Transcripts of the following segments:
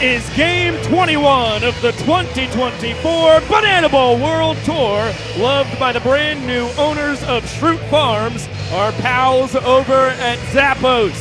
is Game 21 of the 2024 Banana Bowl World Tour, loved by the brand new owners of Schrute Farms, our pals over at Zappos.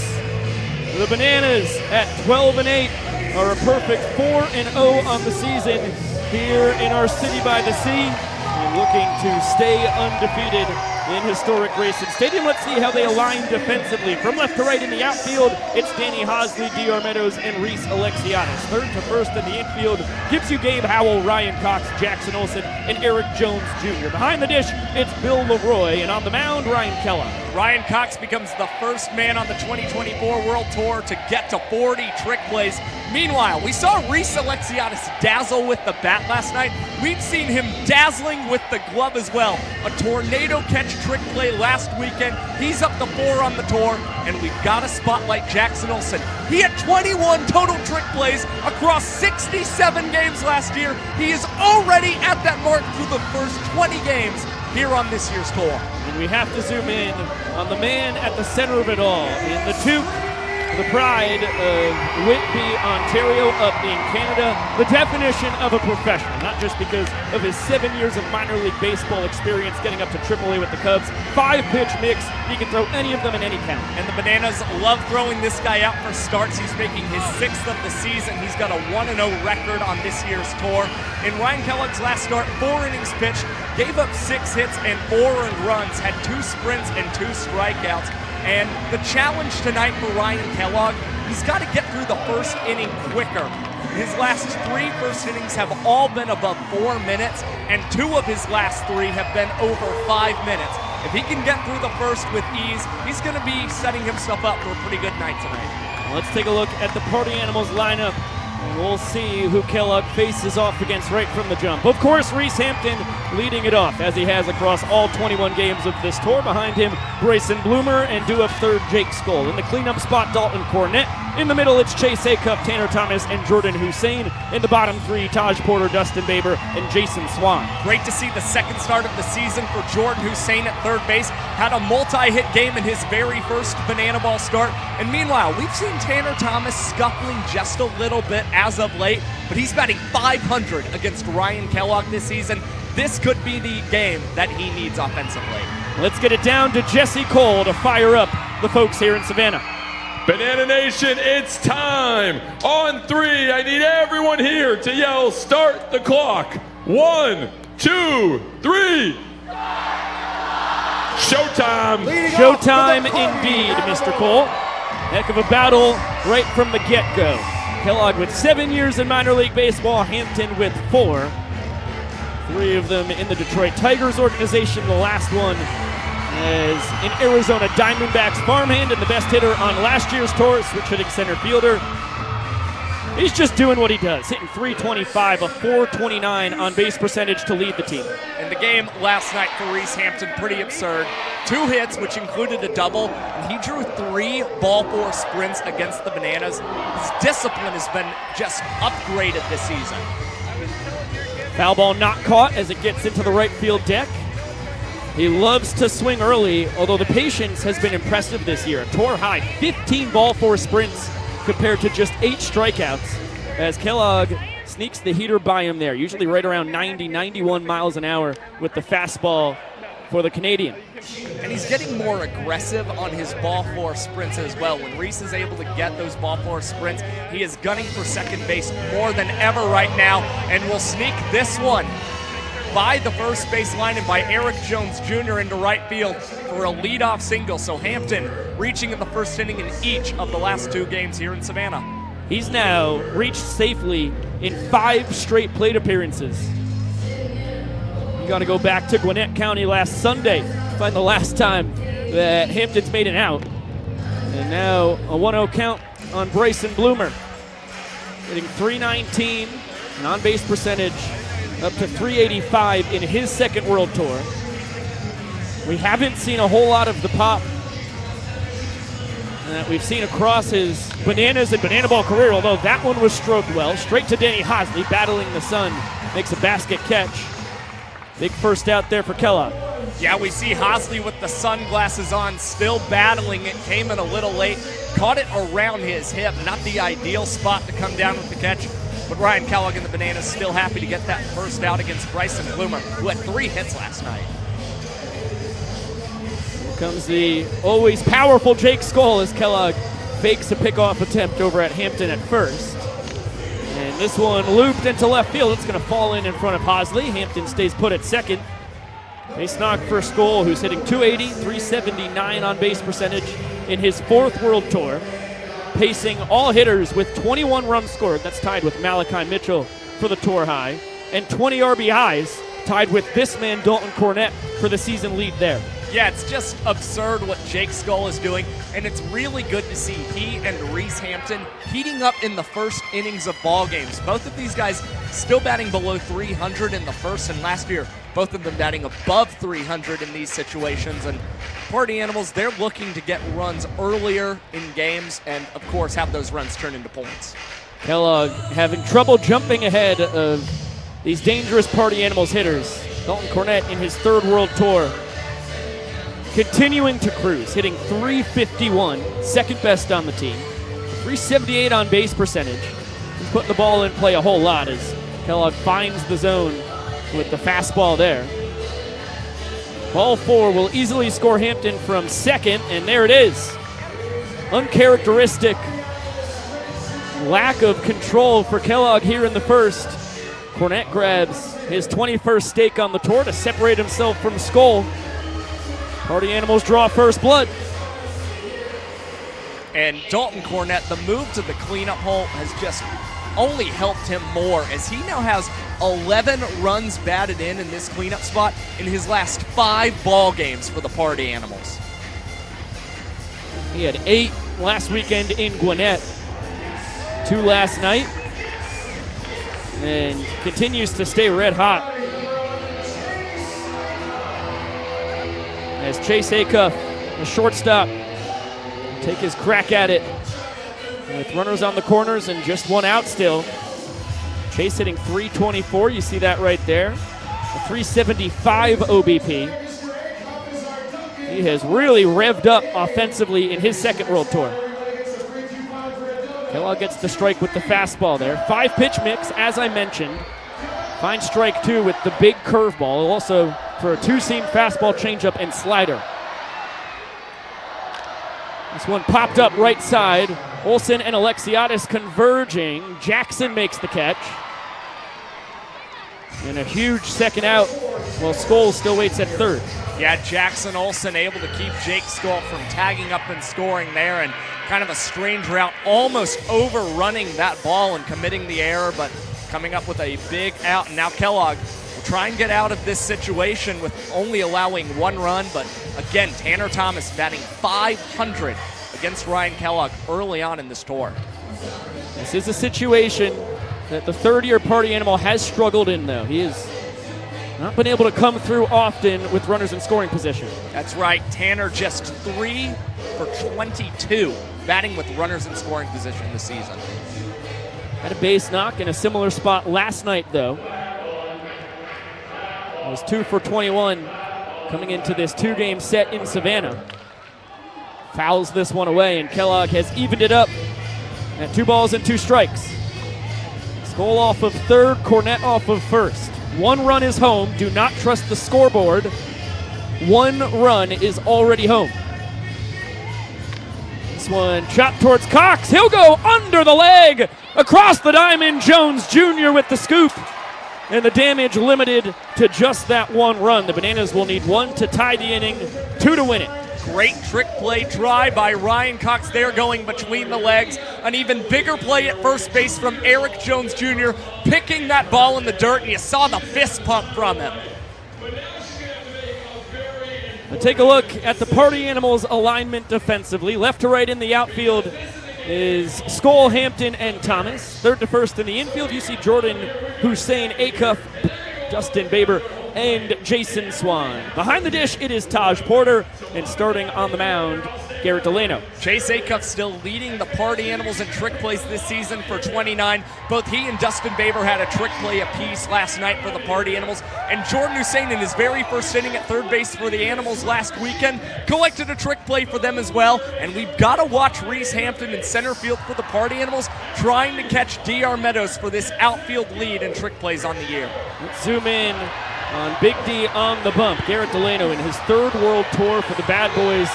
The Bananas at 12-8 are a perfect 4-0 on the season here in our city by the sea, and looking to stay undefeated in historic Grayson Stadium. Let's see how they align defensively. From left to right in the outfield, it's Danny Hosley, D.R. Meadows, and Reese Alexiadis. Third to first in the infield gives you Gabe Howell, Ryan Cox, Jackson Olsen, and Eric Jones Jr. Behind the dish, it's Bill Leroy, and on the mound, Ryan Kellogg. Ryan Cox becomes the first man on the 2024 World Tour to get to 40 trick plays. Meanwhile, we saw Reese Alexiadis dazzle with the bat last night. We've seen him dazzling with the glove as well. A tornado catch trick play last weekend. He's up to 4 on the tour, and we've got to spotlight Jackson Olsen. He had 21 total trick plays across 67 games last year. He is already at that mark through the first 20 games here on this year's tour. And we have to zoom in on the man at the center of it all, in the toque, the pride of Whitby, Ontario, up in Canada, the definition of a professional, not just because of his 7 years of minor league baseball experience getting up to AAA with the Cubs, 5-pitch mix, he can throw any of them in any count. And the Bananas love throwing this guy out for starts. He's making his 6th of the season. He's got a 1-0 record on this year's tour. In Ryan Kellogg's last start, 4 innings pitched, gave up 6 hits and 4 earned runs, had 2 sprints and 2 strikeouts. And the challenge tonight for Ryan Kellogg, he's got to get through the first inning quicker. His last 3 first innings have all been above 4 minutes, and 2 of his last 3 have been over 5 minutes. If he can get through the first with ease, he's going to be setting himself up for a pretty good night tonight. Let's take a look at the Party Animals lineup. We'll see who Kellogg faces off against right from the jump. Of course, Reese Hampton leading it off, as he has across all 21 games of this tour. Behind him, Bryson Bloomer, and due up third, Jake Skoll. In the cleanup spot, Dalton Cornett. In the middle, it's Chase Acuff, Tanner Thomas, and Jordan Hussein. In the bottom 3, Taj Porter, Dustin Baber, and Jason Swan. Great to see the second start of the season for Jordan Hussein at third base. Had a multi-hit game in his very first Banana Ball start. And meanwhile, we've seen Tanner Thomas scuffling just a little bit as of late, but he's batting .500 against Ryan Kellogg this season. This could be the game that he needs offensively. Let's get it down to Jesse Cole to fire up the folks here in Savannah. Banana Nation, it's time. On 3, I need everyone here to yell, start the clock. 1, 2, 3. Showtime. Showtime indeed, Mr. Cole. Heck of a battle right from the get-go. Kellogg with 7 years in minor league baseball, Hampton with 4. 3 of them in the Detroit Tigers organization, the last one as an Arizona Diamondbacks farmhand and the best hitter on last year's tour, switch hitting center fielder. He's just doing what he does, hitting .325, a .429 on base percentage to lead the team. And the game last night for Reese Hampton, pretty absurd. 2 hits, which included a double, and he drew 3 ball 4 sprints against the Bananas. His discipline has been just upgraded this season. Foul ball not caught as it gets into the right field deck. He loves to swing early, although the patience has been impressive this year. A tour high 15 ball 4 sprints compared to just 8 strikeouts, as Kellogg sneaks the heater by him there, usually right around 90, 91 miles an hour with the fastball for the Canadian. And he's getting more aggressive on his ball 4 sprints as well. When Reese is able to get those ball 4 sprints, he is gunning for second base more than ever right now, and will sneak this one by the first base line and by Eric Jones Jr. into right field for a leadoff single. So Hampton reaching in the first inning in each of the last 2 games here in Savannah. He's now reached safely in 5 straight plate appearances. You got to go back to Gwinnett County last Sunday to find the last time that Hampton's made an out. And now a 1-0 count on Bryson Bloomer, hitting .319, an on-base percentage up to .385 in his second World Tour. We haven't seen a whole lot of the pop that we've seen across his Bananas and Banana Ball career, although that one was stroked well. Straight to Danny Hosley, battling the sun, makes a basket catch. Big first out there for Kellogg. Yeah, we see Hosley with the sunglasses on, still battling it. Came in a little late, caught it around his hip. Not the ideal spot to come down with the catch, but Ryan Kellogg and the Bananas still happy to get that first out against Bryson Bloomer, who had 3 hits last night. Here comes the always powerful Jake Skoll as Kellogg fakes a pickoff attempt over at Hampton at first. And this one looped into left field. It's going to fall in front of Hosley. Hampton stays put at second. Base knock for Skoll, who's hitting .280, .379 on base percentage in his 4th World Tour. Pacing all hitters with 21 runs scored. That's tied with Malachi Mitchell for the tour high. And 20 RBIs, tied with this man, Dalton Cornette, for the season lead there. Yeah, it's just absurd what Jake Skoll is doing, and it's really good to see he and Reese Hampton heating up in the first innings of ball games. Both of these guys still batting below 300 in the first, and last year, both of them batting above 300 in these situations. And Party Animals, they're looking to get runs earlier in games and, of course, have those runs turn into points. Kellogg having trouble jumping ahead of these dangerous Party Animals hitters. Dalton Cornette in his 3rd World Tour. Continuing to cruise, hitting .351, second best on the team. .378 on base percentage. He's putting the ball in play a whole lot as Kellogg finds the zone with the fastball there. Ball 4 will easily score Hampton from second, and there it is. Uncharacteristic lack of control for Kellogg here in the first. Cornette grabs his 21st stake on the tour to separate himself from Skoll. Party Animals draw first blood. And Dalton Cornette, the move to the cleanup hole has just only helped him more, as he now has 11 runs batted in this cleanup spot in his last 5 ball games for the Party Animals. He had 8 last weekend in Gwinnett, 2 last night, and continues to stay red hot. As Chase Acuff, the shortstop, take his crack at it. With runners on the corners and just 1 out still. Chase hitting .324, you see that right there. A .375 OBP. He has really revved up offensively in his 2nd World Tour. Kellogg gets the strike with the fastball there. 5-pitch mix, as I mentioned. Fine strike 2 with the big curveball. Also for a 2-seam fastball, changeup, and slider. This one popped up right side. Olsen and Alexiadis converging. Jackson makes the catch. And a huge second out while Skoll still waits at 3rd. Yeah, Jackson Olsen able to keep Jake Skoll from tagging up and scoring there, and kind of a strange route, almost overrunning that ball and committing the error, but coming up with a big out. And now Kellogg will try and get out of this situation with only allowing 1 run, but again, Tanner Thomas batting .500 against Ryan Kellogg early on in this tour. This is a situation that the 3rd-year Party Animal has struggled in, though. He has not been able to come through often with runners in scoring position. That's right. Tanner just 3 for 22 batting with runners in scoring position this season. Had a base knock in a similar spot last night, though. It was 2 for 21 coming into this 2-game set in Savannah. Fouls this one away, and Kellogg has evened it up at 2 balls and 2 strikes. Skoll off of 3rd, Cornette off of 1st. 1 run is home. Do not trust the scoreboard. 1 run is already home. This one chopped towards Cox. He'll go under the leg, across the diamond. Jones Jr. with the scoop. And the damage limited to just that 1 run. The Bananas will need 1 to tie the inning, 2 to win it. Great trick play try by Ryan Cox there, going between the legs. An even bigger play at first base from Eric Jones Jr., picking that ball in the dirt, and you saw the fist pump from him. Now take a look at the Party Animals alignment defensively. Left to right in the outfield is Skoll, Hampton, and Thomas. 3rd to 1st in the infield, you see Jordan Hussein, Acuff, Dustin Baber, and Jason Swan. Behind the dish, it is Taj Porter, and starting on the mound, Garrett Delano. Chase Acuff still leading the Party Animals in trick plays this season for 29. Both he and Dustin Baber had a trick play apiece last night for the Party Animals. And Jordan Hussein, in his very first inning at third base for the Animals last weekend, collected a trick play for them as well. And we've got to watch Reese Hampton in center field for the Party Animals, trying to catch DR Meadows for this outfield lead in trick plays on the year. Let's zoom in on Big D on the bump. Garrett Delano in his third world tour for the Bad Boys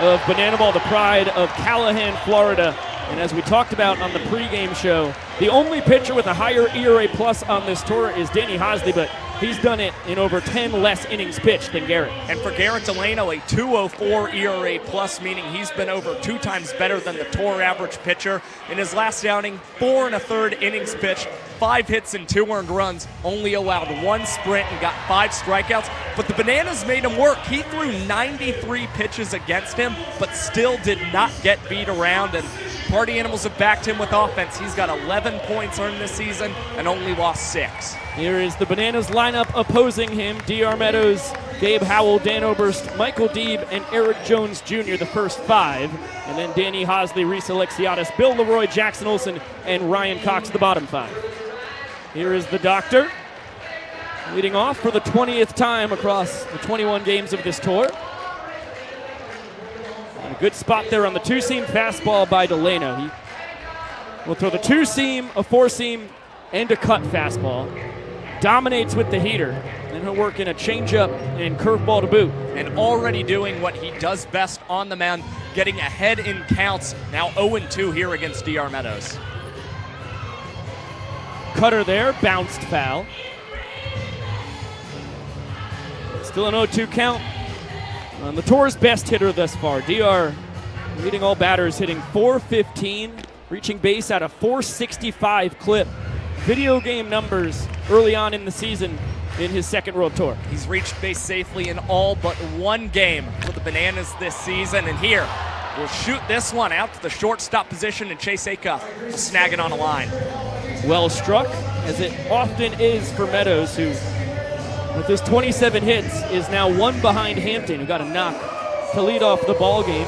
of Banana Ball, the pride of Callahan, Florida. And as we talked about on the pregame show, the only pitcher with a higher ERA plus on this tour is Danny Hosley, but he's done it in over 10 less innings pitched than Garrett. And for Garrett Delano, a 2.04 ERA plus, meaning he's been over 2 times better than the tour average pitcher. In his last outing, 4 1/3 innings pitched, 5 hits and 2 earned runs, only allowed 1 sprint and got 5 strikeouts. But the Bananas made him work. He threw 93 pitches against him, but still did not get beat around. And Party Animals have backed him with offense. He's got 11 points earned this season and only lost 6. Here is the Bananas lineup opposing him. DR Meadows, Gabe Howell, Dan Oberst, Michael Deeb, and Eric Jones Jr., the first 5. And then Danny Hosley, Reese Alexiadis, Bill Leroy, Jackson Olsen, and Ryan Cox, the bottom 5. Here is the Doctor, leading off for the 20th time across the 21 games of this tour. And a good spot there on the 2-seam fastball by Delano. He will throw the 2-seam, a 4-seam, and a cut fastball. Dominates with the heater. Then he'll work in a changeup and curveball to boot. And already doing what he does best on the mound, getting ahead in counts. Now 0-2 here against DR Meadows. Cutter there, bounced foul. Still an 0-2 count on the tour's best hitter thus far. DR leading all batters, hitting .415, reaching base at a .465 clip. Video game numbers early on in the season in his second World Tour. He's reached base safely in all but 1 game for the Bananas this season. And here, we'll shoot this one out to the shortstop position, and Chase Acuff will snag it on a line. Well struck, as it often is for Meadows, who, with his 27 hits, is now 1 behind Hampton, who got a knock to lead off the ball game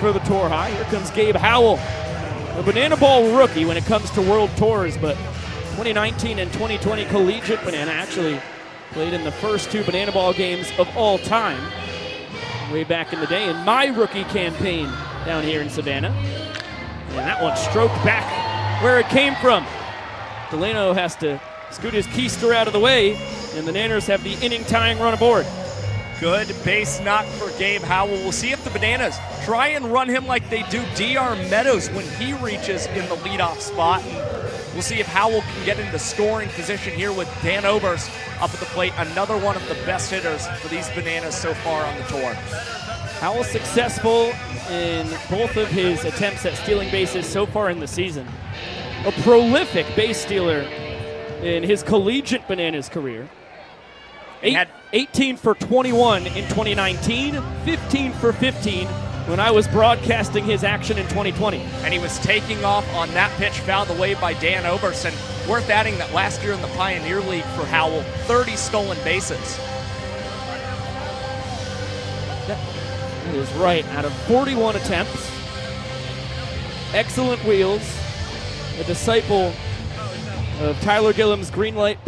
for the tour high. Here comes Gabe Howell, a Banana Ball rookie when it comes to World Tours, but 2019 and 2020 collegiate Banana, actually played in the first 2 Banana Ball games of all time, way back in the day in my rookie campaign down here in Savannah. And that one stroked back where it came from. Delano has to scoot his keister out of the way, and the Nanners have the inning-tying run aboard. Good base knock for Gabe Howell. We'll see if the Bananas try and run him like they do DR Meadows when he reaches in the leadoff spot. And we'll see if Howell can get into scoring position here with Dan Oberst up at the plate. Another one of the best hitters for these Bananas so far on the tour. Howell successful in both of his attempts at stealing bases so far in the season. A prolific base stealer in his collegiate Bananas career. 18 for 21 in 2019, 15 for 15 when I was broadcasting his action in 2020. And he was taking off on that pitch fouled away by Dan Oberst. And worth adding that last year in the Pioneer League for Howell, 30 stolen bases. That is right, out of 41 attempts. Excellent wheels. A disciple of Tyler Gillam's green light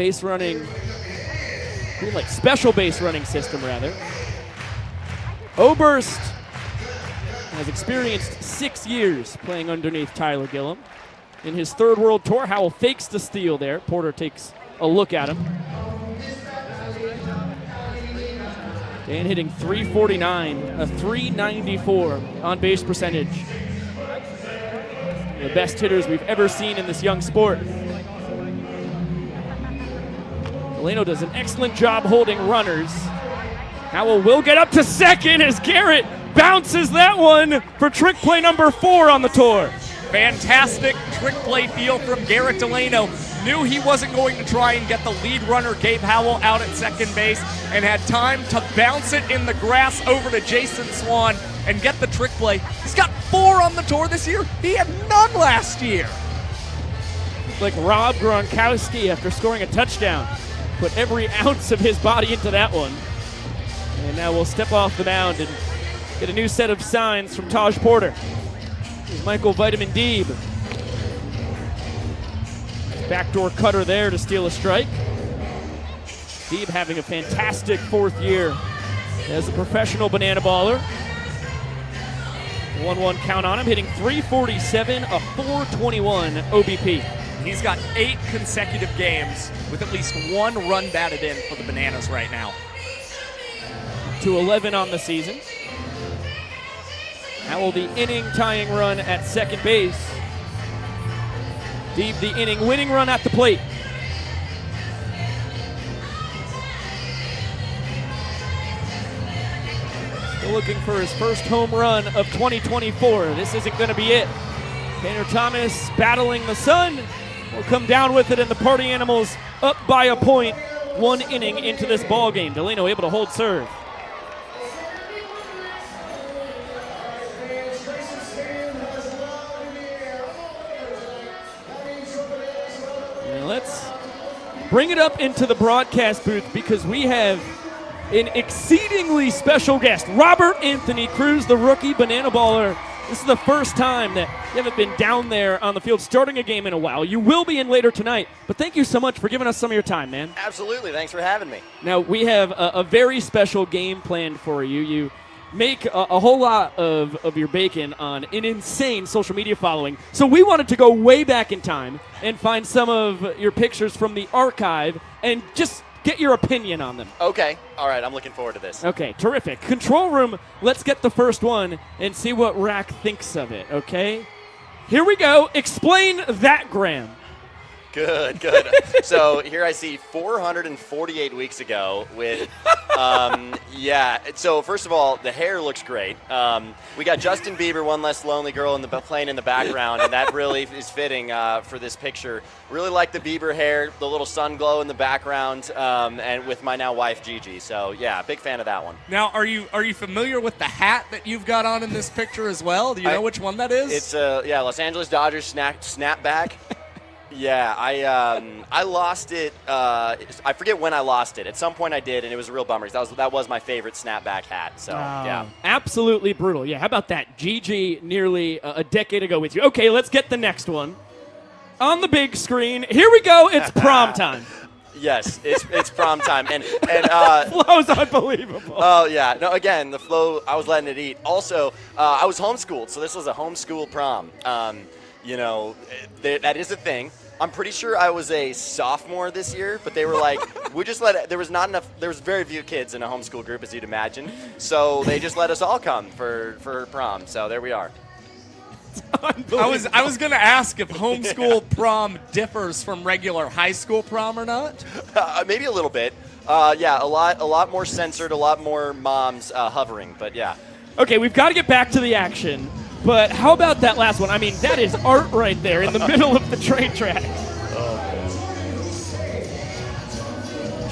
special base running system, rather. Oberst has experienced 6 years playing underneath Tyler Gillam. In his third World Tour, Howell fakes the steal there. Porter takes a look at him. Dan hitting .349, a .394 on base percentage. The best hitters we've ever seen in this young sport. Delano does an excellent job holding runners. Howell will get up to second as Garrett bounces that one for trick play number 4 on the tour. Fantastic trick play feel from Garrett Delano. Knew he wasn't going to try and get the lead runner, Gabe Howell, out at second base, and had time to bounce it in the grass over to Jason Swan and get the trick play. He's got 4 on the tour this year. He had none last year. Like Rob Gronkowski after scoring a touchdown. Put every ounce of his body into that one. And now we'll step off the mound and Get a new set of signs from Taj Porter. Here's Michael Vitamin Deeb. Backdoor cutter there to steal a strike. Deeb having a fantastic 4th year as a professional banana baller. 1-1 count on him, hitting .347, a .421 OBP. He's got 8 consecutive games with at least 1 run batted in for the Bananas right now. To 11 on the season. Howell the inning tying run at second base. Deeb the inning winning run at the plate. Still looking for his first home run of 2024. This isn't going to be it. Tanner Thomas battling the sun. Will come down with it, and the Party Animals up by a point 1 inning into this ball game. Delano able to hold serve. Now let's bring it up into the broadcast booth because we have an exceedingly special guest, Robert Anthony Cruz, the rookie banana baller. This is the first time that you haven't been down there on the field starting a game in a while. You will be in later tonight, but thank you so much for giving us some of your time, man. Absolutely. Thanks for having me. Now, we have a very special game planned for you. You make a whole lot of your bacon on an insane social media following, so we wanted to go way back in time and find some of your pictures from the archive and just get your opinion on them. Okay. All right. I'm looking forward to this. Okay, terrific. Control room, let's get the first one and see what Rack thinks of it, okay? Here we go. Explain that, Graham. Good, good. So here I see 448 weeks ago with, yeah. So first of all, the hair looks great. We got Justin Bieber, One Less Lonely Girl, playing in the background, and that really is fitting for this picture. Really like the Bieber hair, the little sun glow in the background, and with my now wife Gigi. So yeah, big fan of that one. Now, are you familiar with the hat that you've got on in this picture as well? Do you know which one that is? It's Los Angeles Dodgers snapback. Yeah, I lost it. I forget when I lost it. At some point I did, and it was a real bummer. That was my favorite snapback hat. So yeah, absolutely brutal. Yeah, how about that? GG nearly a decade ago with you. Okay, let's get the next one on the big screen. Here we go. It's prom time. Yes, it's prom time, and flow's unbelievable. Oh yeah, no, again the flow. I was letting it eat. Also, I was homeschooled, so this was a homeschool prom. You know, that is a thing. I'm pretty sure I was a sophomore this year, but they were like, there was very few kids in a homeschool group, as you'd imagine. So they just let us all come for prom. So there we are. I was going to ask if homeschool prom differs from regular high school prom or not. Maybe a little bit. Yeah, a lot more censored, a lot more moms hovering, but yeah. Okay, we've got to get back to the action. But how about that last one? I mean, that is art right there in the middle of the train tracks.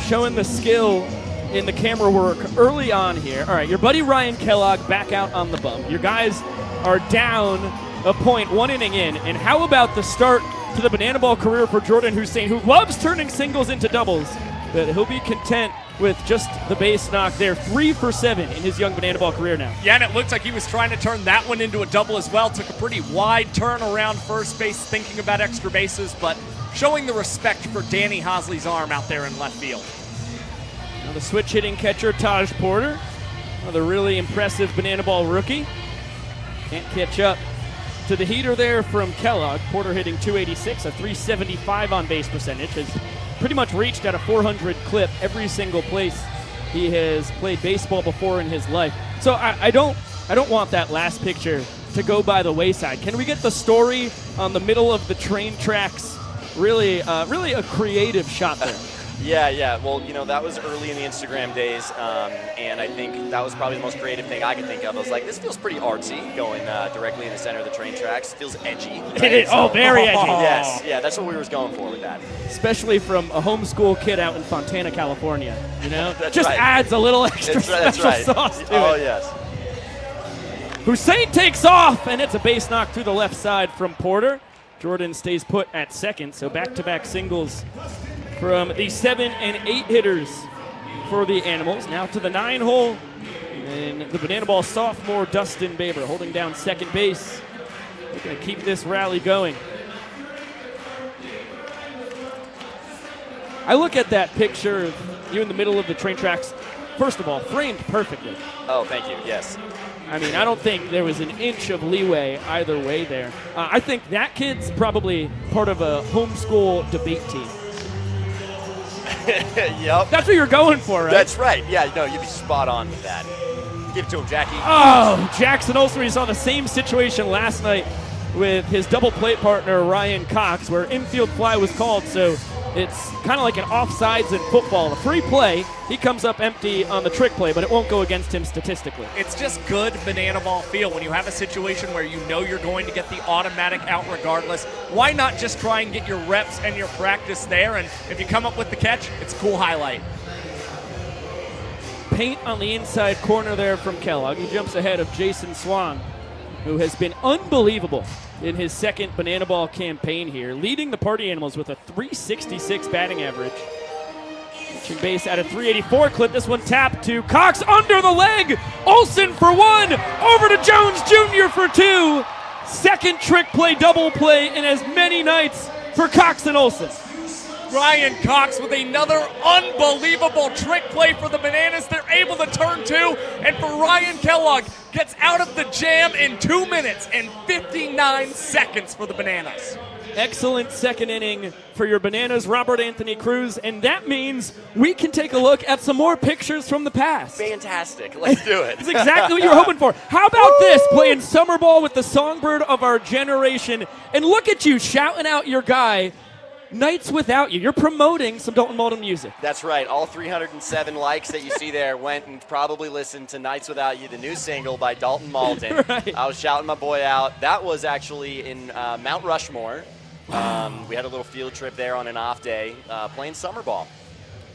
Showing the skill in the camera work early on here. All right, your buddy Ryan Kellogg back out on the bump. Your guys are down a point 1 inning in. And how about the start to the banana ball career for Jordan Hussein, who loves turning singles into doubles, but he'll be content with just the base knock there. 3 for 7 in his young banana ball career now. Yeah, and it looked like he was trying to turn that one into a double as well. Took a pretty wide turn around first base, thinking about extra bases, but showing the respect for Danny Hosley's arm out there in left field. Now the switch hitting catcher, Taj Porter, another really impressive banana ball rookie. Can't catch up to the heater there from Kellogg. Porter hitting .286, a .375 on base percentage. Has pretty much reached at a 400 clip every single place he has played baseball before in his life. So I don't want that last picture to go by the wayside. Can we get the story on the middle of the train tracks? Really a creative shot there. Yeah. Well, you know, that was early in the Instagram days, and I think that was probably the most creative thing I could think of. I was like, this feels pretty artsy, going directly in the center of the train tracks. It feels edgy. Right? It is. So, very edgy. Yes, yeah, that's what we were going for with that. Especially from a homeschool kid out in Fontana, California. You know, that's just right. Adds a little extra special sauce to it. Oh yes. Hussein takes off, and it's a base knock through the left side from Porter. Jordan stays put at second, so back-to-back singles from the 7 and 8 hitters for the Animals. Now to the 9 hole, And the Banana Ball sophomore, Dustin Baber, holding down second base. They're going to keep this rally going. I look at that picture of you in the middle of the train tracks. First of all, framed perfectly. Oh, thank you. Yes. I mean, I don't think there was an inch of leeway either way there. I think that kid's probably part of a homeschool debate team. Yep. That's what you're going for, right? That's right. Yeah, no, you'd be spot on with that. Give it to him, Jackie. Oh, Jackson Olsen, we saw the same situation last night with his double plate partner, Ryan Cox, where infield fly was called, so it's kind of like an offsides in football. A free play, he comes up empty on the trick play, but it won't go against him statistically. It's just good banana ball feel when you have a situation where you know you're going to get the automatic out regardless. Why not just try and get your reps and your practice there, and if you come up with the catch, it's a cool highlight. Paint on the inside corner there from Kellogg. He jumps ahead of Jason Swan, who has been unbelievable in his second banana ball campaign here, leading the Party Animals with a .366 batting average. Reaching base at a .384 clip. This one tapped to Cox under the leg. Olsen for one. Over to Jones Jr. for two. Second trick play, double play in as many nights for Cox and Olsen. Ryan Cox with another unbelievable trick play for the Bananas. They're able to turn two, and for Ryan Kellogg, gets out of the jam in 2 minutes and 59 seconds for the Bananas. Excellent second inning for your Bananas, Robert Anthony Cruz, and that means we can take a look at some more pictures from the past. Fantastic. Let's do it. That's exactly what you were hoping for. How about this, playing summer ball with the songbird of our generation, and look at you shouting out your guy, Nights Without You. You're promoting some Dalton Malden music. That's right. All 307 likes that you see there went and probably listened to Nights Without You, the new single by Dalton Malden. Right. I was shouting my boy out. That was actually in Mount Rushmore. We had a little field trip there on an off day playing summer ball.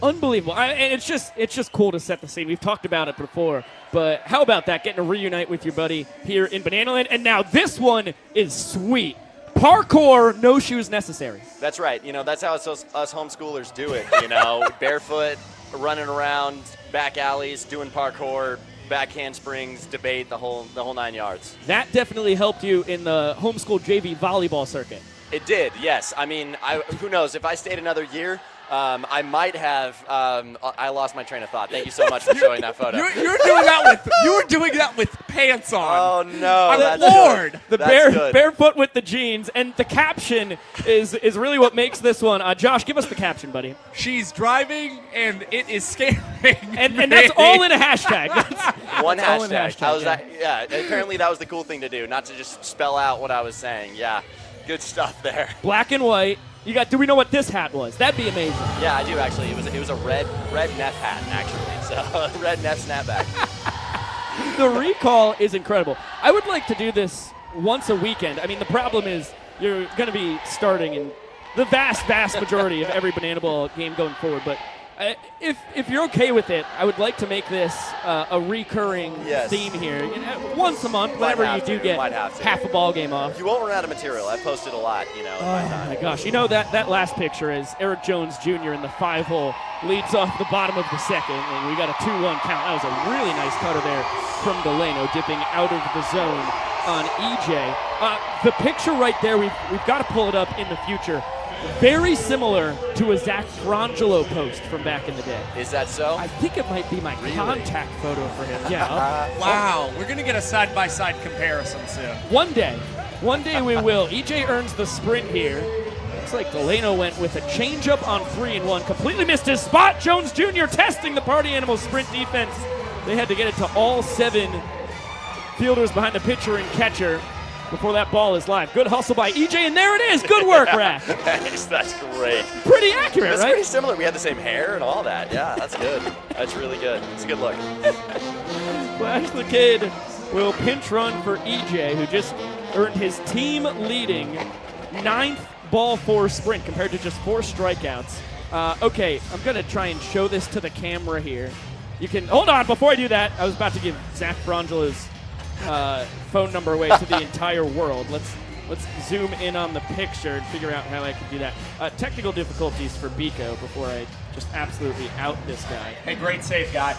Unbelievable. And it's just cool to set the scene. We've talked about it before. But how about that, getting to reunite with your buddy here in Bananaland? And now this one is sweet. Parkour, no shoes necessary. That's right. You know, that's how us homeschoolers do it, you know. Barefoot, running around back alleys, doing parkour, back handsprings, debate, the whole 9 yards. That definitely helped you in the homeschool JV volleyball circuit. It did, yes. I mean, who knows? If I stayed another year, I might have. I lost my train of thought. Thank you so much for showing that photo. You were doing that with pants on. Oh no! Good Lord! The barefoot with the jeans, and the caption is really what makes this one. Josh, give us the caption, buddy. She's driving, and it is scary. And that's all in a hashtag. One that's all in a hashtag. Yeah. Apparently that was the cool thing to do, not to just spell out what I was saying. Yeah, good stuff there. Black and white. Do we know what this hat was? That'd be amazing. Yeah, I do actually. It was a red Neff hat actually. So red Neff snapback. The recall is incredible. I would like to do this once a weekend. I mean, the problem is you're going to be starting in the vast majority of every Banana Ball game going forward. But if you're okay with it, I would like to make this a recurring theme here. Once a month, whenever you do get half a ball game off. You won't run out of material. I've posted a lot, you know. Oh, my gosh. You know, that last picture is Eric Jones Jr. in the 5-hole. Leads off the bottom of the second, and we got a 2-1 count. That was a really nice cutter there from Delano, dipping out of the zone on EJ. The picture right there, we've got to pull it up in the future. Very similar to a Zach Frangelo post from back in the day. Is that so? I think it might be my contact photo for him. Yeah. Wow. We're going to get a side-by-side comparison soon. One day we will. EJ earns the sprint here. Looks like Delano went with a changeup on 3-1. Completely missed his spot. Jones Jr. testing the Party Animals sprint defense. They had to get it to all 7 fielders behind the pitcher and catcher before that ball is live. Good hustle by EJ, and there it is. Good work, Rack. Thanks, that's great. Pretty accurate, that's right? Pretty similar. We had the same hair and all that. Yeah, that's good. That's really good. It's a good look. Flash the Kid will pinch run for EJ, who just earned his team-leading 9th ball 4 sprint compared to just 4 strikeouts. Okay, I'm going to try and show this to the camera here. You can hold on. Before I do that, I was about to give Zach Frangelo's phone number away to the entire world. Let's zoom in on the picture and figure out how I can do that. Technical difficulties for Biko before I just absolutely out this guy. Hey, great save, guy.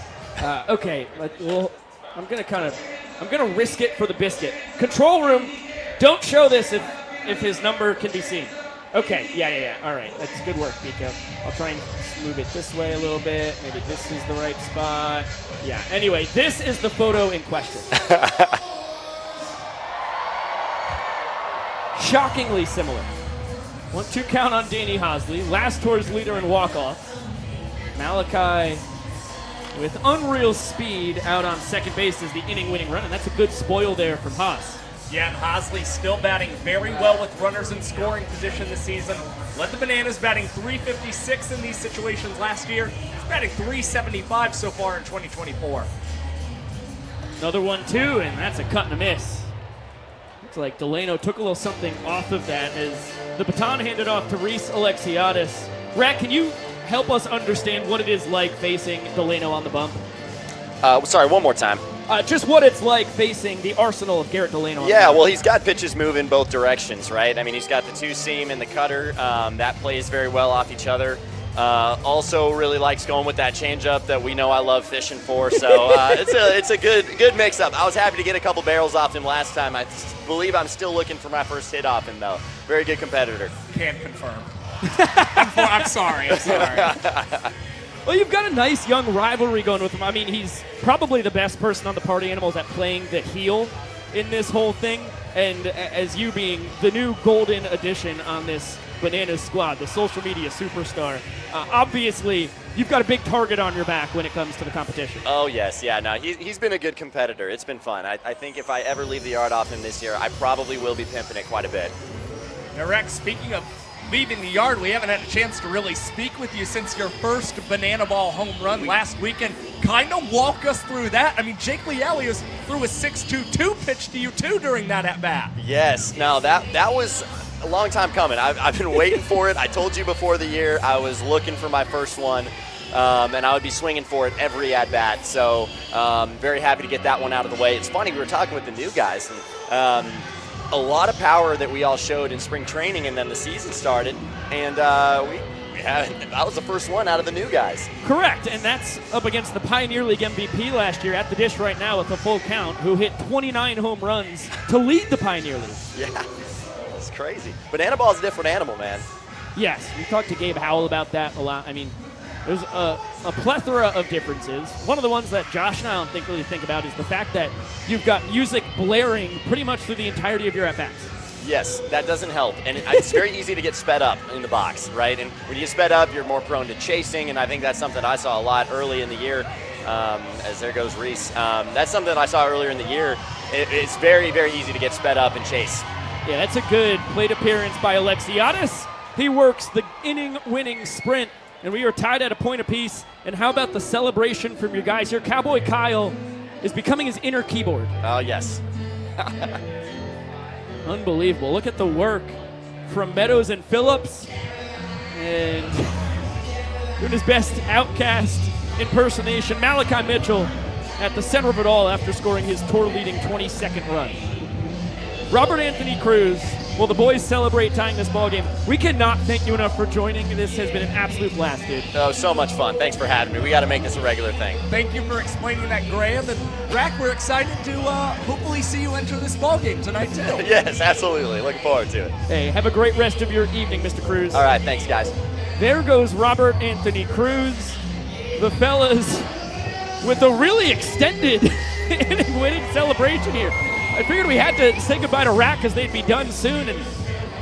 Okay, we'll I'm gonna risk it for the biscuit. Control room, don't show this if his number can be seen. Okay, yeah. All right, that's good work, Pico. I'll try and move it this way a little bit. Maybe this is the right spot. Yeah, anyway, this is the photo in question. Shockingly similar. 1-2 count on Danny Hosley. Last tour's leader in walk-off. Malachi with unreal speed out on second base is the inning-winning run, and that's a good spoil there from Haas. Yeah, and Hosley still batting very well with runners in scoring position this season. Led the Bananas batting .356 in these situations last year. He's batting .375 so far in 2024. Another 1-2, and that's a cut and a miss. Looks like Delano took a little something off of that as the baton handed off to Reese Alexiadis. Rat, can you help us understand what it is like facing Delano on the bump? Sorry, one more time. Just what it's like facing the arsenal of Garrett Delano. Yeah, well, he's got pitches moving both directions, right? I mean, he's got the two-seam and the cutter. That plays very well off each other. Also really likes going with that changeup that we know I love fishing for. So it's a good mix-up. I was happy to get a couple barrels off him last time. I believe I'm still looking for my first hit off him, though. Very good competitor. Can't confirm. I'm sorry. Well, you've got a nice young rivalry going with him. I mean, he's probably the best person on the Party Animals at playing the heel in this whole thing. And as you being the new golden addition on this Bananas squad, the social media superstar, obviously you've got a big target on your back when it comes to the competition. Oh, yes. Yeah, no, he's been a good competitor. It's been fun. I think if I ever leave the yard off him this year, I probably will be pimping it quite a bit. Now, Rex, speaking of leaving the yard, we haven't had a chance to really speak with you since your first banana ball home run last weekend. Kind of walk us through that. I mean, Jake Lealius threw a 6-2-2 pitch to you, too, during that at-bat. Yes. No, that was a long time coming. I've been waiting for it. I told you before the year I was looking for my first one, and I would be swinging for it every at-bat. So very happy to get that one out of the way. It's funny, we were talking with the new guys, and a lot of power that we all showed in spring training, and then the season started, and that was the first one out of the new guys. Correct, and that's up against the Pioneer League MVP last year at the dish right now with a full count, who hit 29 home runs to lead the Pioneer League. Yeah, that's crazy. Banana ball is a different animal, man. Yes, we talked to Gabe Howell about that a lot. I mean, there's a plethora of differences. One of the ones that Josh and I don't really think about is the fact that you've got music blaring pretty much through the entirety of your at-bats. Yes, that doesn't help. And it's very easy to get sped up in the box, right? And when you get sped up, you're more prone to chasing, and I think that's something I saw a lot early in the year. As there goes Reese. That's something that I saw earlier in the year. It's very, very easy to get sped up and chase. Yeah, that's a good plate appearance by Alexiadis. He works the inning-winning sprint, and we are tied at a point apiece. And how about the celebration from your guys here? Cowboy Kyle is becoming his inner keyboard. Oh, yes. Unbelievable. Look at the work from Meadows and Phillips. And doing his best Outcast impersonation. Malachi Mitchell at the center of it all after scoring his tour-leading 22nd run. Robert Anthony Cruz, will the boys celebrate tying this ball game? We cannot thank you enough for joining. This has been an absolute blast, dude. Oh, so much fun. Thanks for having me. We got to make this a regular thing. Thank you for explaining that, Graham. And Rack, we're excited to hopefully see you enter this ball game tonight, too. Yes, absolutely. Looking forward to it. Hey, have a great rest of your evening, Mr. Cruz. All right, thanks, guys. There goes Robert Anthony Cruz. The fellas with a really extended inning-winning celebration here. I figured we had to say goodbye to Rack because they'd be done soon, and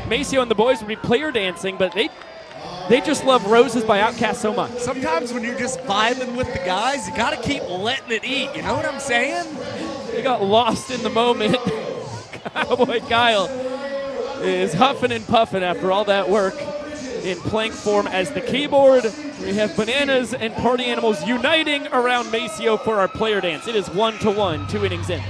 Maceo and the boys would be player dancing, but they just love Roses by Outkast so much. Sometimes when you're just vibing with the guys, you got to keep letting it eat. You know what I'm saying? They got lost in the moment. Cowboy Kyle is huffing and puffing after all that work in plank form as the keyboard. We have Bananas and Party Animals uniting around Maceo for our player dance. It is 1-1, 2 innings in.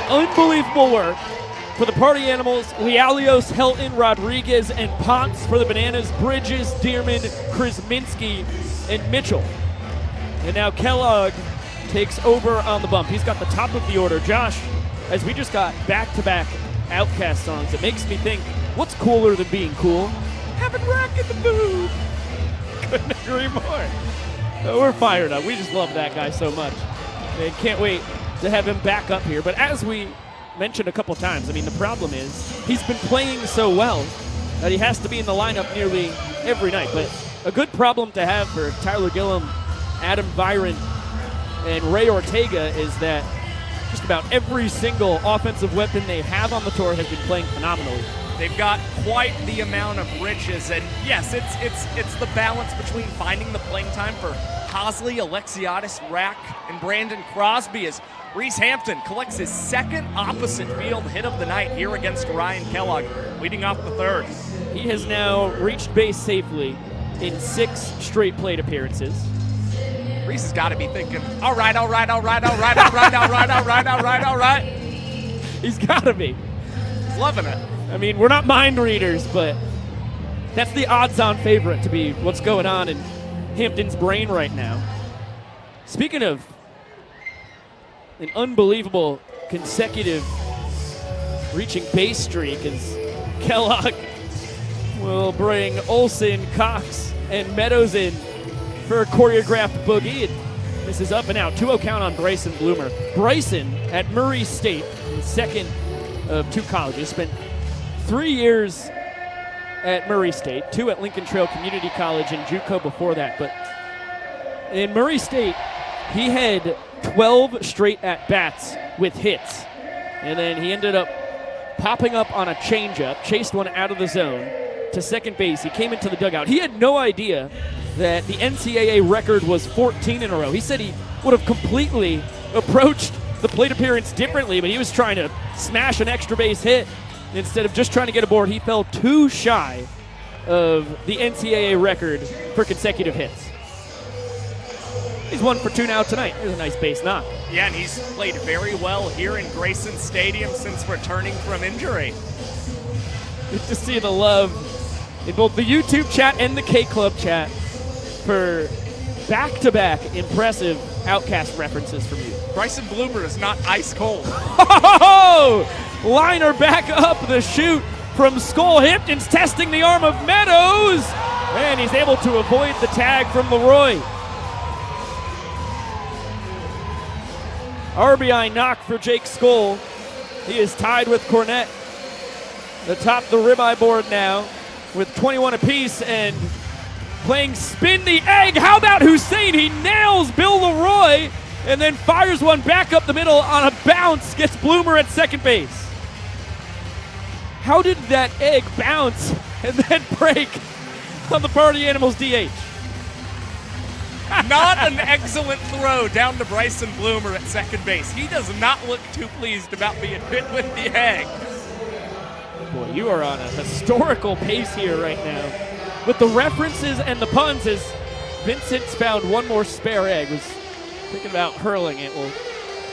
unbelievable work for the Party Animals, Lealios, Helton, Rodriguez, and Ponce. For the Bananas, Bridges, Dearman, Krasminski, and Mitchell. And now Kellogg takes over on the bump. He's got the top of the order. Josh, as we just got back-to-back Outcast songs, it makes me think, what's cooler than being cool? Having Rock in the booth. Couldn't agree more. We're fired up. We just love that guy so much. And can't wait to have him back up here. But as we mentioned a couple times, I mean, the problem is he's been playing so well that he has to be in the lineup nearly every night. But a good problem to have for Tyler Gillum, Adam Byron, and Ray Ortega is that just about every single offensive weapon they have on the tour has been playing phenomenally. They've got quite the amount of riches, and yes, it's the balance between finding the playing time for Hosley, Alexiadis, Rack, and Brandon Crosby as Reese Hampton collects his second opposite field hit of the night here against Ryan Kellogg, leading off the third. He has now reached base safely in 6 straight plate appearances. Reese has got to be thinking, all right. He's got to be. He's loving it. I mean, we're not mind readers, but that's the odds-on favorite to be what's going on in Hampton's brain right now. Speaking of an unbelievable consecutive reaching base streak, as Kellogg will bring Olsen, Cox, and Meadows in for a choreographed boogie. It misses up and out. 2-0 count on Bryson Bloomer. Bryson at Murray State, the second of 2 colleges, spent 3 years at Murray State, 2 at Lincoln Trail Community College and JUCO before that. But in Murray State, he had 12 straight at-bats with hits. And then he ended up popping up on a changeup, chased one out of the zone to second base. He came into the dugout. He had no idea that the NCAA record was 14 in a row. He said he would have completely approached the plate appearance differently, but he was trying to smash an extra base hit. Instead of just trying to get aboard, he fell too shy of the NCAA record for consecutive hits. He's 1 for 2 now tonight. There's a nice base knock. Yeah, and he's played very well here in Grayson Stadium since returning from injury. Good to see the love in both the YouTube chat and the K-Club chat for back-to-back impressive Outcast references from you. Bryson Bloomer is not ice cold. Liner back up the chute from Skull. Hampton's testing the arm of Meadows, and he's able to avoid the tag from Leroy. RBI knock for Jake Skull. He is tied with Cornett atop the ribeye board now with 21 apiece and playing spin the egg. How about Hussein? He nails Bill Leroy and then fires one back up the middle on a bounce, gets Bloomer at second base. How did that egg bounce and then break on the Party Animals DH? Not an excellent throw down to Bryson Bloomer at second base. He does not look too pleased about being hit with the egg. Boy, you are on a historical pace here right now. With the references and the puns, as Vincent's found one more spare egg, was thinking about hurling it. We'll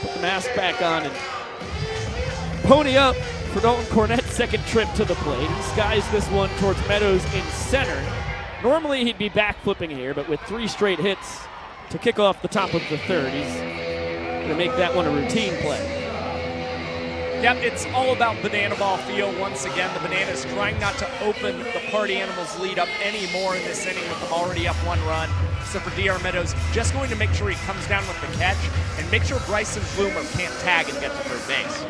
put the mask back on and pony up for Dalton Cornett's second trip to the plate. He skies this one towards Meadows in center. Normally he'd be back flipping here, but with 3 straight hits to kick off the top of the third, he's going to make that one a routine play. Yep, it's all about banana ball feel once again. The Bananas trying not to open the Party Animals lead up any more in this inning with them already up 1 run. So for DR Meadows, just going to make sure he comes down with the catch and make sure Bryson Bloomer can't tag and get to third base.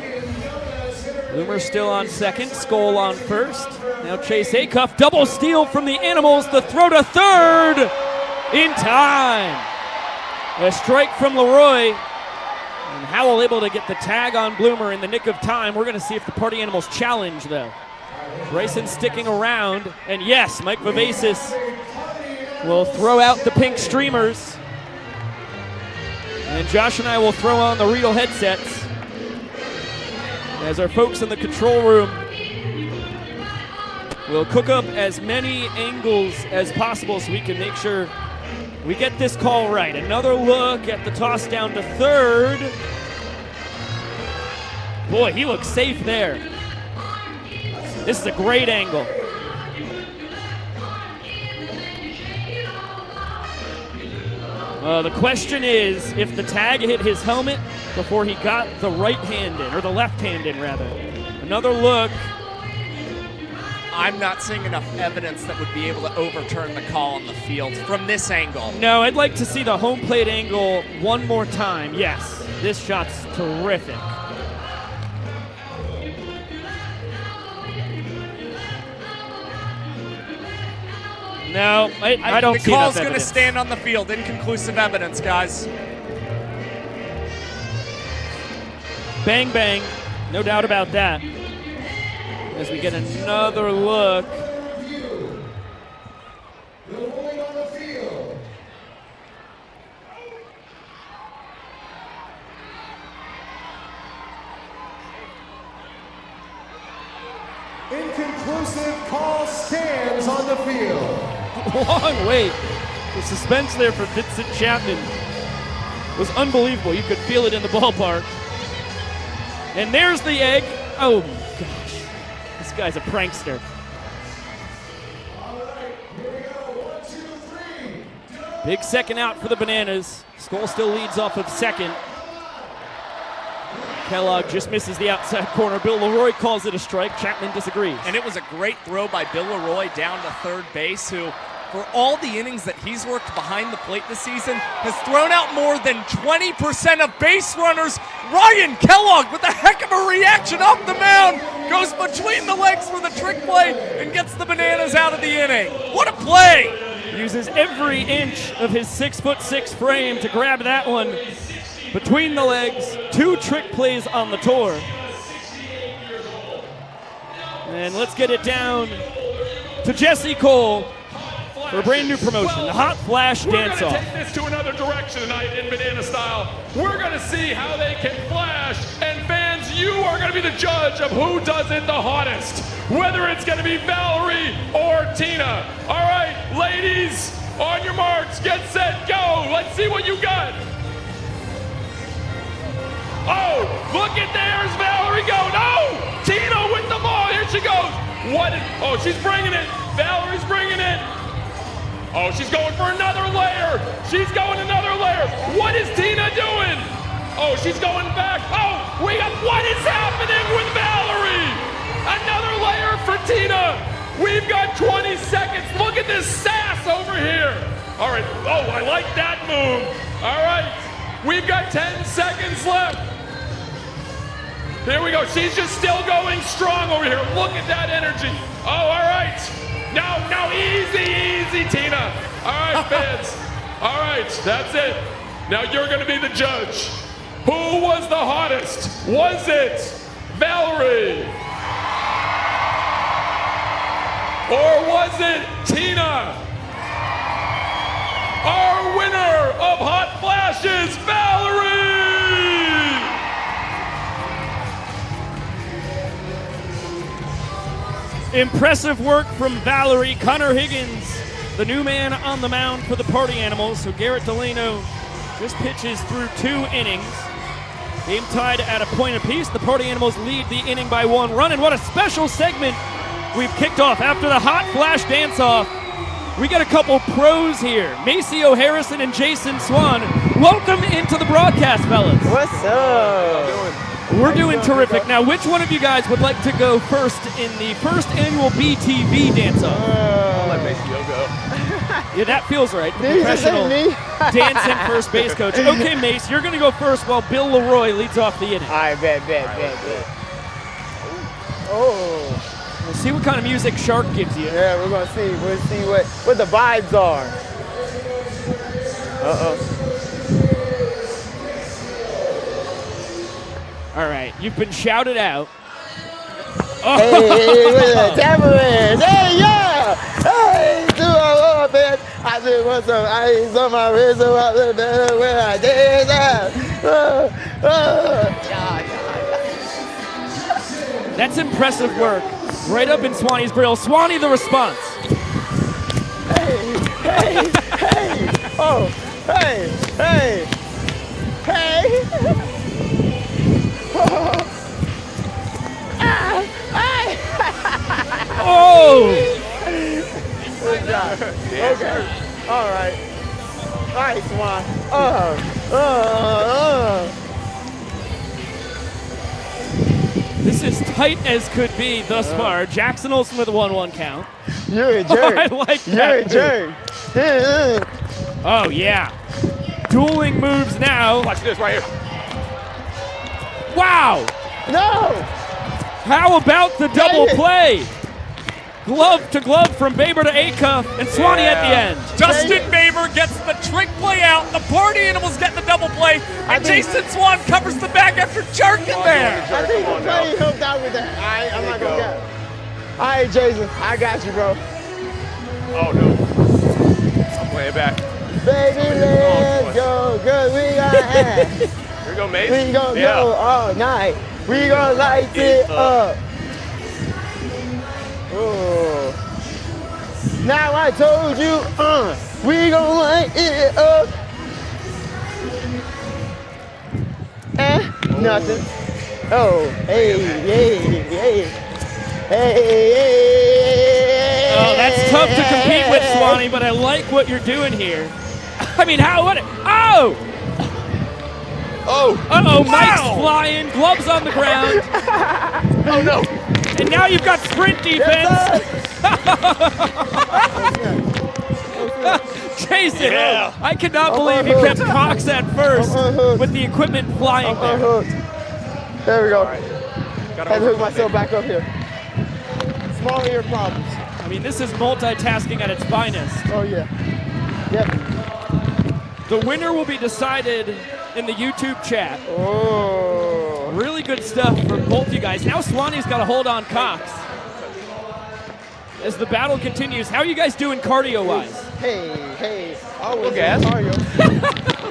Bloomer still on second, Skull on first. Now Chase Acuff, double steal from the Animals, the throw to third in time. A strike from Leroy. And Howell able to get the tag on Bloomer in the nick of time. We're going to see if the Party Animals challenge, though. Bryson sticking around. And yes, Mike Vivacis will throw out the pink streamers. And Josh and I will throw on the Riedel headsets as our folks in the control room will cook up as many angles as possible so we can make sure we get this call right. Another look at the toss down to third. Boy, he looks safe there. This is a great angle. The question is if the tag hit his helmet before he got the right hand in, or the left hand in, rather. Another look. I'm not seeing enough evidence that would be able to overturn the call on the field from this angle. No, I'd like to see the home plate angle one more time. Yes, this shot's terrific. No, I don't see the enough call's going to evidence. stand on the field. Inconclusive evidence, guys. Bang, bang. No doubt about that. As we get another look. Inconclusive call stands on the field. Long wait. The suspense there for Vincent Chapman was unbelievable. You could feel it in the ballpark. And there's the egg. Oh, gosh. This guy's a prankster. Big second out for the Bananas. Skull still leads off of second. Kellogg just misses the outside corner. Bill Leroy calls it a strike. Chapman disagrees. And it was a great throw by Bill Leroy down to third base, who, for all the innings that he's worked behind the plate this season, has thrown out more than 20% of base runners. Ryan Kellogg with a heck of a reaction off the mound, goes between the legs for the trick play and gets the Bananas out of the inning. What a play! Uses every inch of his 6'6" frame to grab that one between the legs. 2 trick plays on the tour. And let's get it down to Jesse Cole for a brand new promotion, the Hot Flash We're going Dance-Off. to take this to another direction tonight in Banana Style. We're going to see how they can flash. And fans, you are going to be the judge of who does it the hottest. Whether it's going to be Valerie or Tina. All right, ladies, on your marks, get set, go. Let's see what you got. Oh, look at there's Valerie go. No, Tina with the ball. Here she goes. Oh, she's bringing it. Valerie's bringing it. Oh, she's going for another layer. She's going another layer. What is Tina doing? Oh, she's going back. Oh, what is happening with Valerie? Another layer for Tina. We've got 20 seconds. Look at this sass over here. All right. Oh, I like that move. All right. We've got 10 seconds left. Here we go. She's just still going strong over here. Look at that energy. Oh, all right. No, easy, Tina. All right, fans. All right, that's it. Now you're going to be the judge. Who was the hottest? Was it Valerie? Or was it Tina? Our winner of Hot Flashes, Valerie! Impressive work from Valerie. Connor Higgins, the new man on the mound for the Party Animals. So Garrett Delano just pitches through 2 innings. Game tied at a point apiece. The Party Animals lead the inning by 1 run. And what a special segment we've kicked off after the Hot Flash Dance-Off. We got a couple pros here. Maceo Harrison and Jason Swan. Welcome into the broadcast, fellas. What's up? We're doing terrific. Now, which one of you guys would like to go first in the first annual BTV Dance-Off? I'll let Maceo go. Yeah, that feels right. The Did you just say professional me? dancing first base coach. Okay, Mace, you're going to go first while Bill Leroy leads off the inning. All right, bet. Oh. We'll see what kind of music Shark gives you. Yeah, we're gonna see. We'll see what the vibes are. All right, you've been shouted out. Hey, what's that? Tambourine. Hey, yeah. Hey, do I love it? I just want some ice on my wrist so I look better when I dance out. That's impressive work. Right up in Swanee's grill. Swanee, the response. Hey. Oh, hey. Okay. All right. All right, Swan. This is tight as could be thus far. Jackson Olsen with a 1-1 count. You're a jerk. I like You're that. a jerk. Oh, yeah. Dueling moves now. Watch this right here. Wow. No. How about the double play? Glove to glove from Baber to A-Cuff and Swanee at the end. Justin Baber gets the trick play out. The Party Animals get the double play. And Jason Swan covers the back after jerking there. I think the play helped out with that. I'm not going to get it. All right, Jason. I got you, bro. Oh, no. I'm playing back. Baby, let's go. Good, we got ass. Here we go, Mace. We gonna go all night. We gonna light it up. Oh. Now I told you, we gonna light it up. Nothing. Oh, hey, hey, hey. Hey. Oh, that's tough to compete with, Swanee, but I like what you're doing here. I mean, oh! Oh! Uh-oh, Mike's flying, gloves on the ground. Oh, no. And now you've got sprint defense. Jason, I cannot believe you kept Cox at first with the equipment flying there. There we go. Right. Had to hook myself back up here. Small ear problems. I mean, this is multitasking at its finest. Oh, yeah. Yep. The winner will be decided in the YouTube chat. Oh. Really good stuff from both you guys. Now Swanee's got a hold on Cox. As the battle continues, how are you guys doing cardio-wise? Hey. Always gas. cardio.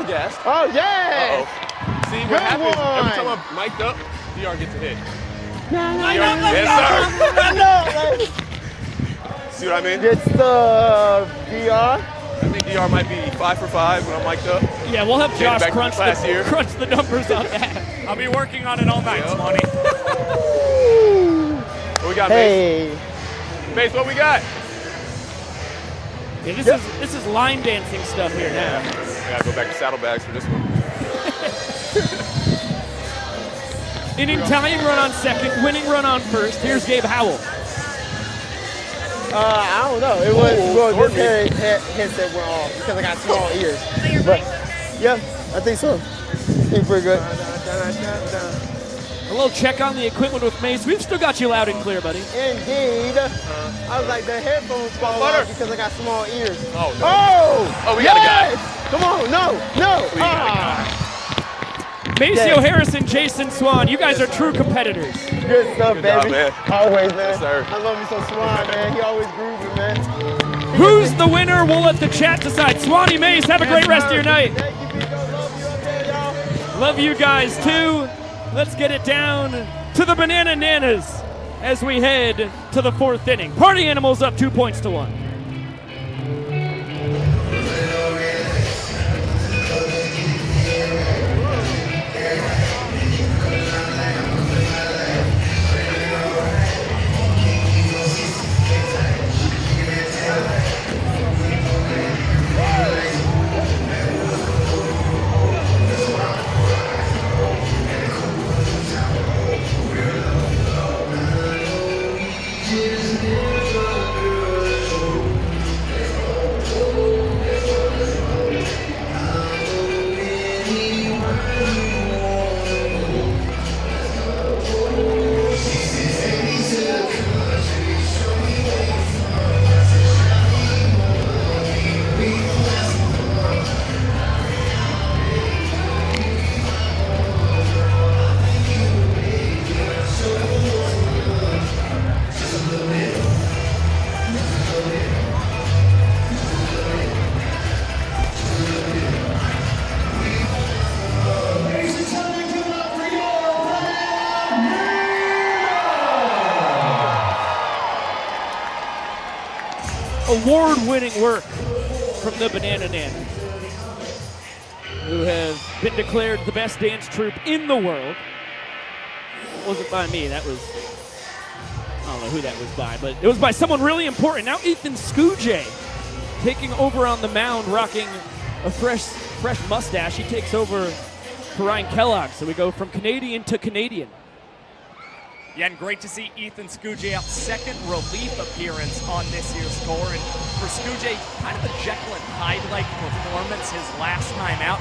Gas. Oh, yeah. Uh-oh. See what Good happens one. every time I'm mic'd up, DR gets a hit. Yes, sir. See what I mean? Good stuff, DR. I think DR might be 5 for 5 when I'm mic'd up. Yeah, we'll have Josh back to crunch class here. the numbers on that. I'll be working on it all night, Swanee. What we got, Mace? Hey. Mace, what we got? Yeah, this is line dancing stuff here now. I gotta go back to saddlebags for this one. Inning tying run on second, winning run on first. Here's Gabe Howell. I don't know. It was this headset went off because I got small ears. But yeah, I think so. He's pretty good. A little check on the equipment with Mace. We've still got you loud and clear, buddy. Indeed. I was like, the headphones fall off because I got small ears. Oh, no. Oh, we got a guy. Come on, no. We got a guy. Maceo Harris and Jason Swan, you guys are true competitors. Good stuff, Good baby. job, man. Always, man. Yes, sir. I love you so, Swan, man. He always grooving, man. Who's the winner? We'll let the chat decide. Swanee, Mace, have a great rest of your night. Thank you, Pico. Love you up there, y'all. Love you guys too. Let's get it down to the Banana Nanas as we head to the fourth inning. Party Animals up 2-1. Award-winning work from the Banana Nanas, who have been declared the best dance troupe in the world. It wasn't by me, that was, I don't know who that was by, but it was by someone really important. Now Ethan Scujay taking over on the mound, rocking a fresh mustache. He takes over for Ryan Kellogg. So we go from Canadian to Canadian. Yeah, and great to see Ethan Skujay second relief appearance on this year's tour. And for Skujay, kind of a Jekyll and Hyde-like performance his last time out.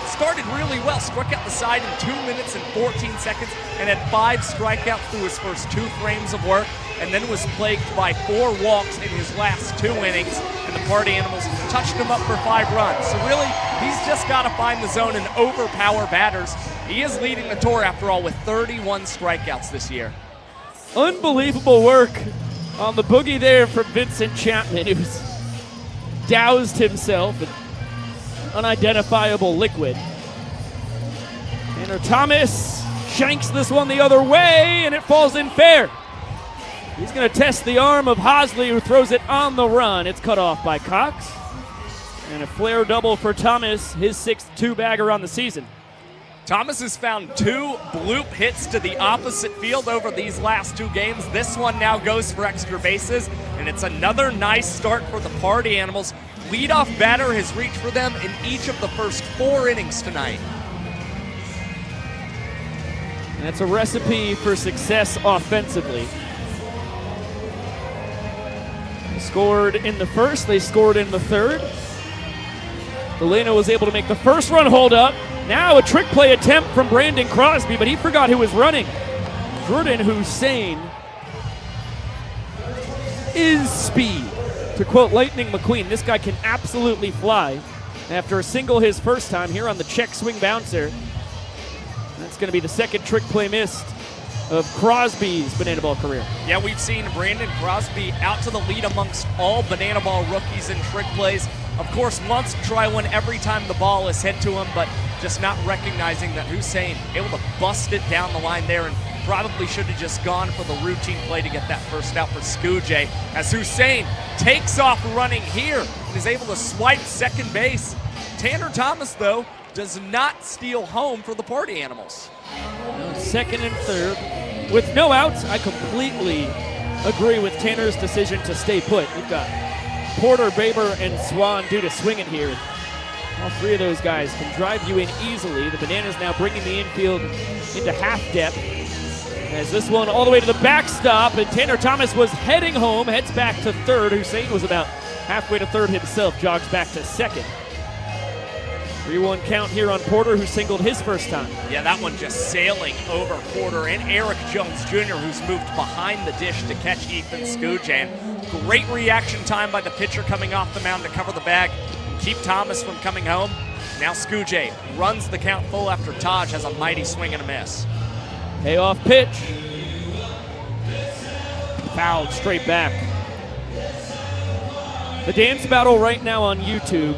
Started really well, struck out the side in 2 minutes and 14 seconds, and had 5 strikeouts through his first 2 frames of work, and then was plagued by 4 walks in his last 2 innings, and the Party Animals touched him up for 5 runs. So really, he's just got to find the zone and overpower batters. He is leading the tour, after all, with 31 strikeouts this year. Unbelievable work on the boogie there from Vincent Chapman, who's doused himself in unidentifiable liquid. Tanner Thomas shanks this one the other way, and it falls in fair. He's going to test the arm of Hosley, who throws it on the run. It's cut off by Cox. And a flare double for Thomas, his 6th 2-bagger on the season. Thomas has found 2 bloop hits to the opposite field over these last 2 games. This one now goes for extra bases, and it's another nice start for the Party Animals. Leadoff batter has reached for them in each of the first 4 innings tonight. And that's a recipe for success offensively. They scored in the first, they scored in the third. Delano was able to make the first run hold up. Now a trick play attempt from Brandon Crosby, but he forgot who was running. Jordan Hussein is speed. To quote Lightning McQueen, this guy can absolutely fly. After a single his first time here on the check swing bouncer. That's going to be the second trick play missed of Crosby's Banana Ball career. Yeah, we've seen Brandon Crosby out to the lead amongst all Banana Ball rookies in trick plays. Of course, wants to try one every time the ball is hit to him, but just not recognizing that Hussein able to bust it down the line there, and probably should have just gone for the routine play to get that first out for Skujay, as Hussein takes off running here and is able to swipe second base. Tanner Thomas, though, does not steal home for the Party Animals. Second and third. With no outs, I completely agree with Tanner's decision to stay put. We've got Porter, Baber, and Swan due to swing it here. All 3 of those guys can drive you in easily. The Bananas now bringing the infield into half depth. As this one all the way to the backstop, and Tanner Thomas was heading home, heads back to third. Hussein was about halfway to third himself, jogs back to second. 3-1 count here on Porter, who singled his first time. Yeah, that one just sailing over Porter and Eric Jones Jr., who's moved behind the dish to catch Ethan Skujay. Great reaction time by the pitcher coming off the mound to cover the bag and keep Thomas from coming home. Now Skujay runs the count full after Taj has a mighty swing and a miss. Payoff pitch. Fouled straight back. The dance battle right now on YouTube.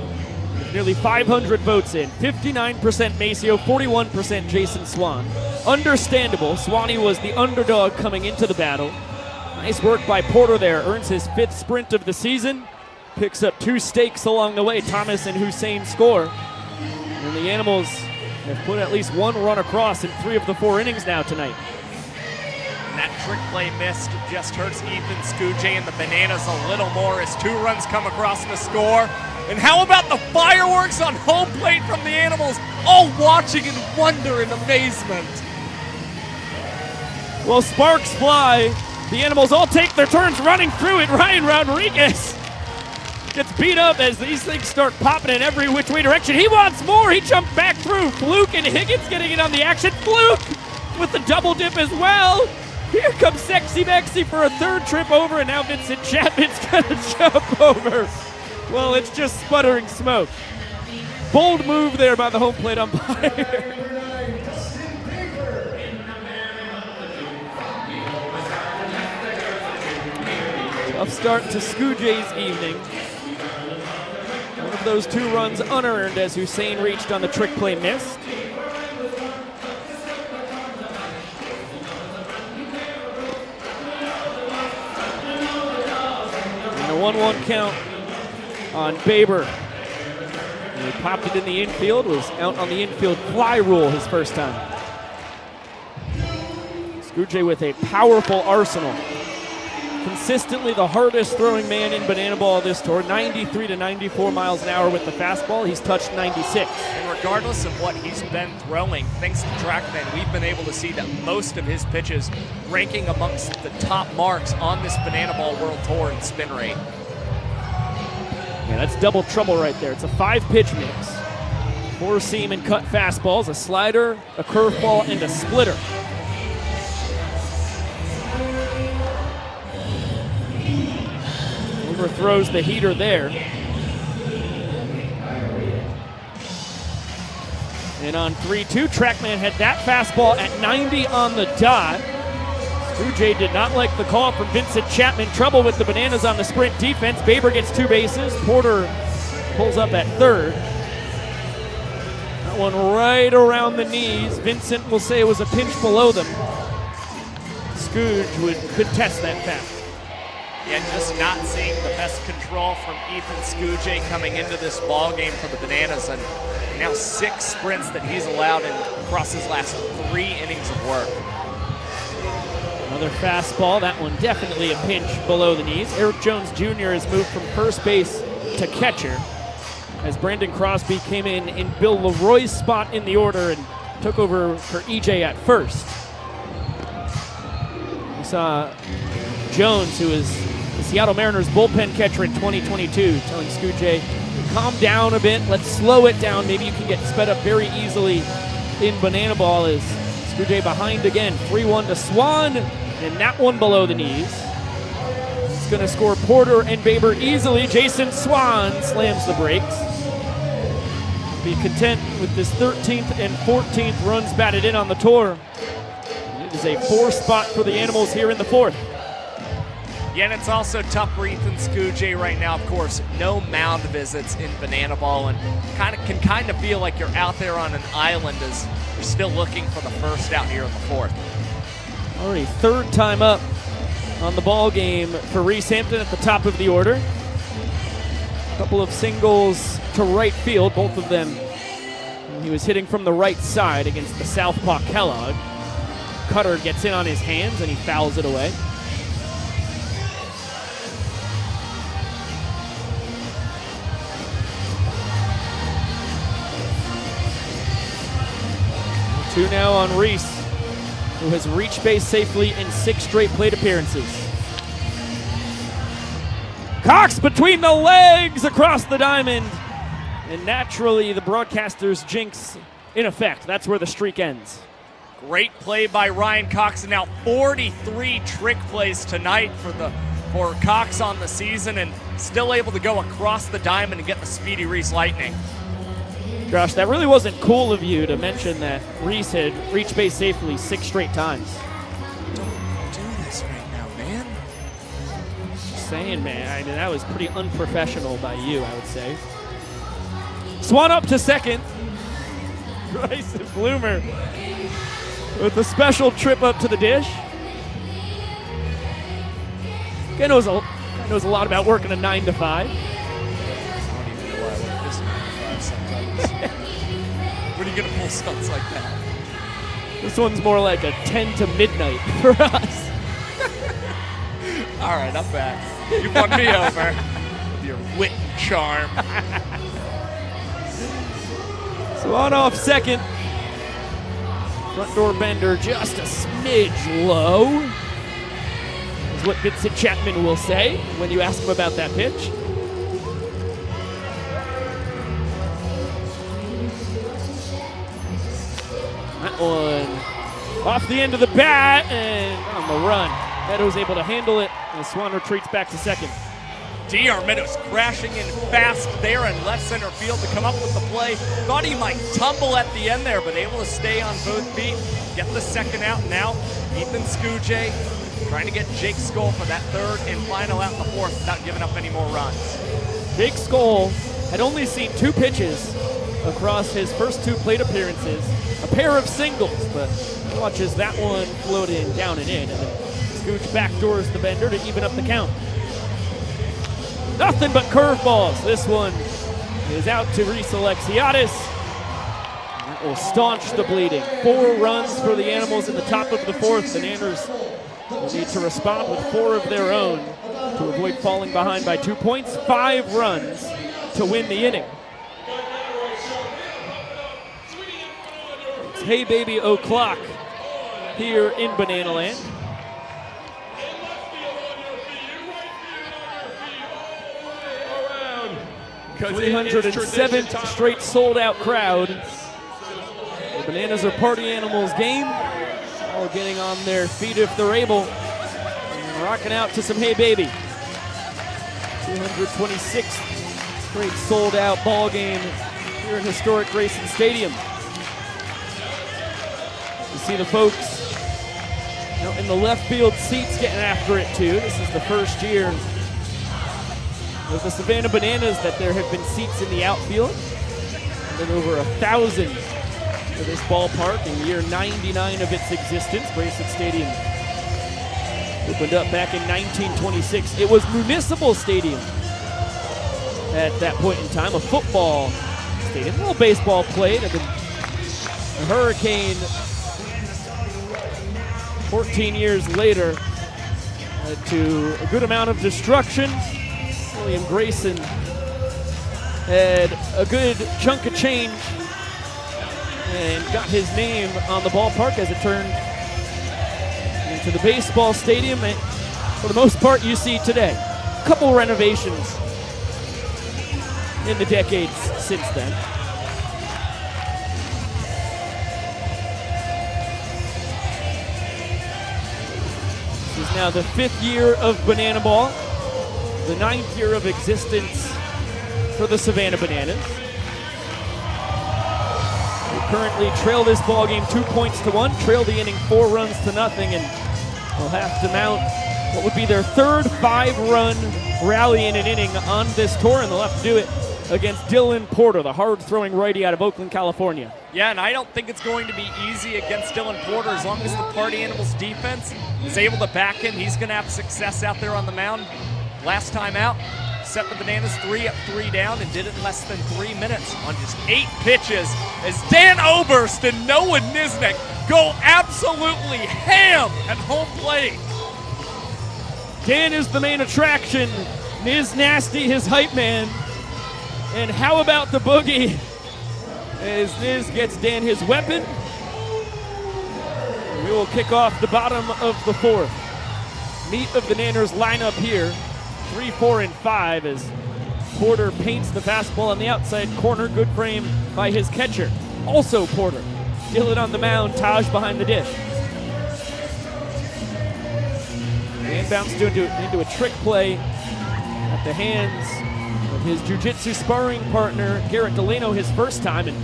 Nearly 500 votes in. 59% Maceo, 41% Jason Swan. Understandable. Swanee was the underdog coming into the battle. Nice work by Porter there. Earns his 5th sprint of the season. Picks up 2 stakes along the way. Thomas and Hussein score. And the Animals have put at least 1 run across in 3 of the 4 innings now tonight. And that trick play missed just hurts Ethan Skujay and the Bananas a little more as 2 runs come across the score. And how about the fireworks on home plate from the Animals, all watching in wonder and amazement. Well, sparks fly. The Animals all take their turns running through it. Ryan Rodriguez gets beat up as these things start popping in every which way direction. He wants more. He jumped back through. Fluke and Higgins getting in on the action. Fluke with the double dip as well. Here comes Sexy Mexy for a 3rd trip over, and now Vincent Chapman's going to jump over. Well, it's just sputtering smoke. Bold move there by the home plate umpire. Tough start to Skujay's evening. One of those 2 runs unearned as Hussein reached on the trick play missed. And a 1-1 count on Baber. And he popped it in the infield, was out on the infield fly rule his first time. Skujay with a powerful arsenal. Consistently the hardest throwing man in banana ball this tour, 93 to 94 miles an hour with the fastball. He's touched 96. And regardless of what he's been throwing, thanks to TrackMan, we've been able to see that most of his pitches ranking amongst the top marks on this banana ball world tour in spin rate. Yeah, that's double trouble right there. It's a 5-pitch mix. 4 seam and cut fastballs, a slider, a curveball, and a splitter. Overthrows the heater there. And on 3-2, TrackMan had that fastball at 90 on the dot. Scrooge did not like the call from Vincent Chapman. Trouble with the Bananas on the sprint defense. Baber gets 2 bases. Porter pulls up at third. That one right around the knees. Vincent will say it was a pinch below them. Scrooge would contest that fact. Yeah, just not seeing the best control from Ethan Scooge coming into this ball game for the Bananas, and now 6 sprints that he's allowed across his last 3 innings of work. Another fastball, that one definitely a pinch below the knees. Eric Jones Jr. has moved from first base to catcher as Brandon Crosby came in Bill Leroy's spot in the order and took over for EJ at first. We saw Jones, who is the Seattle Mariners bullpen catcher in 2022, telling Scooge, calm down a bit, let's slow it down. Maybe you can get sped up very easily in banana ball. As Scooge behind again, 3-1 to Swan, and that one below the knees. It's going to score Porter and Baber easily. Jason Swan slams the brakes. Be content with this 13th and 14th runs batted in on the tour. It is a 4 spot for the Animals here in the 4th. Yeah, and it's also tough for Ethan Scooge right now, of course. No mound visits in banana ball, and can kind of feel like you're out there on an island as you're still looking for the first out here in the 4th. Already 3rd time up on the ball game for Reese Hampton at the top of the order. A couple of singles to right field, both of them. He was hitting from the right side against the southpaw Kellogg. Cutter gets in on his hands and he fouls it away. Two now on Reese, who has reached base safely in 6 straight plate appearances. Cox between the legs across the diamond. And naturally, the broadcaster's jinx in effect. That's where the streak ends. Great play by Ryan Cox, and now 43 trick plays tonight for Cox on the season, and still able to go across the diamond and get the speedy Reese Lightning. Josh, that really wasn't cool of you to mention that Reese had reached base safely 6 straight times. Don't do this right now, man. Just saying, man. I mean, that was pretty unprofessional by you, I would say. Swan up to second. Bryson Bloomer with a special trip up to the dish. Guy knows a lot about working a 9 to 5. When are you going to pull stunts like that? This one's more like a 10 to midnight for us. All right, I'm back. You won me over with your wit and charm. Swan off second. Front door bender just a smidge low, is what Vincent Chapman will say when you ask him about that pitch. That one off the end of the bat and on the run. Meadows able to handle it, and Swan retreats back to second. D.R. Meadows crashing in fast there in left center field to come up with the play. Thought he might tumble at the end there, but able to stay on both feet, get the second out. Now Ethan Scooge trying to get Jake Skoll for that 3rd and final out in the 4th without giving up any more runs. Jake Skoll had only seen 2 pitches across his first 2 plate appearances. A pair of singles, but watches that one floating down and in. And then Scooch backdoors the bender to even up the count. Nothing but curveballs. This one is out to Reese Alexiadis. That will staunch the bleeding. 4 runs for the Animals in the top of the 4th. The Nanners will need to respond with 4 of their own to avoid falling behind by 2 points, 5 runs to win the inning. It's Hey Baby O'Clock here in Banana Land. Because 307th straight sold-out crowd. The Bananas are party animals game. All getting on their feet if they're able. And rocking out to some Hey Baby. 226th straight sold-out ball game here in historic Grayson Stadium. You see the folks in the left field seats getting after it too. This is the first year of the Savannah Bananas that there have been seats in the outfield. And then over 1,000 for this ballpark in year 99 of its existence. Grayson Stadium opened up back in 1926. It was Municipal Stadium at that point in time, a football stadium. A little baseball played, and then a hurricane 14 years later led to a good amount of destruction. William Grayson had a good chunk of change and got his name on the ballpark as it turned into the baseball stadium that, for the most part, you see today. A couple renovations in the decades since then. This is now the 5th year of Banana Ball, the 9th year of existence for the Savannah Bananas. We currently trail this ball game 2 points to 1, trail the inning 4 runs to nothing, and will have to mount what would be their 3rd 5-run rally in an inning on this tour, and they'll have to do it against Dylan Porter, the hard-throwing righty out of Oakland, California. Yeah, and I don't think it's going to be easy against Dylan Porter as long as the Party Animals defense is able to back him. He's going to have success out there on the mound. Last time out, set the Bananas 3 up, 3 down, and did it in less than 3 minutes on just 8 pitches as Dan Oberst and Noah Niznek go absolutely ham at home plate. Dan is the main attraction. Niz Nasty, his hype man. And how about the boogie as Niz gets Dan his weapon? We will kick off the bottom of the 4th. Meat of the Nanners lineup here. 3, 4, and 5 as Porter paints the fastball on the outside corner. Good frame by his catcher. Also Porter. Dillon on the mound, Taj behind the dish. Dan bounced into a trick play at the hands of his jiu-jitsu sparring partner, Garrett Delano, his first time, and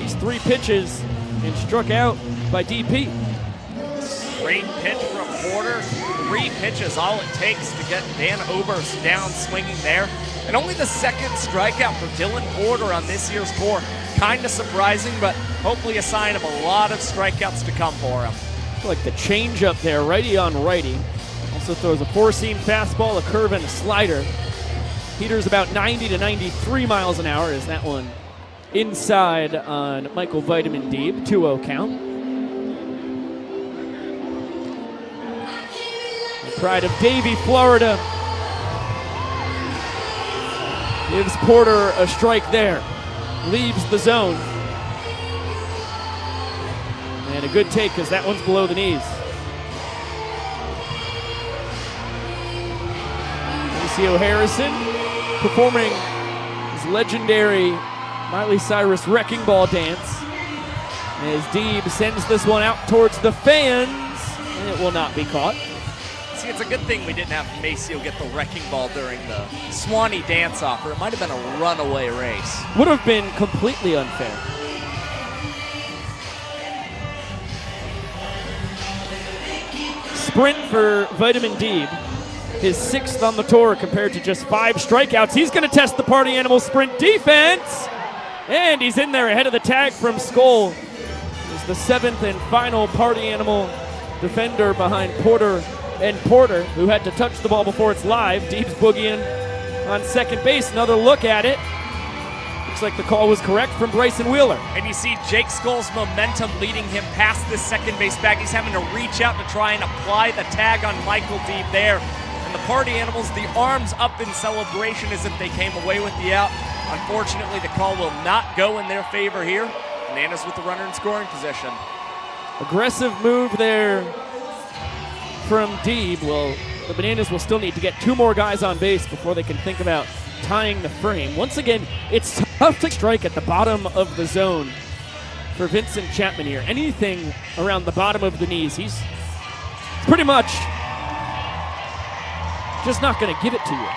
he's 3 pitches and struck out by DP. Great pitch from Porter. 3 pitches, all it takes to get Dan Oberst down swinging there. And only the 2nd strikeout for Dylan Porter on this year's tour. Kind of surprising, but hopefully a sign of a lot of strikeouts to come for him. I feel like the changeup there, righty on righty. Also throws a 4-seam fastball, a curve, and a slider. Heater's about 90 to 93 miles an hour. Is that one inside on Michael Vitamin Deeb, 2-0 count. The pride of Davie, Florida, gives Porter a strike there. Leaves the zone. And a good take because that one's below the knees. Maceo Harrison performing his legendary Miley Cyrus Wrecking Ball dance as Deeb sends this one out towards the fans, and it will not be caught. See, it's a good thing we didn't have Maceo get the Wrecking Ball during the Swanee dance-off, or it might have been a runaway race. Would have been completely unfair. Sprint for Vitamin Deeb. His 6th on the tour compared to just 5 strikeouts. He's going to test the Party Animal sprint defense. And he's in there ahead of the tag from Skoll. He's the 7th and final Party Animal defender behind Porter and Porter, who had to touch the ball before it's live. Deeb's boogieing on second base. Another look at it. Looks like the call was correct from Bryson Wheeler. And you see Jake Skull's momentum leading him past this second base bag. He's having to reach out to try and apply the tag on Michael Deeb there. And the Party Animals, the arms up in celebration as if they came away with the out. Unfortunately, the call will not go in their favor here. Bananas with the runner in scoring position. Aggressive move there from Deeb. Well, the Bananas will still need to get 2 more guys on base before they can think about tying the frame. Once again, it's tough to strike at the bottom of the zone for Vincent Chapman here. Anything around the bottom of the knees, he's pretty much just not going to give it to you.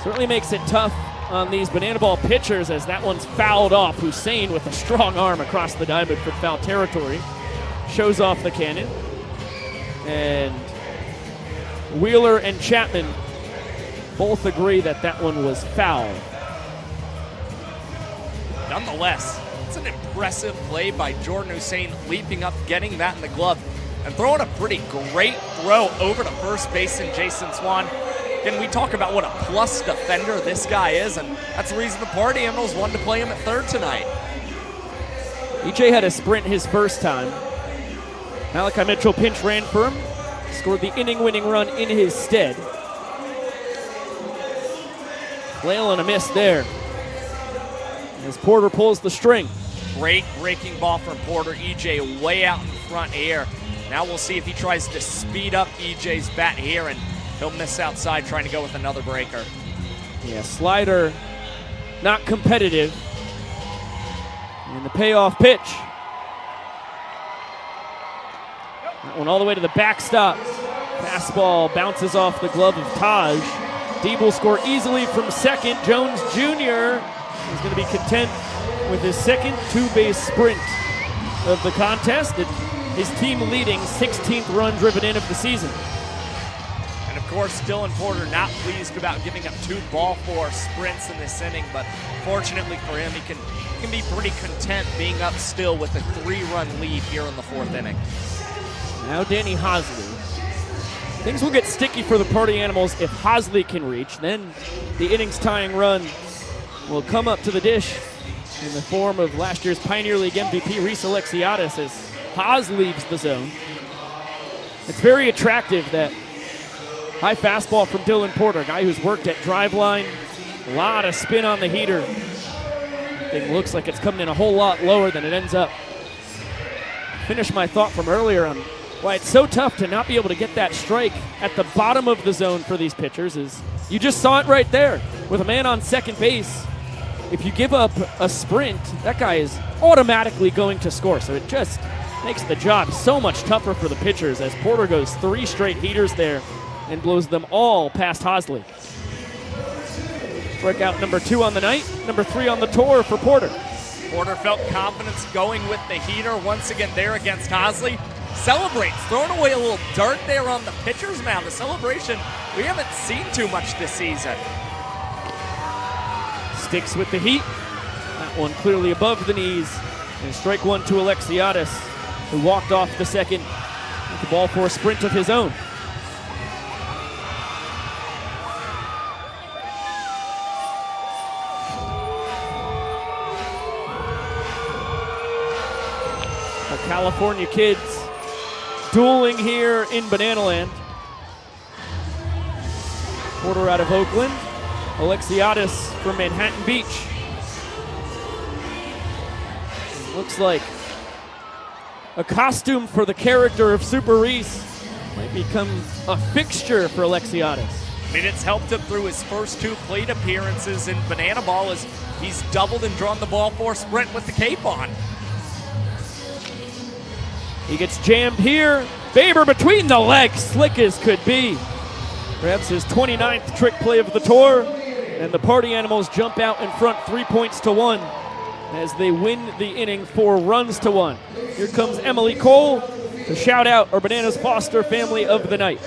Certainly makes it tough on these banana ball pitchers as that one's fouled off. Hussein with a strong arm across the diamond for foul territory. Shows off the cannon. And Wheeler and Chapman both agree that that one was foul. Nonetheless, it's an impressive play by Jordan Hussein, leaping up, getting that in the glove, and throwing a pretty great throw over to first baseman Jason Swan. Again, we talk about what a plus defender this guy is, and that's the reason the Party Animals wanted to play him at third tonight. EJ had a sprint his first time. Malachi Mitchell pinch ran for him, scored the inning-winning run in his stead. Flail and a miss there as Porter pulls the string. Great breaking ball from Porter. EJ way out in front here. Now we'll see if he tries to speed up EJ's bat here, and he'll miss outside trying to go with another breaker. Yeah, slider not competitive. And the payoff pitch. That one all the way to the backstop. Fastball bounces off the glove of Taj. Deeb will score easily from second. Jones Jr. is going to be content with his second 2-base sprint of the contest, and his team leading 16th run driven in of the season. And of course, Dylan Porter not pleased about giving up 2 ball four sprints in this inning, but fortunately for him, he can be pretty content being up still with a 3-run lead here in the 4th inning. Now Danny Hosley. Things will get sticky for the Party Animals if Hosley can reach. Then the innings tying run will come up to the dish in the form of last year's Pioneer League MVP Reese Alexiadis as Haas leaves the zone. It's very attractive, that high fastball from Dylan Porter, a guy who's worked at driveline, a lot of spin on the heater. Thing looks like it's coming in a whole lot lower than it ends up. Finish my thought from earlier on why it's so tough to not be able to get that strike at the bottom of the zone for these pitchers is you just saw it right there with a man on second base. If you give up a sprint, that guy is automatically going to score. So it just makes the job so much tougher for the pitchers as Porter goes 3 straight heaters there and blows them all past Hosley. Strikeout number 2 on the night, number 3 on the tour for Porter. Porter felt confidence going with the heater once again there against Hosley. Celebrates, throwing away a little dart there on the pitcher's mound. The celebration we haven't seen too much this season. Sticks with the heat. That one clearly above the knees. And strike 1 to Alexiadis, who walked off the second with the ball for a sprint of his own. The California kids dueling here in Banana Land. Porter out of Oakland, Alexiadis from Manhattan Beach. Looks like a costume for the character of Super Reese might become a fixture for Alexiadis. I mean, it's helped him through his first 2 plate appearances in Banana Ball as he's doubled and drawn the ball for sprint with the cape on. He gets jammed here. Baber between the legs, slick as could be. Perhaps his 29th trick play of the tour. And the Party Animals jump out in front 3-1 as they win the inning 4-1. Here comes Emily Cole to shout out our Bananas Foster family of the night.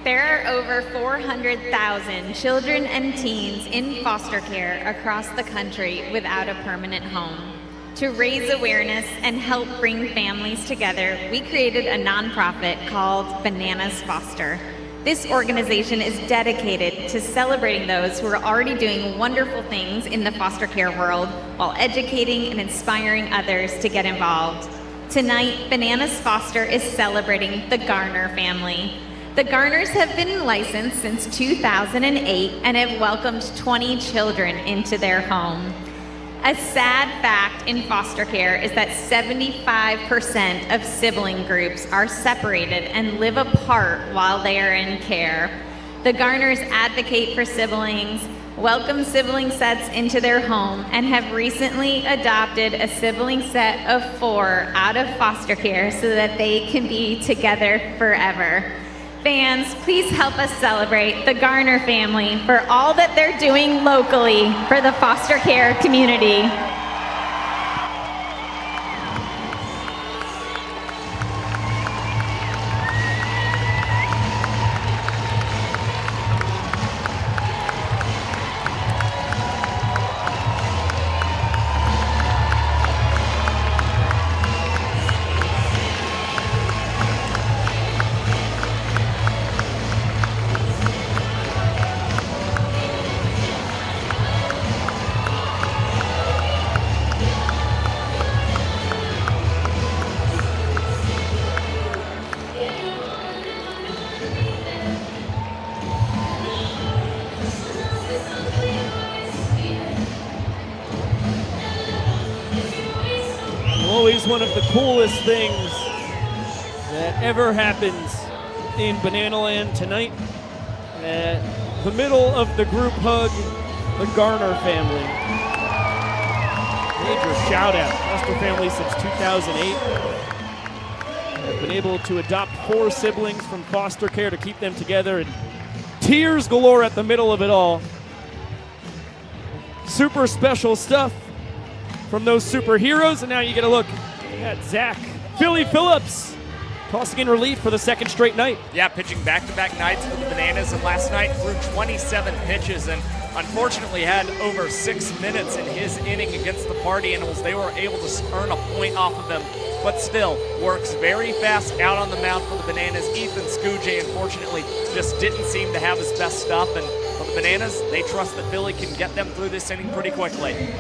There are over 400,000 children and teens in foster care across the country without a permanent home. To raise awareness and help bring families together, we created a nonprofit called Bananas Foster. This organization is dedicated to celebrating those who are already doing wonderful things in the foster care world while educating and inspiring others to get involved. Tonight, Bananas Foster is celebrating the Garner family. The Garners have been licensed since 2008 and have welcomed 20 children into their home. A sad fact in foster care is that 75% of sibling groups are separated and live apart while they are in care. The Garners advocate for siblings, welcome sibling sets into their home, and have recently adopted a sibling set of 4 out of foster care so that they can be together forever. Fans, please help us celebrate the Garner family for all that they're doing locally for the foster care community. Always one of the coolest things that ever happens in Banana Land tonight. At the middle of the group hug, the Garner family. Major shout out. Foster family since 2008. Have been able to adopt 4 siblings from foster care to keep them together, and tears galore at the middle of it all. Super special stuff from those superheroes, and now you get a look at Zach Philly Phillips tossing in relief for the second straight night. Yeah, pitching back-to-back nights for the Bananas, and last night threw 27 pitches and unfortunately had over 6 minutes in his inning against the Party Animals. They were able to earn a point off of them, but still works very fast out on the mound for the Bananas. Ethan Scujay, unfortunately, just didn't seem to have his best stuff, and for the Bananas, they trust that Philly can get them through this inning pretty quickly.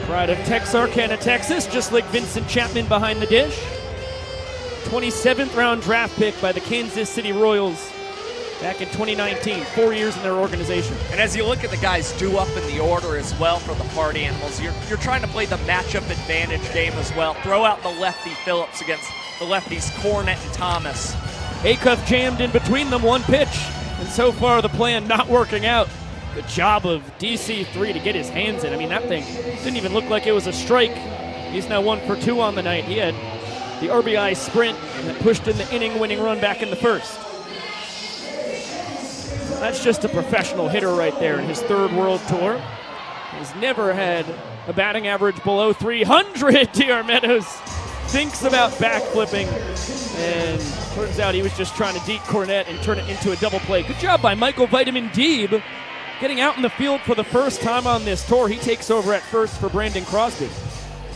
Pride of Texarkana, Texas, just like Vincent Chapman behind the dish. 27th round draft pick by the Kansas City Royals back in 2019, 4 years in their organization. And as you look at the guys due up in the order as well for the Party Animals, you're trying to play the matchup advantage game as well. Throw out the lefty Phillips against the lefties Cornett and Thomas. Acuff jammed in between them, 1 pitch, and so far the plan not working out. Good job of DC3 to get his hands in. I mean, that thing didn't even look like it was a strike. He's now 1 for 2 on the night. He had the RBI sprint that pushed in the inning-winning run back in the first. That's just a professional hitter right there in his 3rd World Tour. He's never had a batting average below 300. DR Meadows thinks about backflipping, and turns out he was just trying to deke Cornett and turn it into a double play. Good job by Michael Vitamin Deeb, getting out in the field for the first time on this tour. He takes over at first for Brandon Crosby.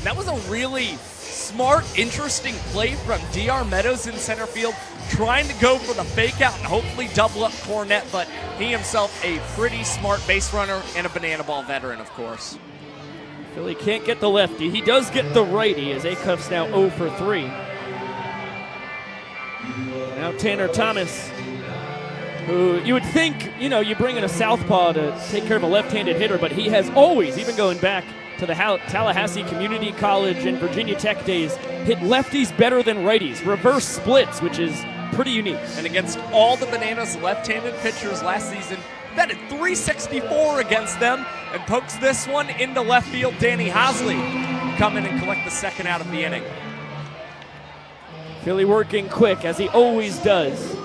That was a really smart, interesting play from DR Meadows in center field, trying to go for the fake out and hopefully double up Cornett, but he himself a pretty smart base runner and a banana ball veteran, of course. Philly can't get the lefty. He does get the righty as Acuff's now 0 for 3. Now Tanner Thomas, who you would think, you bring in a southpaw to take care of a left-handed hitter, but he has always, even going back to the Tallahassee Community College and Virginia Tech days, hit lefties better than righties, reverse splits, which is pretty unique. And against all the Bananas left-handed pitchers last season, batted .364 against them, and pokes this one into left field. Danny Hosley come in and collect the second out of the inning. Philly working quick, as he always does.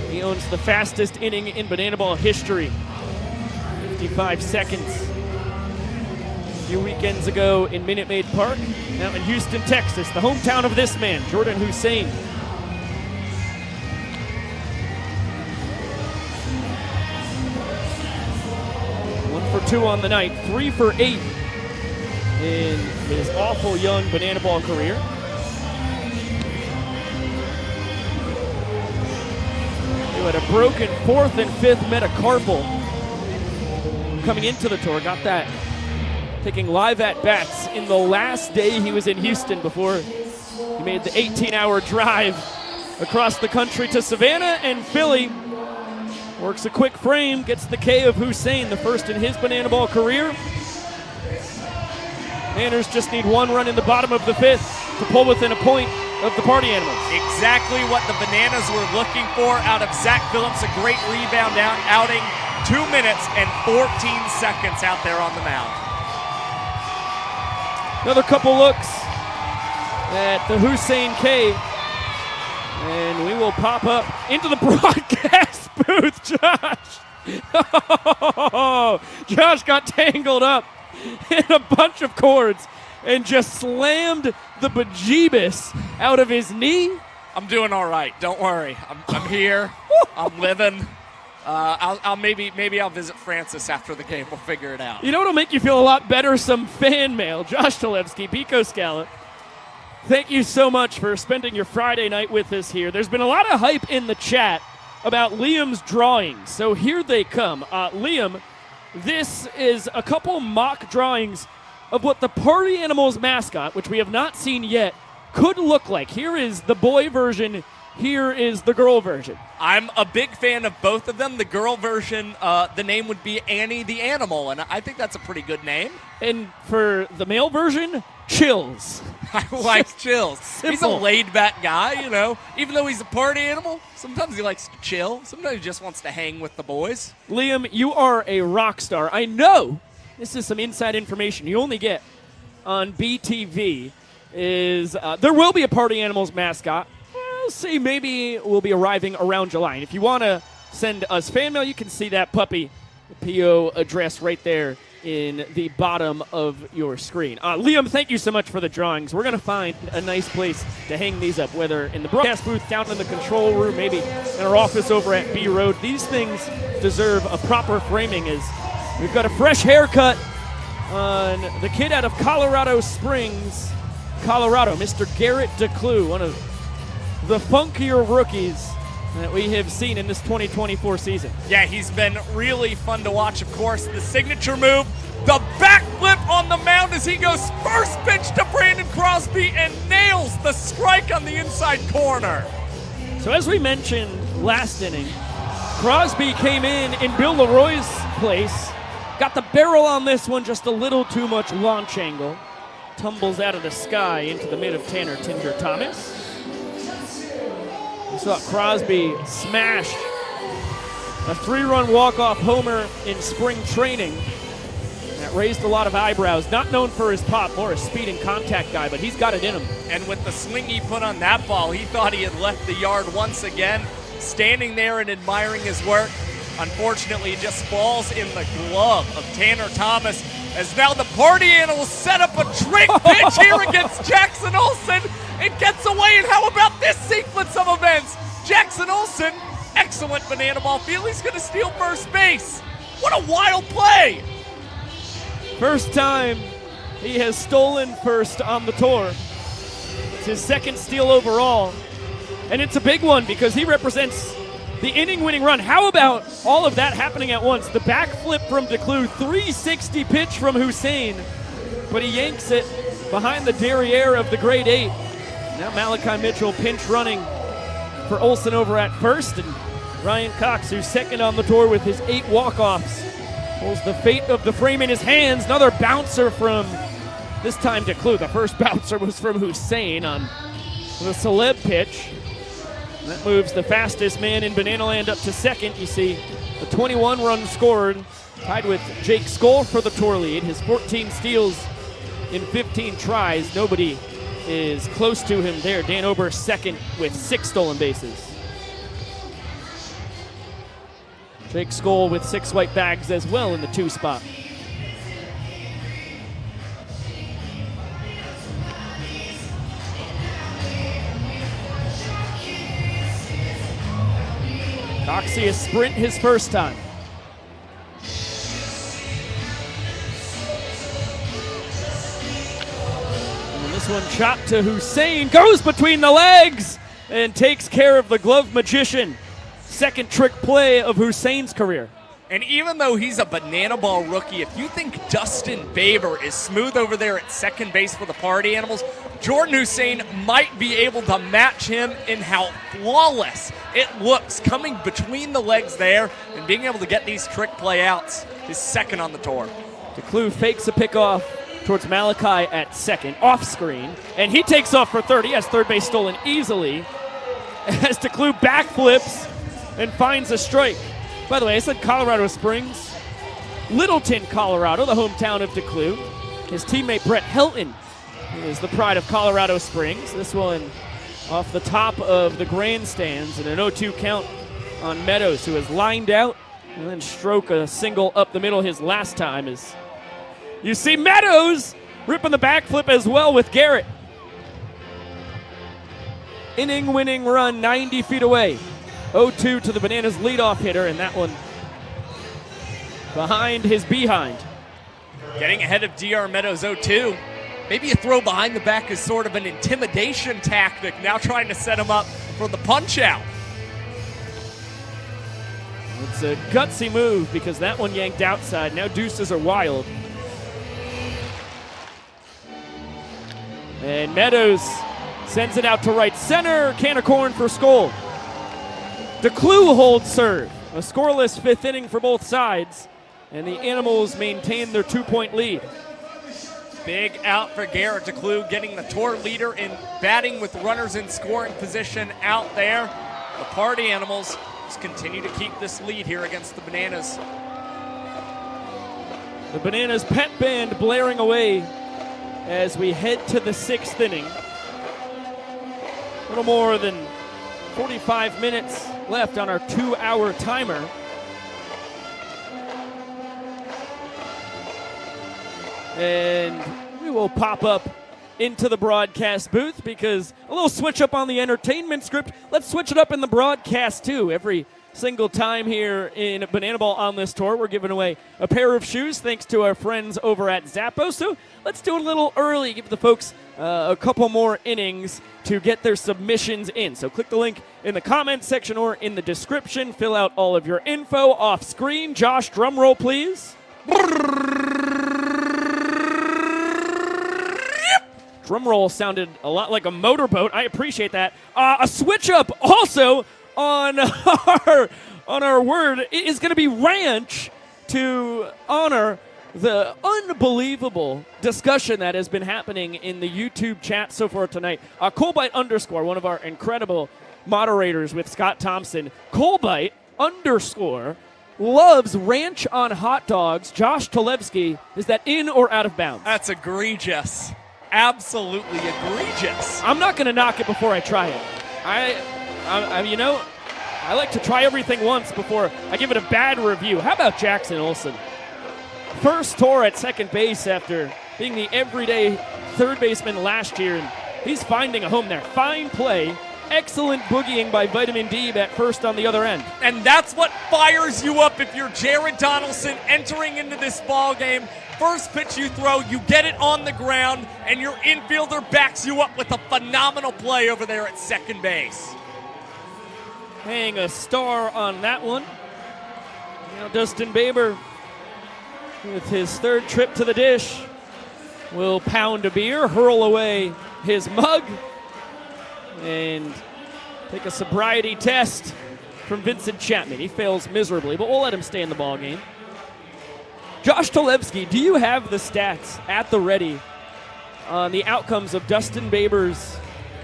He owns the fastest inning in banana ball history. 55 seconds. A few weekends ago in Minute Maid Park, now in Houston, Texas, the hometown of this man, Jordan Hussein. for 2 on the night, 3 for 8 in his awful young banana ball career. He had a broken 4th and 5th metacarpal coming into the tour. Got that taking live at-bats in the last day he was in Houston before he made the 18-hour drive across the country to Savannah and Philly. Works a quick frame, gets the K of Hussein, the first in his banana ball career. Manners just need 1 run in the bottom of the 5th to pull within a point of the Party Animals. Exactly what the Bananas were looking for out of Zach Phillips. A great rebound outing. 2 minutes and 14 seconds out there on the mound. Another couple looks at the Hussein K. And we will pop up into the broadcast booth, Josh. Oh, Josh got tangled up in a bunch of cords and just slammed the bejeebus out of his knee. I'm doing all right. Don't worry. I'm here. I'm living. Maybe I'll visit Francis after the game. We'll figure it out. You know what'll make you feel a lot better? Some fan mail. Josh Talevsky, Pico Scala. Thank you so much for spending your Friday night with us here. There's been a lot of hype in the chat about Liam's drawings, so here they come. Liam, this is a couple mock drawings of what the Party Animals mascot, which we have not seen yet, could look like. Here is the boy version. Here is the girl version. I'm a big fan of both of them. The girl version, the name would be Annie the Animal, and I think that's a pretty good name. And for the male version, Chills. I like Chills. Simple. He's a laid-back guy, you know. Even though he's a party animal, sometimes he likes to chill. Sometimes he just wants to hang with the boys. Liam, you are a rock star. I know this is some inside information you only get on BTV. There will be a Party Animals mascot. We'll see. Maybe we'll be arriving around July. And if you want to send us fan mail, you can see that puppy PO address right there in the bottom of your screen. Liam, thank you so much for the drawings. We're going to find a nice place to hang these up, whether in the broadcast booth, down in the control room, maybe in our office over at B Road. These things deserve a proper framing, as we've got a fresh haircut on the kid out of Colorado Springs, Colorado, Mr. Garrett DeClue, one of the funkier rookies that we have seen in this 2024 season. Yeah, he's been really fun to watch, of course. The signature move, the backflip on the mound as he goes first pitch to Brandon Crosby and nails the strike on the inside corner. So as we mentioned last inning, Crosby came in Bill Leroy's place, got the barrel on this one, just a little too much launch angle. Tumbles out of the sky into the mid of Tanner Tinder Thomas. We saw Crosby smash a 3-run walk-off homer in spring training. That raised a lot of eyebrows. Not known for his pop, more a speed and contact guy, but he's got it in him. And with the swing he put on that ball, he thought he had left the yard once again, standing there and admiring his work. Unfortunately, it just falls in the glove of Tanner Thomas, as now the Party Animals set up a trick pitch here against Jackson Olsen. It gets away, and how about this sequence of events? Jackson Olsen, excellent banana ball feel. He's going to steal first base. What a wild play. First time he has stolen first on the tour. It's his second steal overall, and it's a big one because he represents the inning-winning run. How about all of that happening at once? The backflip from DeClue, 360 pitch from Hussein, but he yanks it behind the derriere of the grade 8. Now Malachi Mitchell pinch running for Olsen over at first, and Ryan Cox, who's second on the tour with his 8 walk-offs, holds the fate of the frame in his hands. Another bouncer from, this time DeClue. The first bouncer was from Hussein on the celeb pitch. That moves the fastest man in Banana Land up to second. You see the 21 runs scored, tied with Jake Skoll for the tour lead. His 14 steals in 15 tries. Nobody is close to him there. Dan Oberst second with 6 stolen bases. Jake Skoll with 6 white bags as well in the 2 spot. Coxie a sprint his first time. This one chopped to Hussein, goes between the legs and takes care of the glove magician. Second trick play of Hussein's career. And even though he's a banana ball rookie, if you think Dustin Baber is smooth over there at second base for the Party Animals, Jordan Hussein might be able to match him in how flawless it looks coming between the legs there and being able to get these trick play outs. His second on the tour. DeClue fakes a pickoff towards Malachi at second, off screen, and he takes off for third. He has third base stolen easily as DeClue backflips and finds a strike. By the way, I said Colorado Springs. Littleton, Colorado, the hometown of DeClue. His teammate Brett Helton is the pride of Colorado Springs. This one off the top of the grandstands and an 0-2 count on Meadows, who has lined out and then stroke a single up the middle his last time. As you see Meadows ripping the backflip as well with Garrett. Inning-winning run 90 feet away. 0-2 to the Bananas leadoff hitter, and that one behind his behind. Getting ahead of DR Meadows 0-2. Maybe a throw behind the back is sort of an intimidation tactic, now trying to set him up for the punch out. It's a gutsy move because that one yanked outside. Now deuces are wild. And Meadows sends it out to right center. Can of corn for Skoll. DeClue holds serve. A scoreless fifth inning for both sides, and the Animals maintain their 2-point lead. Big out for Garrett. DeClue getting the tour leader in batting with runners in scoring position out there. The Party Animals just continue to keep this lead here against the Bananas. The Bananas pet band blaring away as we head to the sixth inning. A little more than 45 minutes left on our 2-hour timer. And we will pop up into the broadcast booth because a little switch up on the entertainment script. Let's switch it up in the broadcast too. Every single time here in Banana Ball on this tour, we're giving away a pair of shoes thanks to our friends over at Zappos. So let's do it a little early, give the folks a couple more innings to get their submissions in. So click the link in the comments section or in the description. Fill out all of your info off screen. Josh, drum roll, please. Drum roll sounded a lot like a motorboat. I appreciate that. A switch up also on our word is going to be ranch to honor the unbelievable discussion that has been happening in the YouTube chat so far tonight. Colbite _, one of our incredible moderators with Scott Thompson. Colbite _ loves ranch on hot dogs. Josh Talevsky, is that in or out of bounds? That's egregious. Absolutely egregious. I'm not going to knock it before I try it. I like to try everything once before I give it a bad review. How about Jackson Olsen? First tour at second base after being the everyday third baseman last year, and he's finding a home there. Fine play. Excellent boogieing by Vitamin D at first on the other end. And that's what fires you up if you're Jared Donaldson entering into this ball game. First pitch you throw, you get it on the ground, and your infielder backs you up with a phenomenal play over there at second base. Hang a star on that one. Now Dustin Baber, with his third trip to the dish, will pound a beer, hurl away his mug, and take a sobriety test from Vincent Chapman. He fails miserably, but we'll let him stay in the ball game. Josh Talevsky, do you have the stats at the ready on the outcomes of Dustin Baber's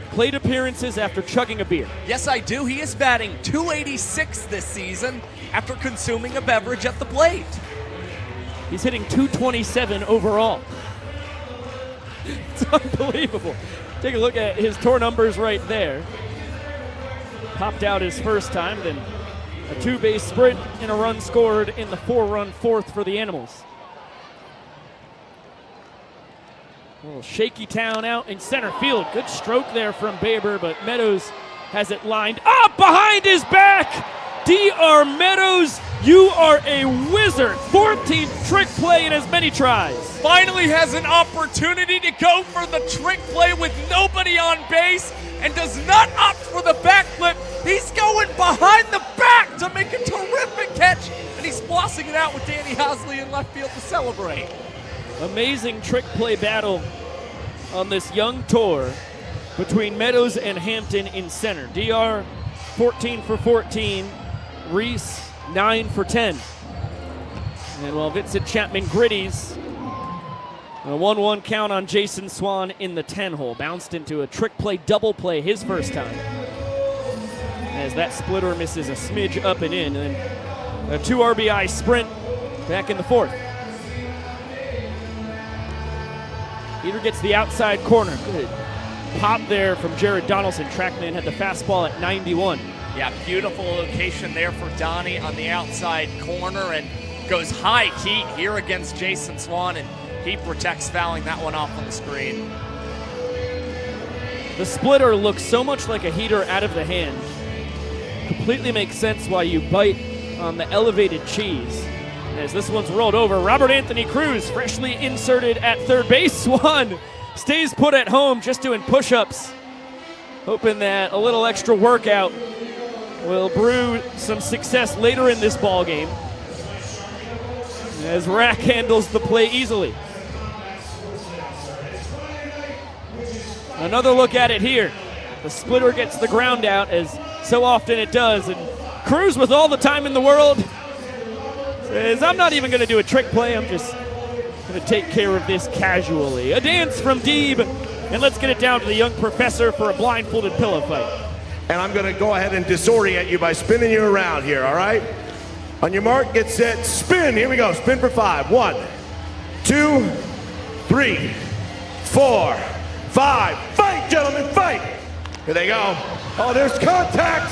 plate appearances after chugging a beer? Yes, I do. He is batting .286 this season after consuming a beverage at the plate. He's hitting .227 overall. It's unbelievable. Take a look at his tour numbers right there. Popped out his first time, then a 2-base sprint and a run scored in the 4-run fourth for the Animals. A little shaky town out in center field. Good stroke there from Baber, but Meadows has it lined up behind his back. DR Meadows You are a wizard. 14th trick play in as many tries. Finally has an opportunity to go for the trick play with nobody on base and does not opt for the backflip. He's going behind the back to make a terrific catch, and he's flossing it out with Danny Hosley in left field to celebrate. Amazing trick play battle on this young tour between Meadows and Hampton in center. DR 14 for 14, Reese 9 for 10. And while Vincent Chapman gritties, a 1-1 count on Jason Swan in the 10 hole. Bounced into a trick play double play his first time. As that splitter misses a smidge up and in. And a 2 RBI sprint back in the 4th. Peter gets the outside corner. Good pop there from Jared Donaldson. Trackman had the fastball at 91. Yeah, beautiful location there for Donnie on the outside corner, and goes high heat here against Jason Swan, and he protects fouling that one off on the screen. The splitter looks so much like a heater out of the hand. Completely makes sense why you bite on the elevated cheese. As this one's rolled over, Robert Anthony Cruz freshly inserted at third base. Swan stays put at home just doing push-ups, hoping that a little extra workout will brew some success later in this ball game, as Rack handles the play easily. Another look at it here. The splitter gets the ground out, as so often it does, and Cruz, with all the time in the world, says, I'm not even going to do a trick play, I'm just going to take care of this casually. A dance from Deeb, and let's get it down to the young professor for a blindfolded pillow fight. And I'm going to go ahead and disorient you by spinning you around here, all right? On your mark, get set, spin. Here we go. Spin for 5. 1, 2, 3, 4, 5. Fight, gentlemen, fight. Here they go. Oh, there's contact.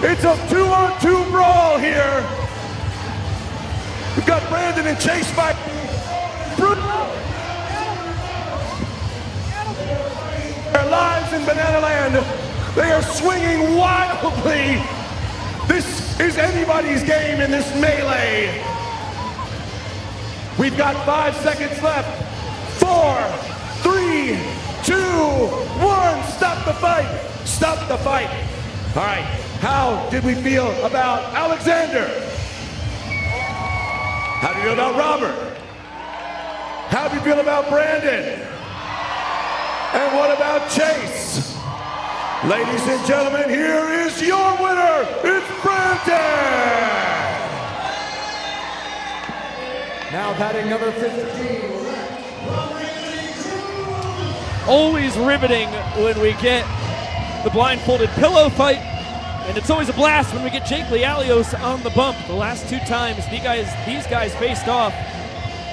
It's a 2-on-2 brawl here. We've got Brandon and Chase by their lives in Banana Land. They are swinging wildly. This is anybody's game in this melee. We've got 5 seconds left. 4, 3, 2, 1. Stop the fight. Stop the fight. All right. How did we feel about Alexander? How do you feel about Robert? How do you feel about Brandon? And what about Chase? Ladies and gentlemen, here is your winner. It's Brandon. Now batting number 15. Always riveting when we get the blindfolded pillow fight, and it's always a blast when we get Jake Lialios on the bump. The last 2 times these guys faced off,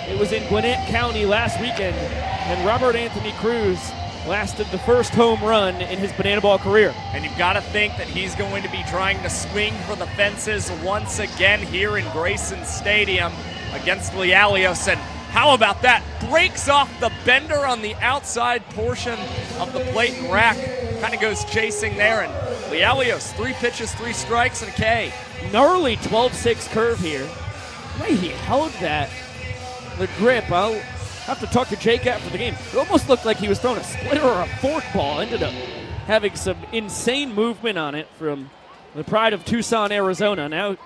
it was in Gwinnett County last weekend, and Robert Anthony Cruz lasted the first home run in his banana ball career. And you've got to think that he's going to be trying to swing for the fences once again here in Grayson Stadium against Lialios. And how about that? Breaks off the bender on the outside portion of the plate, and Rack kind of goes chasing there. And Lialios, 3 pitches, 3 strikes, and a K. Gnarly 12-6 curve here. The way he held that, the grip, I'll have to talk to Jake after the game. It almost looked like he was throwing a splitter or a forkball. Ended up having some insane movement on it from the pride of Tucson, Arizona. Now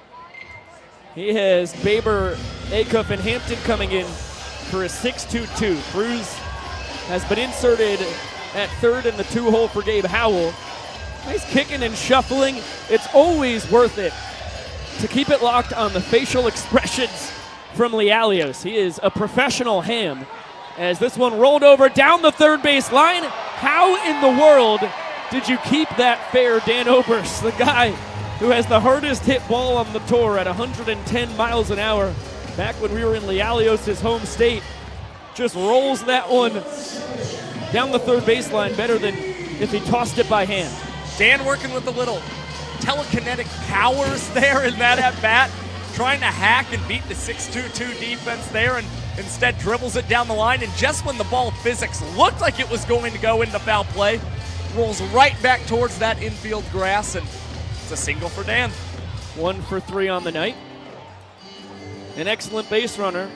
he has Baber, Acuff, and Hampton coming in for a 6-2-2. Cruz has been inserted at third in the 2 hole for Gabe Howell. Nice kicking and shuffling. It's always worth it to keep it locked on the facial expressions from Lialios. He is a professional ham. As this one rolled over down the third base line. How in the world did you keep that fair, Dan Oberst, the guy who has the hardest hit ball on the tour at 110 miles an hour back when we were in Lialios' home state, just rolls that one down the third baseline better than if he tossed it by hand. Dan working with a little telekinetic powers there in that at-bat, trying to hack and beat the 6-2-2 defense there, and instead dribbles it down the line, and just when the ball physics looked like it was going to go into foul play, rolls right back towards that infield grass, and it's a single for Dan. 1 for 3 on the night. an excellent base runner.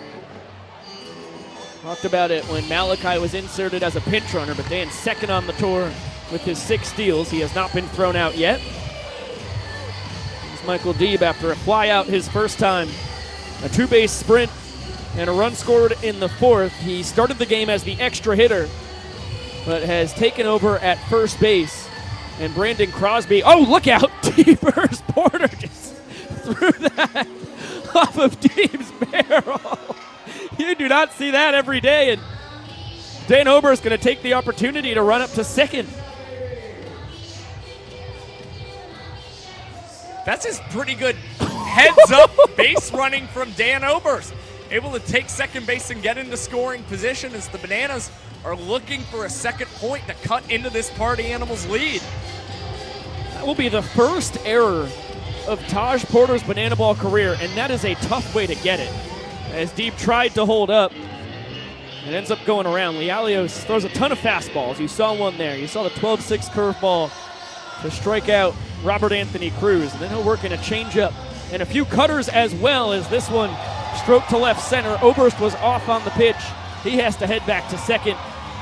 Talked about it when Malachi was inserted as a pinch runner, but Dan's second on the tour with his 6 steals. He has not been thrown out yet. Here's Michael Deeb after a fly out his first time. A 2-base sprint and a run scored in the 4th. He started the game as the extra hitter, but has taken over at first base. And Brandon Crosby, oh, look out! Deeper's Porter just threw that off of Deeb's barrel. You do not see that every day, and Dan Oberst going to take the opportunity to run up to second. That's his pretty good heads-up base running from Dan Oberst. Able to take second base and get into scoring position as the Bananas are looking for a second point to cut into this Party Animals lead. That will be the first error of Taj Porter's banana ball career, and that is a tough way to get it. As Deeb tried to hold up, it ends up going around. Lealios throws a ton of fastballs. You saw one there. You saw the 12-6 curveball to strike out Robert Anthony Cruz. And then he'll work in a changeup and a few cutters as well as this one stroked to left center. Oberst was off on the pitch. He has to head back to second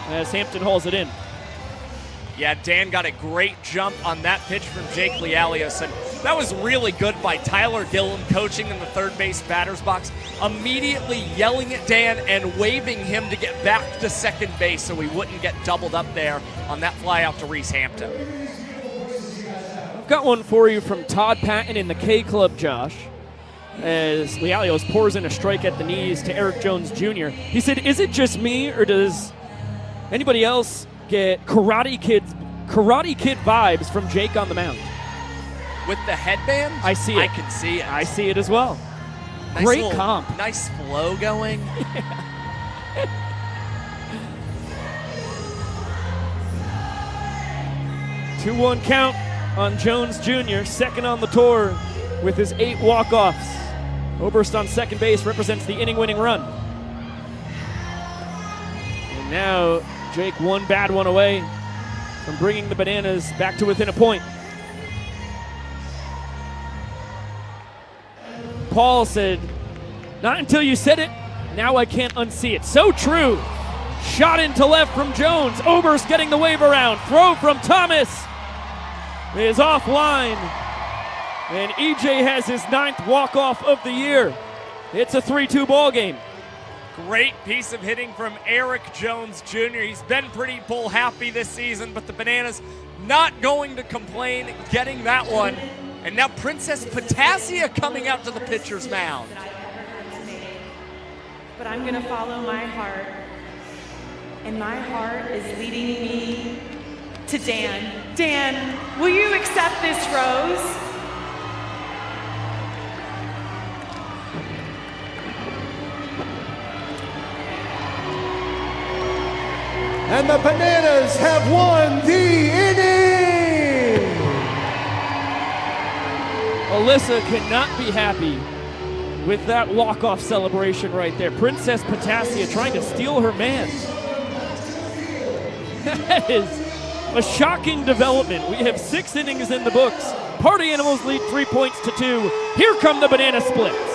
as Hampton hauls it in. Yeah, Dan got a great jump on that pitch from Jake Lealios, and that was really good by Tyler Gillum, coaching in the third base batter's box, immediately yelling at Dan and waving him to get back to second base so he wouldn't get doubled up there on that fly out to Reese Hampton. I've got one for you from Todd Patton in the K Club, Josh, as Lealios pours in a strike at the knees to Eric Jones Jr. He said, is it just me, or does anybody else get Karate Kid vibes from Jake on the mound? With the headband? I see it. I can see it. I see it as well. Nice Great comp. Nice flow going. 2-1 count on Jones Jr., second on the tour with his 8 walk-offs. Oberst on second base represents the inning-winning run. And now Jake one bad one away from bringing the Bananas back to within a point. Paul said, not until you said it, now I can't unsee it. So true. Shot into left from Jones. Oberst getting the wave around. Throw from Thomas is offline. And EJ has his 9th walk-off of the year. It's a 3-2 ball game. Great piece of hitting from Eric Jones Jr. He's been pretty bull happy this season, but the Bananas not going to complain, getting that one. And now Princess Potassia coming out to the pitcher's mound. But I'm going to follow my heart. And my heart is leading me to Dan. Dan, will you accept this rose? And the Bananas have won the inning! Alyssa cannot be happy with that walk-off celebration right there. Princess Potassia trying to steal her man. That is a shocking development. We have 6 innings in the books. Party Animals lead 3 points to 2. Here come the Banana Splits.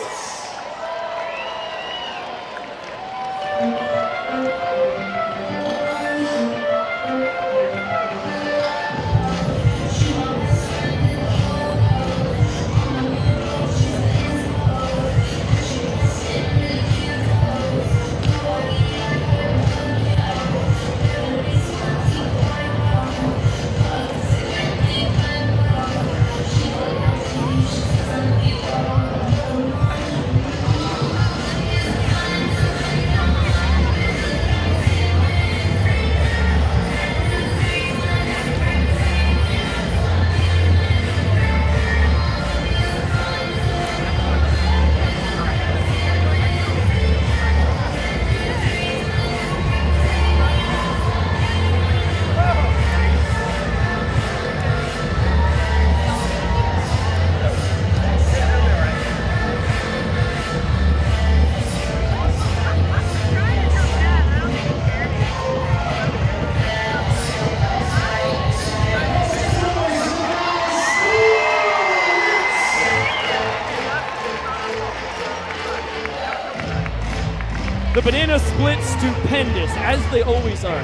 banana split stupendous, as they always are.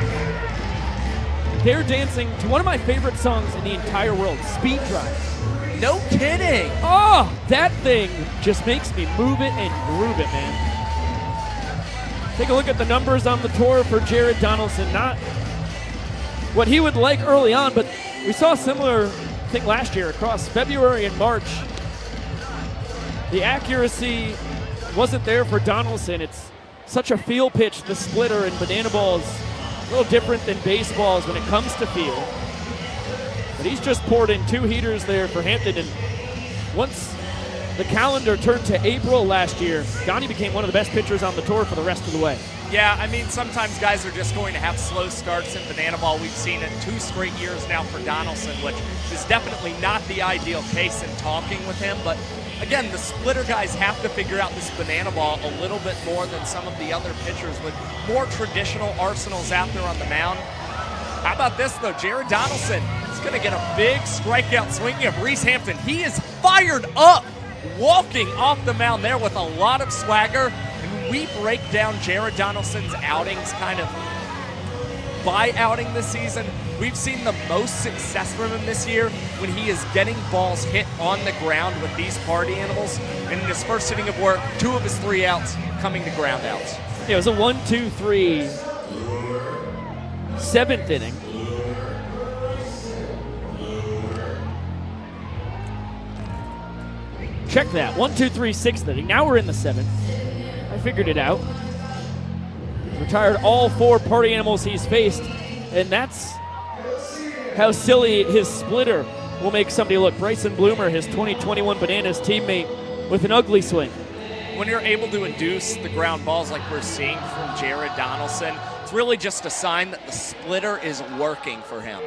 They're dancing to one of my favorite songs in the entire world, Speed Drive. No kidding. Oh, that thing just makes me move it and groove it, man. Take a look at the numbers on the tour for Jared Donaldson. Not what he would like early on, but we saw a similar thing last year across February and March. The accuracy wasn't there for Donaldson. It's such a feel pitch, the splitter, and banana balls a little different than baseballs when it comes to feel. But he's just poured in 2 heaters there for Hampton, and once the calendar turned to April last year, Donnie became one of the best pitchers on the tour for the rest of the way. Yeah, I mean, sometimes guys are just going to have slow starts in banana ball. We've seen it 2 straight years now for Donaldson, which is definitely not the ideal case in talking with him. But again, the splitter guys have to figure out this banana ball a little bit more than some of the other pitchers with more traditional arsenals out there on the mound. How about this, though? Jared Donaldson is going to get a big strikeout swinging of Reese Hampton. He is fired up, walking off the mound there with a lot of swagger. We break down Jared Donaldson's outings kind of by outing this season. We've seen the most success from him this year when he is getting balls hit on the ground with these party animals. And in his first inning of work, 2 of his 3 outs coming to ground outs. Yeah, it was a 1-2-3 7th inning. Check that, 1-2-3 6th inning. Now we're in the 7th. I figured it out. Retired all 4 party animals he's faced, and that's how silly his splitter will make somebody look. Bryson Bloomer, his 2021 Bananas teammate, with an ugly swing. When you're able to induce the ground balls like we're seeing from Jared Donaldson, it's really just a sign that the splitter is working for him.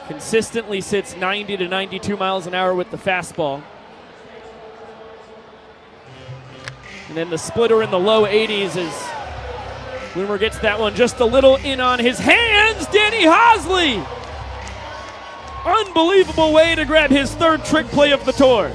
Consistently sits 90 to 92 miles an hour with the fastball. And then the splitter in the low 80s as Bloomer gets that one just a little in on his hands. Danny Hosley! Unbelievable way to grab his 3rd trick play of the tour.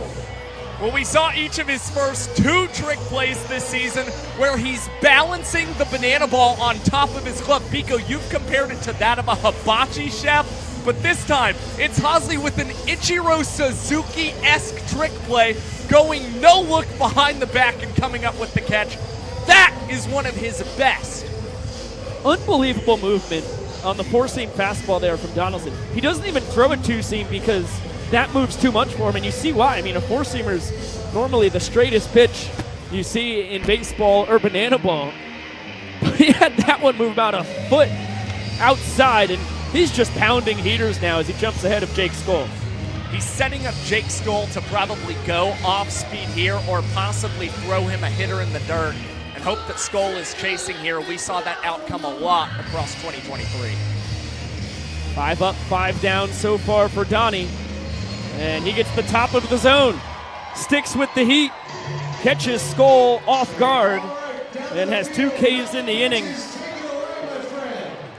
Well, we saw each of his first 2 trick plays this season where he's balancing the banana ball on top of his glove. Pico, you've compared it to that of a hibachi chef, but this time it's Hosley with an Ichiro Suzuki-esque trick play, going no look behind the back and coming up with the catch. That is one of his best. Unbelievable movement on the 4-seam fastball there from Donaldson. He doesn't even throw a 2-seam because that moves too much for him, and you see why. I mean, a 4-seamer's normally the straightest pitch you see in baseball or banana ball. But he had that one move about a foot outside, and he's just pounding heaters now as he jumps ahead of Jake Skoll. He's setting up Jake Skoll to probably go off speed here or possibly throw him a hitter in the dirt and hope that Skoll is chasing here. We saw that outcome a lot across 2023. 5 up, 5 down so far for Donnie. And he gets the top of the zone. Sticks with the heat. Catches Skoll off guard. And has 2 Ks in the inning.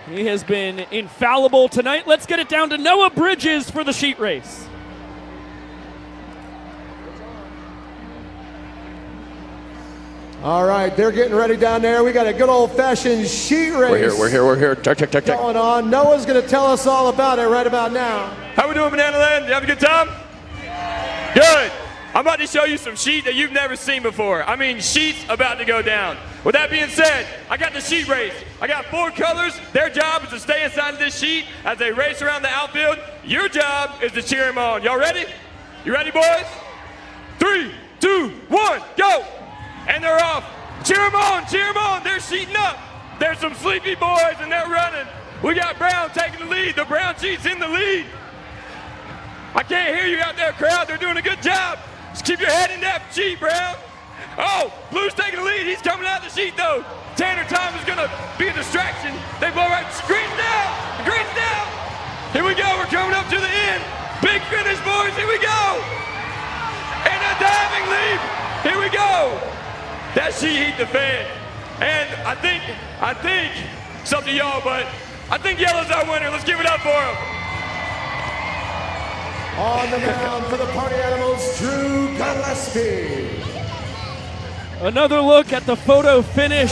He has been infallible tonight. Let's get it down to Noah Bridges for the sheet race. All right, they're getting ready down there. We got a good old-fashioned sheet race. We're here. Check. Going on. Noah's going to tell us all about it right about now. How we doing, Banana Land? You have a good time? Good. I'm about to show you some sheet that you've never seen before. I mean, sheets about to go down. With that being said, I got the sheet race. I got 4 colors. Their job is to stay inside of this sheet as they race around the outfield. Your job is to cheer them on. Y'all ready? You ready, boys? 3, 2, 1, go! And they're off. Cheer them on. They're sheeting up. There's some sleepy boys and they're running. We got Brown taking the lead. The Brown sheet's in the lead. I can't hear you out there, crowd. They're doing a good job. Just keep your head in that sheet, Brown. Oh, Blue's taking the lead. He's coming out the sheet, though. Tanner Tom is going to be a distraction. They blow right. Green's down. Here we go. We're coming up to the end. Big finish, boys. Here we go. And a diving leap. Here we go. That sheet heat the fan. And I think, it's up to y'all, but I think Yellow's our winner. Let's give it up for him. On the mound for the Party Animals, Drew Gillespie. Another look at the photo finish.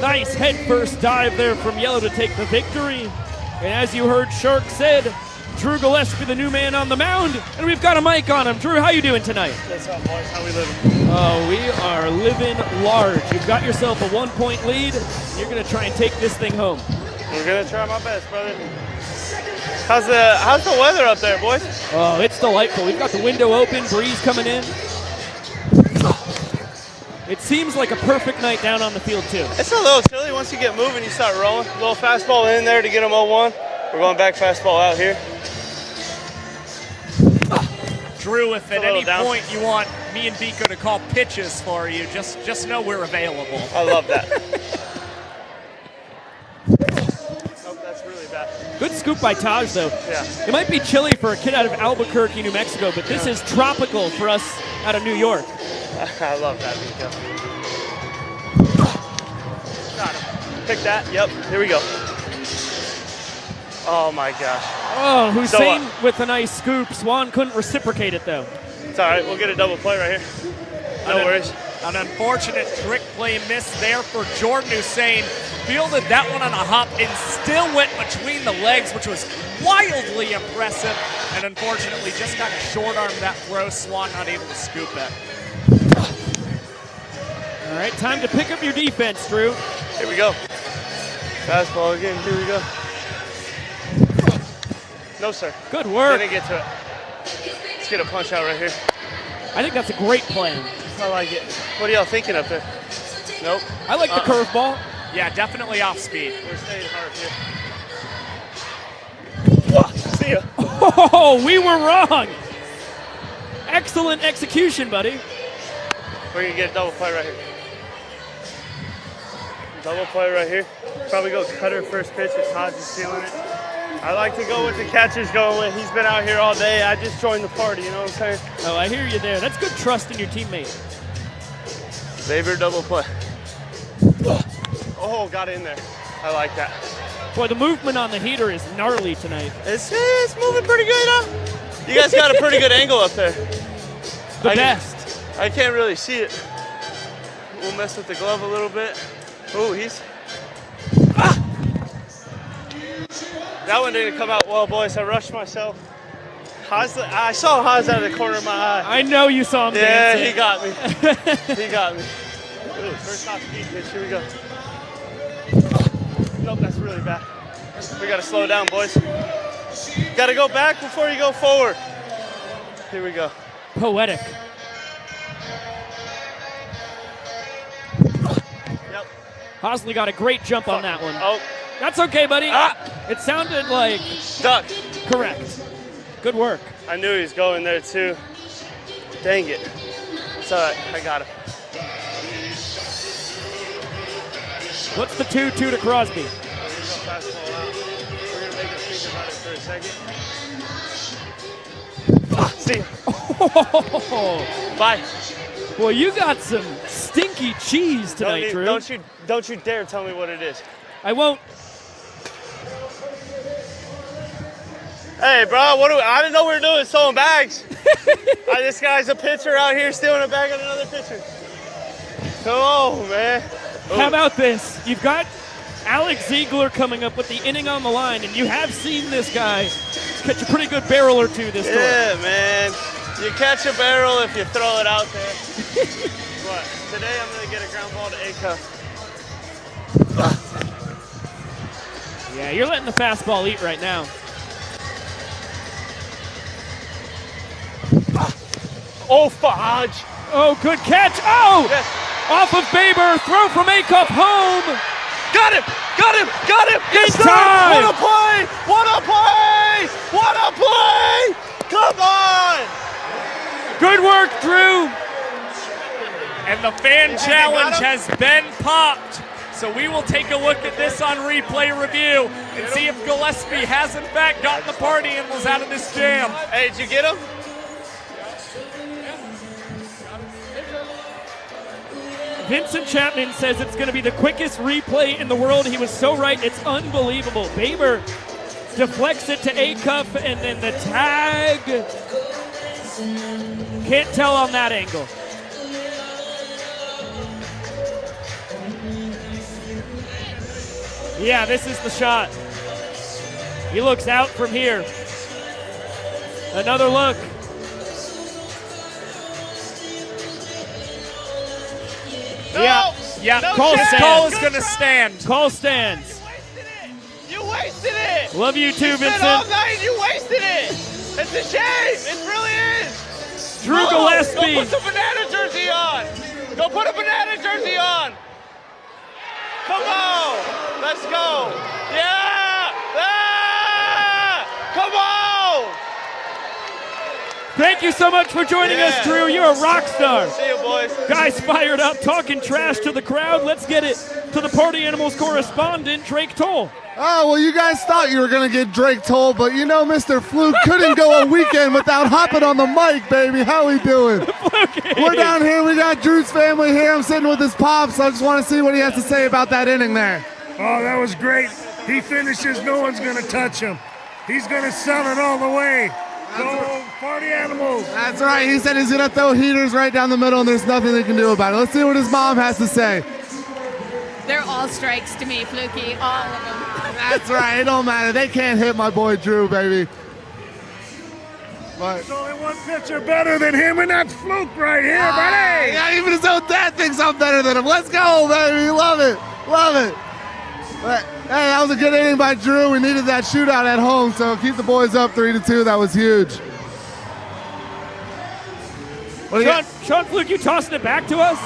Nice head first dive there from Yellow to take the victory. And as you heard Shark said, Drew Gillespie, the new man on the mound, and we've got a mic on him. Drew, how you doing tonight? What's up, boys? How we living? Oh, we are living large. You've got yourself a 1-point lead. You're going to try and take this thing home. We're gonna try my best, brother. How's the weather up there, boys? Oh, it's delightful. We've got the window open, breeze coming in. It seems like a perfect night down on the field, too. It's a little chilly. Once you get moving, you start rolling. A little fastball in there to get them 0-1. We're going back fastball out here. Drew, if at any point you want me and Biko to call pitches for you, just know we're available. I love that. Oh, that's really bad. Good scoop by Taj, though. Yeah. It might be chilly for a kid out of Albuquerque, New Mexico, but this is tropical for us out of New York. I love that, Biko. Got him. Pick that. Yep. Here we go. Oh, my gosh. Oh, Hussein with a nice scoop. Swan couldn't reciprocate it, though. It's all right. We'll get a double play right here. No worries. An unfortunate trick play miss there for Jordan Hussein. Fielded that one on a hop and still went between the legs, which was wildly impressive. And unfortunately, just kind of short-armed that throw. Swan not able to scoop it. All right, time to pick up your defense, Drew. Here we go. Fastball again. Here we go. No, sir. Good work. Didn't get to it. Let's get a punch out right here. I think that's a great plan. I like it. What are y'all thinking up there? Nope. I like the curveball. Yeah, definitely off speed. We're staying hard here. See ya. Oh, we were wrong. Excellent execution, buddy. We're going to get a double play right here. Double play right here. Probably go cutter first pitch if Taj is feeling it. I like to go with the catcher's going with. He's been out here all day. I just joined the party, you know what I'm saying? Oh, I hear you there. That's good trust in your teammate. Favor double play. Oh, got in there. I like that. Boy, the movement on the heater is gnarly tonight. It's moving pretty good, huh? You guys got a pretty good angle up there. The best. I can't really see it. We'll mess with the glove a little bit. Oh, he's... That one didn't come out well, boys. I rushed myself. I saw Haas out of the corner of my eye. I know you saw him dancing. Yeah, he got me. He got me. Ooh, first off speed pitch. Here we go. Nope, that's really bad. We got to slow down, boys. Got to go back before you go forward. Here we go. Poetic. Yep. Hosley got a great jump on that one. Oh. That's okay, buddy. It sounded like... Duck. Correct. Good work. I knew he was going there, too. Dang it. It's all right. I got him. What's the 2-2 to Crosby? We're going to fastball out. We're going to make him think about it for a second. See ya. Oh. Bye. Well, you got some stinky cheese tonight, Drew. Don't you dare tell me what it is. I won't. Hey, bro, I didn't know we were doing stolen bags. This guy's a pitcher out here stealing a bag of another pitcher. Come on, man. Ooh. How about this? You've got Alex Ziegler coming up with the inning on the line, and you have seen this guy catch a pretty good barrel or two this tour. Yeah, man. You catch a barrel if you throw it out there. But today I'm going to get a ground ball to A-cup. Yeah, you're letting the fastball eat right now. Oh, fudge. Oh, good catch. Oh! Yes. Off of Baber. Throw from Acuff home. Got him! Got him! Got him! In time! What a play! What a play! What a play! Come on! Good work, Drew. And the fan challenge has been popped. So we will take a look at this on replay review and see if Gillespie has in fact gotten the party and was out of this jam. Hey, did you get him? Vincent Chapman says it's going to be the quickest replay in the world. He was so right. It's unbelievable. Baber deflects it to Acuff, and then the tag. Can't tell on that angle. Yeah, this is the shot. He looks out from here. Another look. Yeah, No call chance. is going to stand. Call stands. You wasted it. Love you too, You spent Vincent. all night and you wasted it. It's a shame. It really is. Drew Go Gillespie. put the banana jersey on. Go put a banana jersey on. Come on. Let's go. Yeah. Ah! Come on. Thank you so much for joining us, Drew. You're a rock star. See you, boys. Guys fired up, talking trash to the crowd. Let's get it to the Party Animals correspondent, Drake Toll. Oh, well, you guys thought you were going to get Drake Toll, but you know Mr. Fluke couldn't go a weekend without hopping on the mic, baby. How we doing? We're down here. We got Drew's family here. I'm sitting with his pops. I just want to see what he has to say about that inning there. Oh, that was great. He finishes. No one's going to touch him. He's going to sell it all the way. Go Party Animals. That's right. He said he's going to throw heaters right down the middle, and there's nothing they can do about it. Let's see what his mom has to say. They're all strikes to me, Fluky. All of them. That's right. It don't matter. They can't hit my boy Drew, baby. But There's only one pitcher better than him, and that's Fluke right here, buddy. yeah, even his own dad thinks I'm better than him. Let's go, baby. Love it. Love it. But, hey, that was a good inning by Drew. We needed that shootout at home, so keep the boys up 3-2. That was huge. Sean Fluke, you tossing it back to us?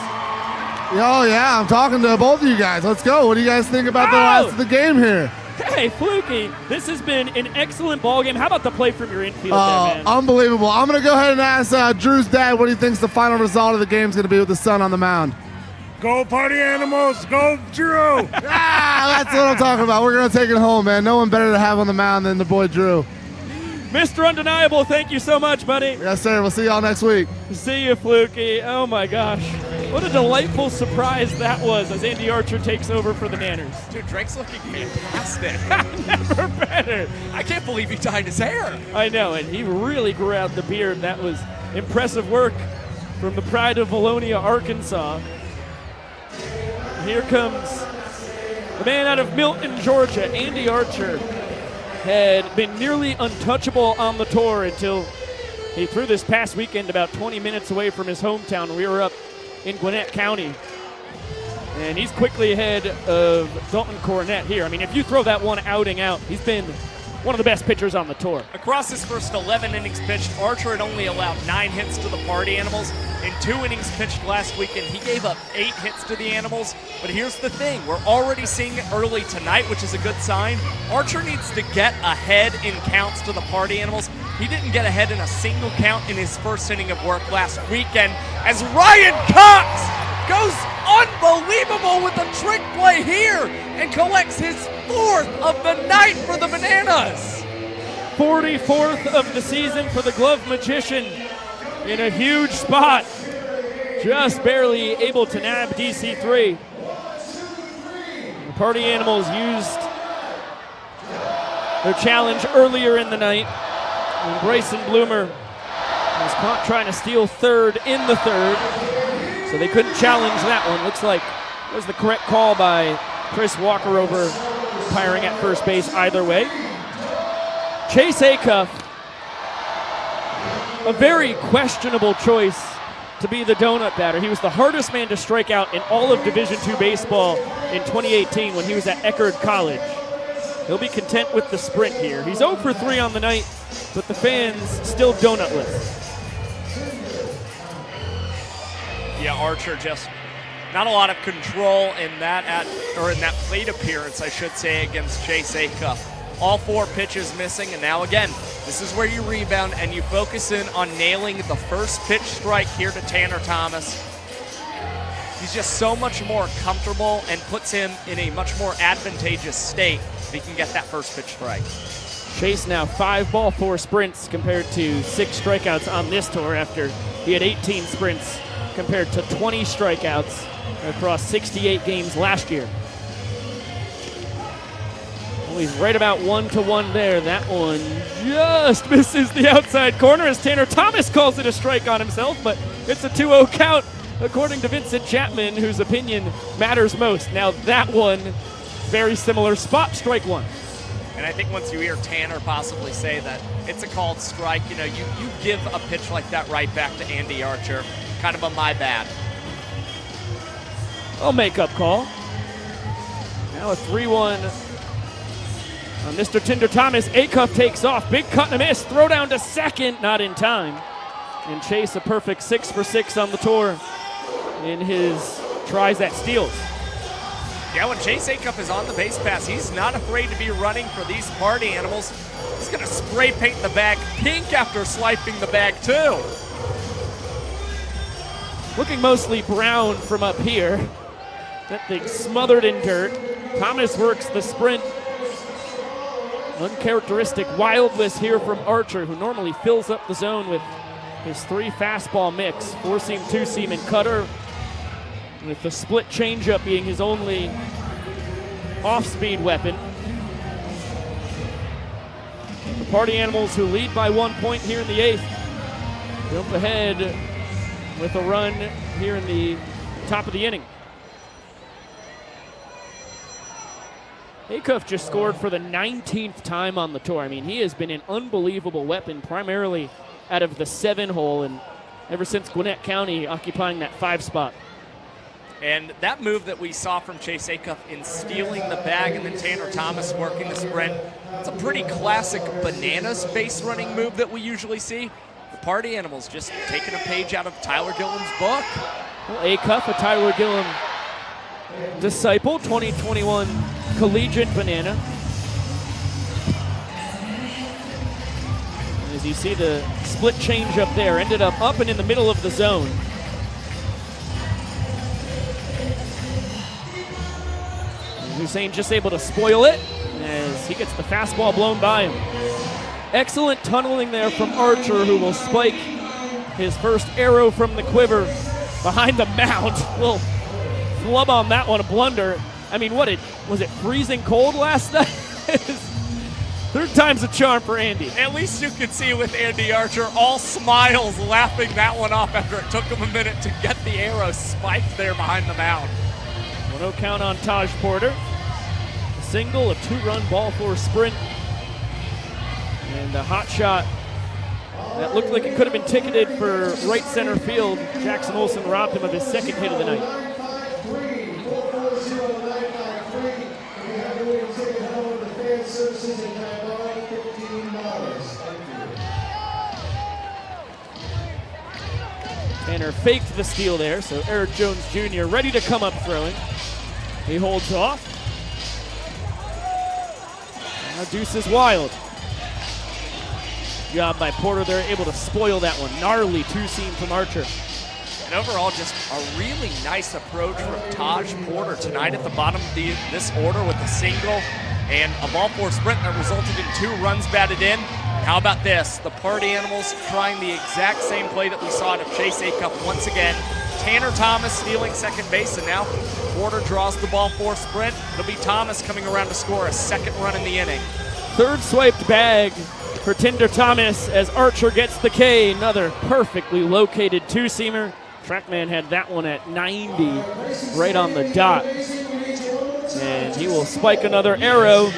Oh, yeah, I'm talking to both of you guys. Let's go. What do you guys think about the rest of the game here? Hey, Fluky, this has been an excellent ball game. How about the play from your infield there, man? Unbelievable. I'm going to go ahead and ask Drew's dad what he thinks the final result of the game is going to be with the son on the mound. Go Party Animals. Go Drew. That's what I'm talking about. We're going to take it home, man. No one better to have on the mound than the boy Drew. Mr. Undeniable, thank you so much, buddy. Yes, sir. We'll see y'all next week. See you, Fluky. Oh, my gosh. What a delightful surprise that was as Andy Archer takes over for the Nanners. Dude, Drake's looking fantastic. Never better. I can't believe he dyed his hair. I know, and he really grew out the beard. That was impressive work from the pride of Valonia, Arkansas. Here comes the man out of Milton, Georgia, Andy Archer. Had been nearly untouchable on the tour until he threw this past weekend about 20 minutes away from his hometown. We were up in Gwinnett County. And he's quickly ahead of Dalton Cornett here. I mean, if you throw that one outing out, he's been one of the best pitchers on the tour. Across his first 11 innings pitched, Archer had only allowed 9 hits to the Party Animals. In 2 innings pitched last weekend, he gave up 8 hits to the Animals. But here's the thing, we're already seeing it early tonight, which is a good sign. Archer needs to get ahead in counts to the Party Animals. He didn't get ahead in a single count in his first inning of work last weekend as Ryan Cox goes unbelievable with a trick play here and collects his 4th of the night for the Bananas. 44th of the season for the Glove Magician in a huge spot. Just barely able to nab DC3. The Party Animals used their challenge earlier in the night. And Bryson Bloomer was caught trying to steal third in the third. So they couldn't challenge that one. Looks like it was the correct call by Chris Walker over umpiring at first base either way. Chase Acuff, a very questionable choice to be the donut batter. He was the hardest man to strike out in all of Division II baseball in 2018 when he was at Eckerd College. He'll be content with the sprint here. He's 0 for 3 on the night, but the fans still donutless. Yeah, Archer just not a lot of control in that plate appearance, I should say, against Chase Acuff. All 4 pitches missing, and now again, this is where you rebound and you focus in on nailing the first pitch strike here to Tanner Thomas. He's just so much more comfortable and puts him in a much more advantageous state if he can get that first pitch strike. Chase now 5 ball, 4 sprints compared to 6 strikeouts on this tour after he had 18 sprints compared to 20 strikeouts across 68 games last year. Well, he's right about 1-1 there. That one just misses the outside corner as Tanner Thomas calls it a strike on himself, but it's a 2-0 count according to Vincent Chapman, whose opinion matters most. Now that one very similar spot, strike one. And I think once you hear Tanner possibly say that it's a called strike, you give a pitch like that right back to Andy Archer. Kind of a my bad. A make-up call. Now a 3-1 on Mr. Tinder Thomas. Acuff takes off. Big cut and a miss. Throw down to second. Not in time. And Chase a perfect 6 for 6 on the tour in his tries at steals. Yeah, when Chase Acuff is on the base pass, he's not afraid to be running for these party animals. He's going to spray paint the bag pink after swiping the bag, too. Looking mostly brown from up here. That thing smothered in dirt. Thomas works the sprint. Uncharacteristic wildness here from Archer, who normally fills up the zone with his 3 fastball mix, 4-seam, 2-seam, and cutter, with the split changeup being his only off-speed weapon. The party animals, who lead by 1 point here in the 8th, jump ahead with a run here in the top of the inning. Acuff just scored for the 19th time on the tour. I mean, he has been an unbelievable weapon, primarily out of the 7-hole, and ever since Gwinnett County occupying that 5 spot. And that move that we saw from Chase Acuff in stealing the bag and then Tanner Thomas working the sprint, it's a pretty classic bananas base running move that we usually see. The party animals just taking a page out of Tyler Gilliam's book. Well, Acuff, a Tyler Gilliam disciple, 2021 collegiate banana. And as you see, the split change up there ended up and in the middle of the zone. Hussein just able to spoil it as he gets the fastball blown by him. Excellent tunneling there from Archer, who will spike his first arrow from the quiver behind the mound. Little flub on that one, a blunder. I mean, was it freezing cold last night? 3rd time's a charm for Andy. At least you could see with Andy Archer all smiles, laughing that one off after it took him a minute to get the arrow spiked there behind the mound. 1-0 count on Taj Porter. A single, a 2-run ball for sprint. And a hot shot that looked like it could have been ticketed for right center field. Jackson Olsen robbed him of his 2nd hit of the night. Tanner faked the steal there, so Eric Jones Jr. ready to come up throwing. He holds off. Now Deuce is wild. Job by Porter there, able to spoil that one. Gnarly 2-seam from Archer. And overall, just a really nice approach from Taj Porter tonight at the bottom of this order with a single and a ball 4 sprint that resulted in 2 runs batted in. How about this? The party animals trying the exact same play that we saw out of Chase Acuff once again. Tanner Thomas stealing second base, and now Porter draws the ball 4 sprint. It'll be Thomas coming around to score a 2nd run in the inning. 3rd swiped bag for Tinder Thomas as Archer gets the K. Another perfectly located 2-seamer. Trackman had that one at 90, right on the dot. And he will spike another arrow.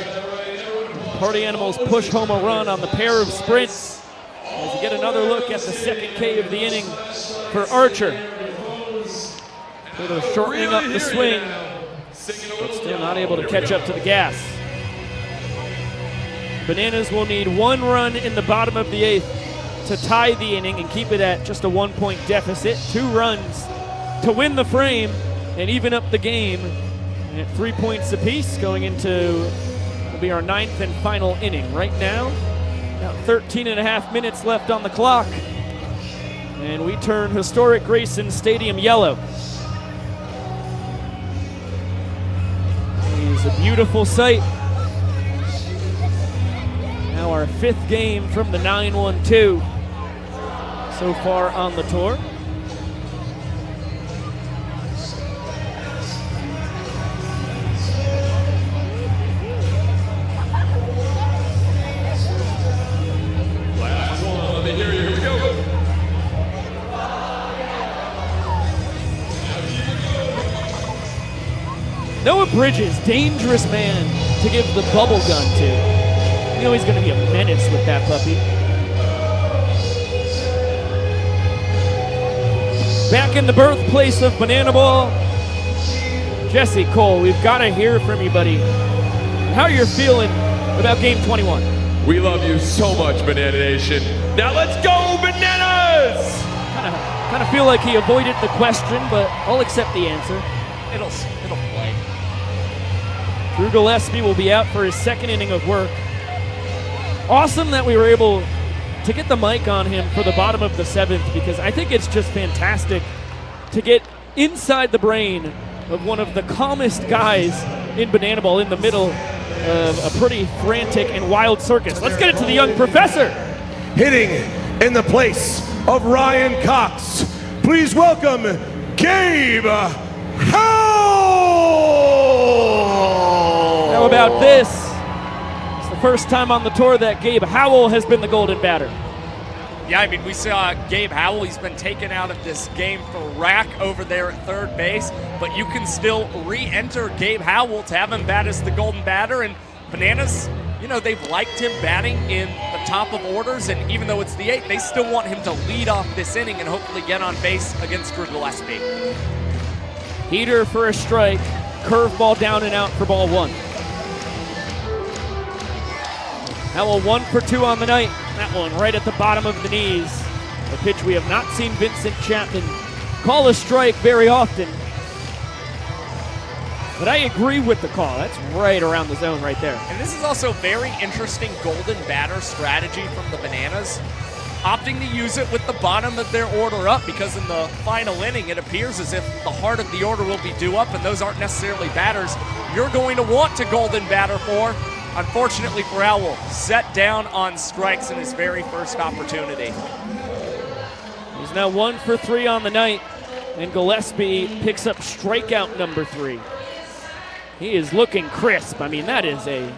Party Animals push home a run on the pair of sprints as we get another look at the 2nd K of the inning for Archer. Porter shortening up the swing, but still not able to catch up to the gas. Bananas will need 1 run in the bottom of the 8th to tie the inning and keep it at just a 1-point deficit. 2 runs to win the frame and even up the game at 3 points apiece going into will be our 9th and final inning. Right now, about 13.5 minutes left on the clock, and we turn historic Grayson Stadium yellow. It is a beautiful sight. Now our 5th game from the 9-1-2 so far on the tour. No Bridges, dangerous man to give the bubble gun to. You know he's going to be a menace with that puppy. Back in the birthplace of Banana Ball, Jesse Cole, we've got to hear from you, buddy. How are you feeling about game 21? We love you so much, Banana Nation. Now let's go, Bananas! Kind of feel like he avoided the question, but I'll accept the answer. It'll play. Drew Gillespie will be out for his second inning of work. Awesome that we were able to get the mic on him for the bottom of the seventh, because I think it's just fantastic to get inside the brain of one of the calmest guys in Banana Ball in the middle of a pretty frantic and wild circus. Let's get it to the young professor. Hitting in the place of Ryan Cox, please welcome Gabe Howell. How about this? It's the first time on the tour that Gabe Howell has been the golden batter. Yeah, I mean, we saw Gabe Howell. He's been taken out of this game for Rack over there at third base, but you can still re-enter Gabe Howell to have him bat as the golden batter. And Bananas, you know, they've liked him batting in the top of orders, and even though it's the 8th, they still want him to lead off this inning and hopefully get on base against Drew Gillespie. Heater for a strike, curveball down and out for ball 1. Howell 1 for 2 on the night. That one right at the bottom of the knees. A pitch we have not seen Vincent Chapman call a strike very often. But I agree with the call. That's right around the zone right there. And this is also very interesting golden batter strategy from the Bananas, opting to use it with the bottom of their order up, because in the final inning it appears as if the heart of the order will be due up, and those aren't necessarily batters you're going to want to golden batter for. Unfortunately for Howell, set down on strikes in his very first opportunity. He's now 1 for 3 on the night, and Gillespie picks up strikeout number 3. He is looking crisp. I mean, that is a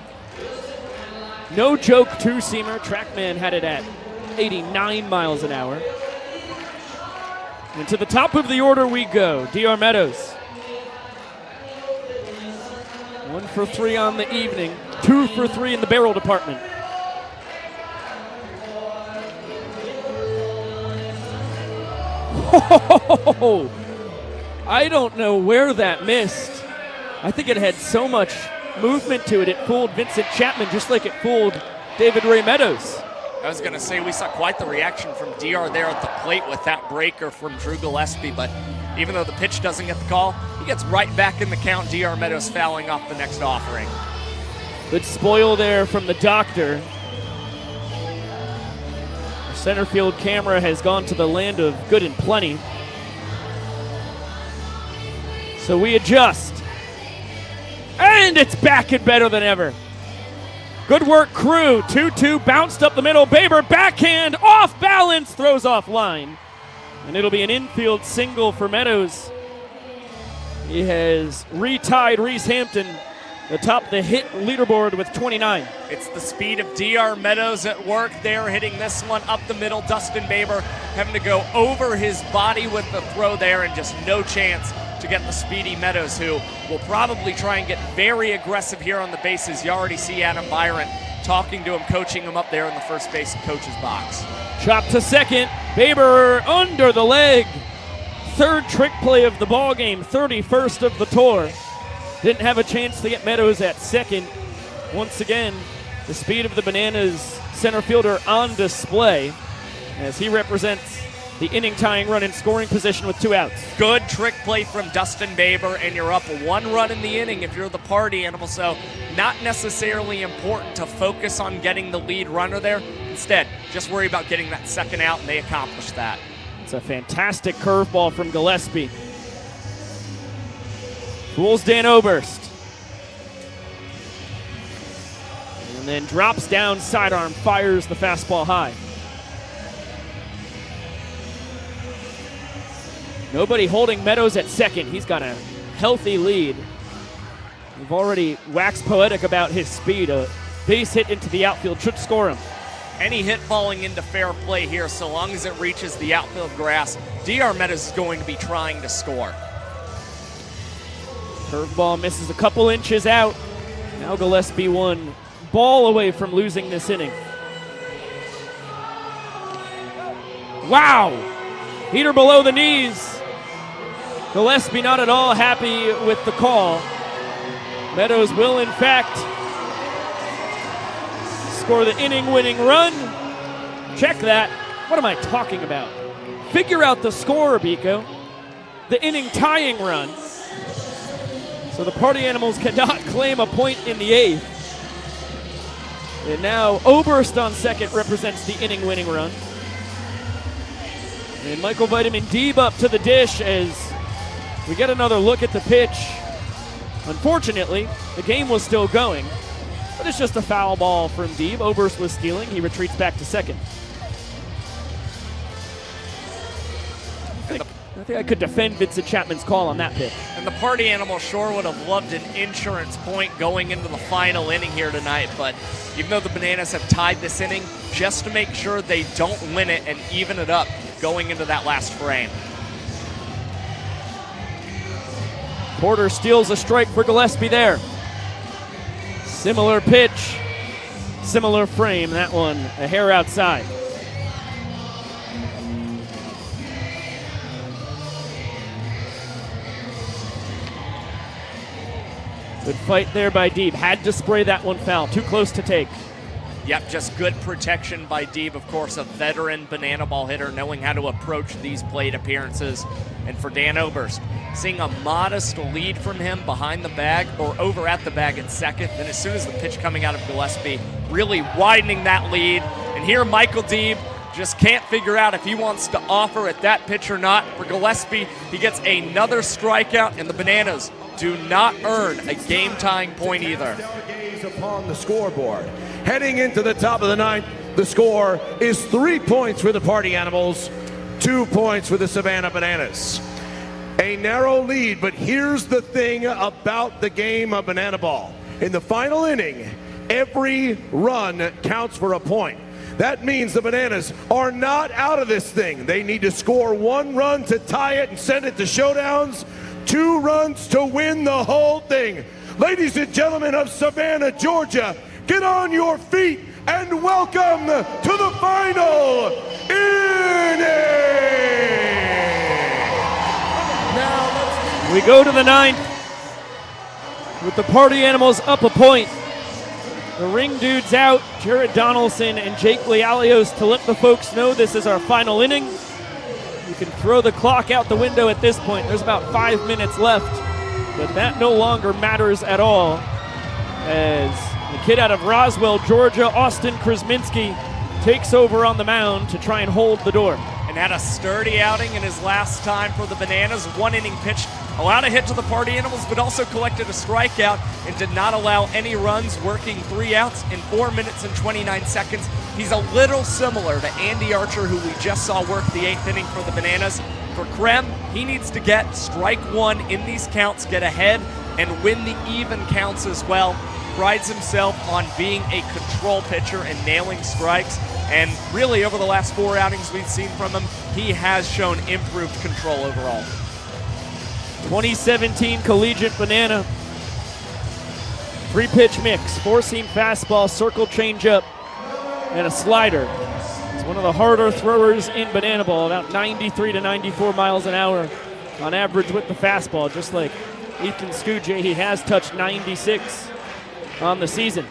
no-joke two-seamer. Trackman had it at 89 miles an hour. And to the top of the order we go. DR Meadows. 1 for 3 on the evening. 2 for 3 in the barrel department. Oh, I don't know where that missed. I think it had so much movement to it, it fooled Vincent Chapman just like it fooled David Ray Meadows. I was going to say we saw quite the reaction from DR there at the plate with that breaker from Drew Gillespie, but even though the pitch doesn't get the call, he gets right back in the count. DR Meadows fouling off the next offering. Good spoil there from the doctor. Our center field camera has gone to the land of good and plenty. So we adjust. And it's back and better than ever. Good work, Crew. 2-2, bounced up the middle. Baber, backhand, off balance, throws off line. And it'll be an infield single for Meadows. He has retied Reese Hampton atop the hit leaderboard with 29. It's the speed of DR Meadows at work there, hitting this one up the middle. Dustin Baber having to go over his body with the throw there, and just no chance to get the speedy Meadows, who will probably try and get very aggressive here on the bases. You already see Adam Byron talking to him, coaching him up there in the first base coach's box. Chop to second. Baber under the leg. Third trick play of the ball game, 31st of the tour. Didn't have a chance to get Meadows at second. Once again, the speed of the Bananas center fielder on display as he represents the inning-tying run in scoring position with 2 outs. Good trick play from Dustin Baber, and you're up 1 run in the inning if you're the party animal. So not necessarily important to focus on getting the lead runner there. Instead, just worry about getting that second out, and they accomplished that. It's a fantastic curveball from Gillespie. Fools Dan Oberst. And then drops down, sidearm, fires the fastball high. Nobody holding Meadows at second. He's got a healthy lead. We've already waxed poetic about his speed. A base hit into the outfield should score him. Any hit falling into fair play here, so long as it reaches the outfield grass, DR Meadows is going to be trying to score. Curveball misses a couple inches out. Now Gillespie 1 ball away from losing this inning. Wow! Heater below the knees. Gillespie not at all happy with the call. Meadows will, in fact, score the inning-winning run. Check that. What am I talking about? Figure out the score, Biko. The inning-tying run. So the Party Animals cannot claim a point in the 8th. And now Oberst on second represents the inning-winning run. And Michael Vitamin Deeb up to the dish as we get another look at the pitch. Unfortunately, the game was still going, but it's just a foul ball from Deeb. Oberst was stealing. He retreats back to second. I think I could defend Vincent Chapman's call on that pitch. And the Party Animal sure would have loved an insurance point going into the final inning here tonight, but even though the Bananas have tied this inning, just to make sure they don't win it and even it up going into that last frame. Porter steals a strike for Gillespie there. Similar pitch, similar frame. That one a hair outside. Good fight there by Deeb. Had to spray that one foul. Too close to take. Yep, just good protection by Deeb, of course, a veteran banana ball hitter, knowing how to approach these plate appearances. And for Dan Oberst, seeing a modest lead from him behind the bag or over at the bag at second, then as soon as the pitch coming out of Gillespie, really widening that lead. And here Michael Deeb just can't figure out if he wants to offer at that pitch or not. For Gillespie, he gets another strikeout, and the Bananas do not earn a game-tying point either. Gaze upon the scoreboard. Heading into the top of the 9th, the score is 3 points for the Party Animals, 2 points for the Savannah Bananas. A narrow lead, but here's the thing about the game of banana ball. In the final inning, every run counts for a point. That means the Bananas are not out of this thing. They need to score 1 run to tie it and send it to showdowns, 2 runs to win the whole thing. Ladies and gentlemen of Savannah, Georgia, get on your feet and welcome to the final inning. We go to the 9th with the Party Animals up a point. The ring dudes out, Jared Donaldson and Jake Lealios, to let the folks know this is our final inning. You can throw the clock out the window at this point. There's about 5 minutes left, but that no longer matters at all as the kid out of Roswell, Georgia, Austin Krasminski, takes over on the mound to try and hold the door. And had a sturdy outing in his last time for the Bananas. 1 inning pitch, allowed a hit to the Party Animals, but also collected a strikeout and did not allow any runs, working 3 outs in 4 minutes and 29 seconds. He's a little similar to Andy Archer, who we just saw work the 8th inning for the Bananas. For Krem, he needs to get strike 1 in these counts, get ahead, and win the even counts as well. Prides himself on being a control pitcher and nailing strikes. And really, over the last 4 outings we've seen from him, he has shown improved control overall. 2017 Collegiate Banana. 3-pitch mix, 4-seam fastball, circle changeup, and a slider. He's one of the harder throwers in banana ball, about 93 to 94 miles an hour on average with the fastball. Just like Ethan Skujay, he has touched 96 on the season.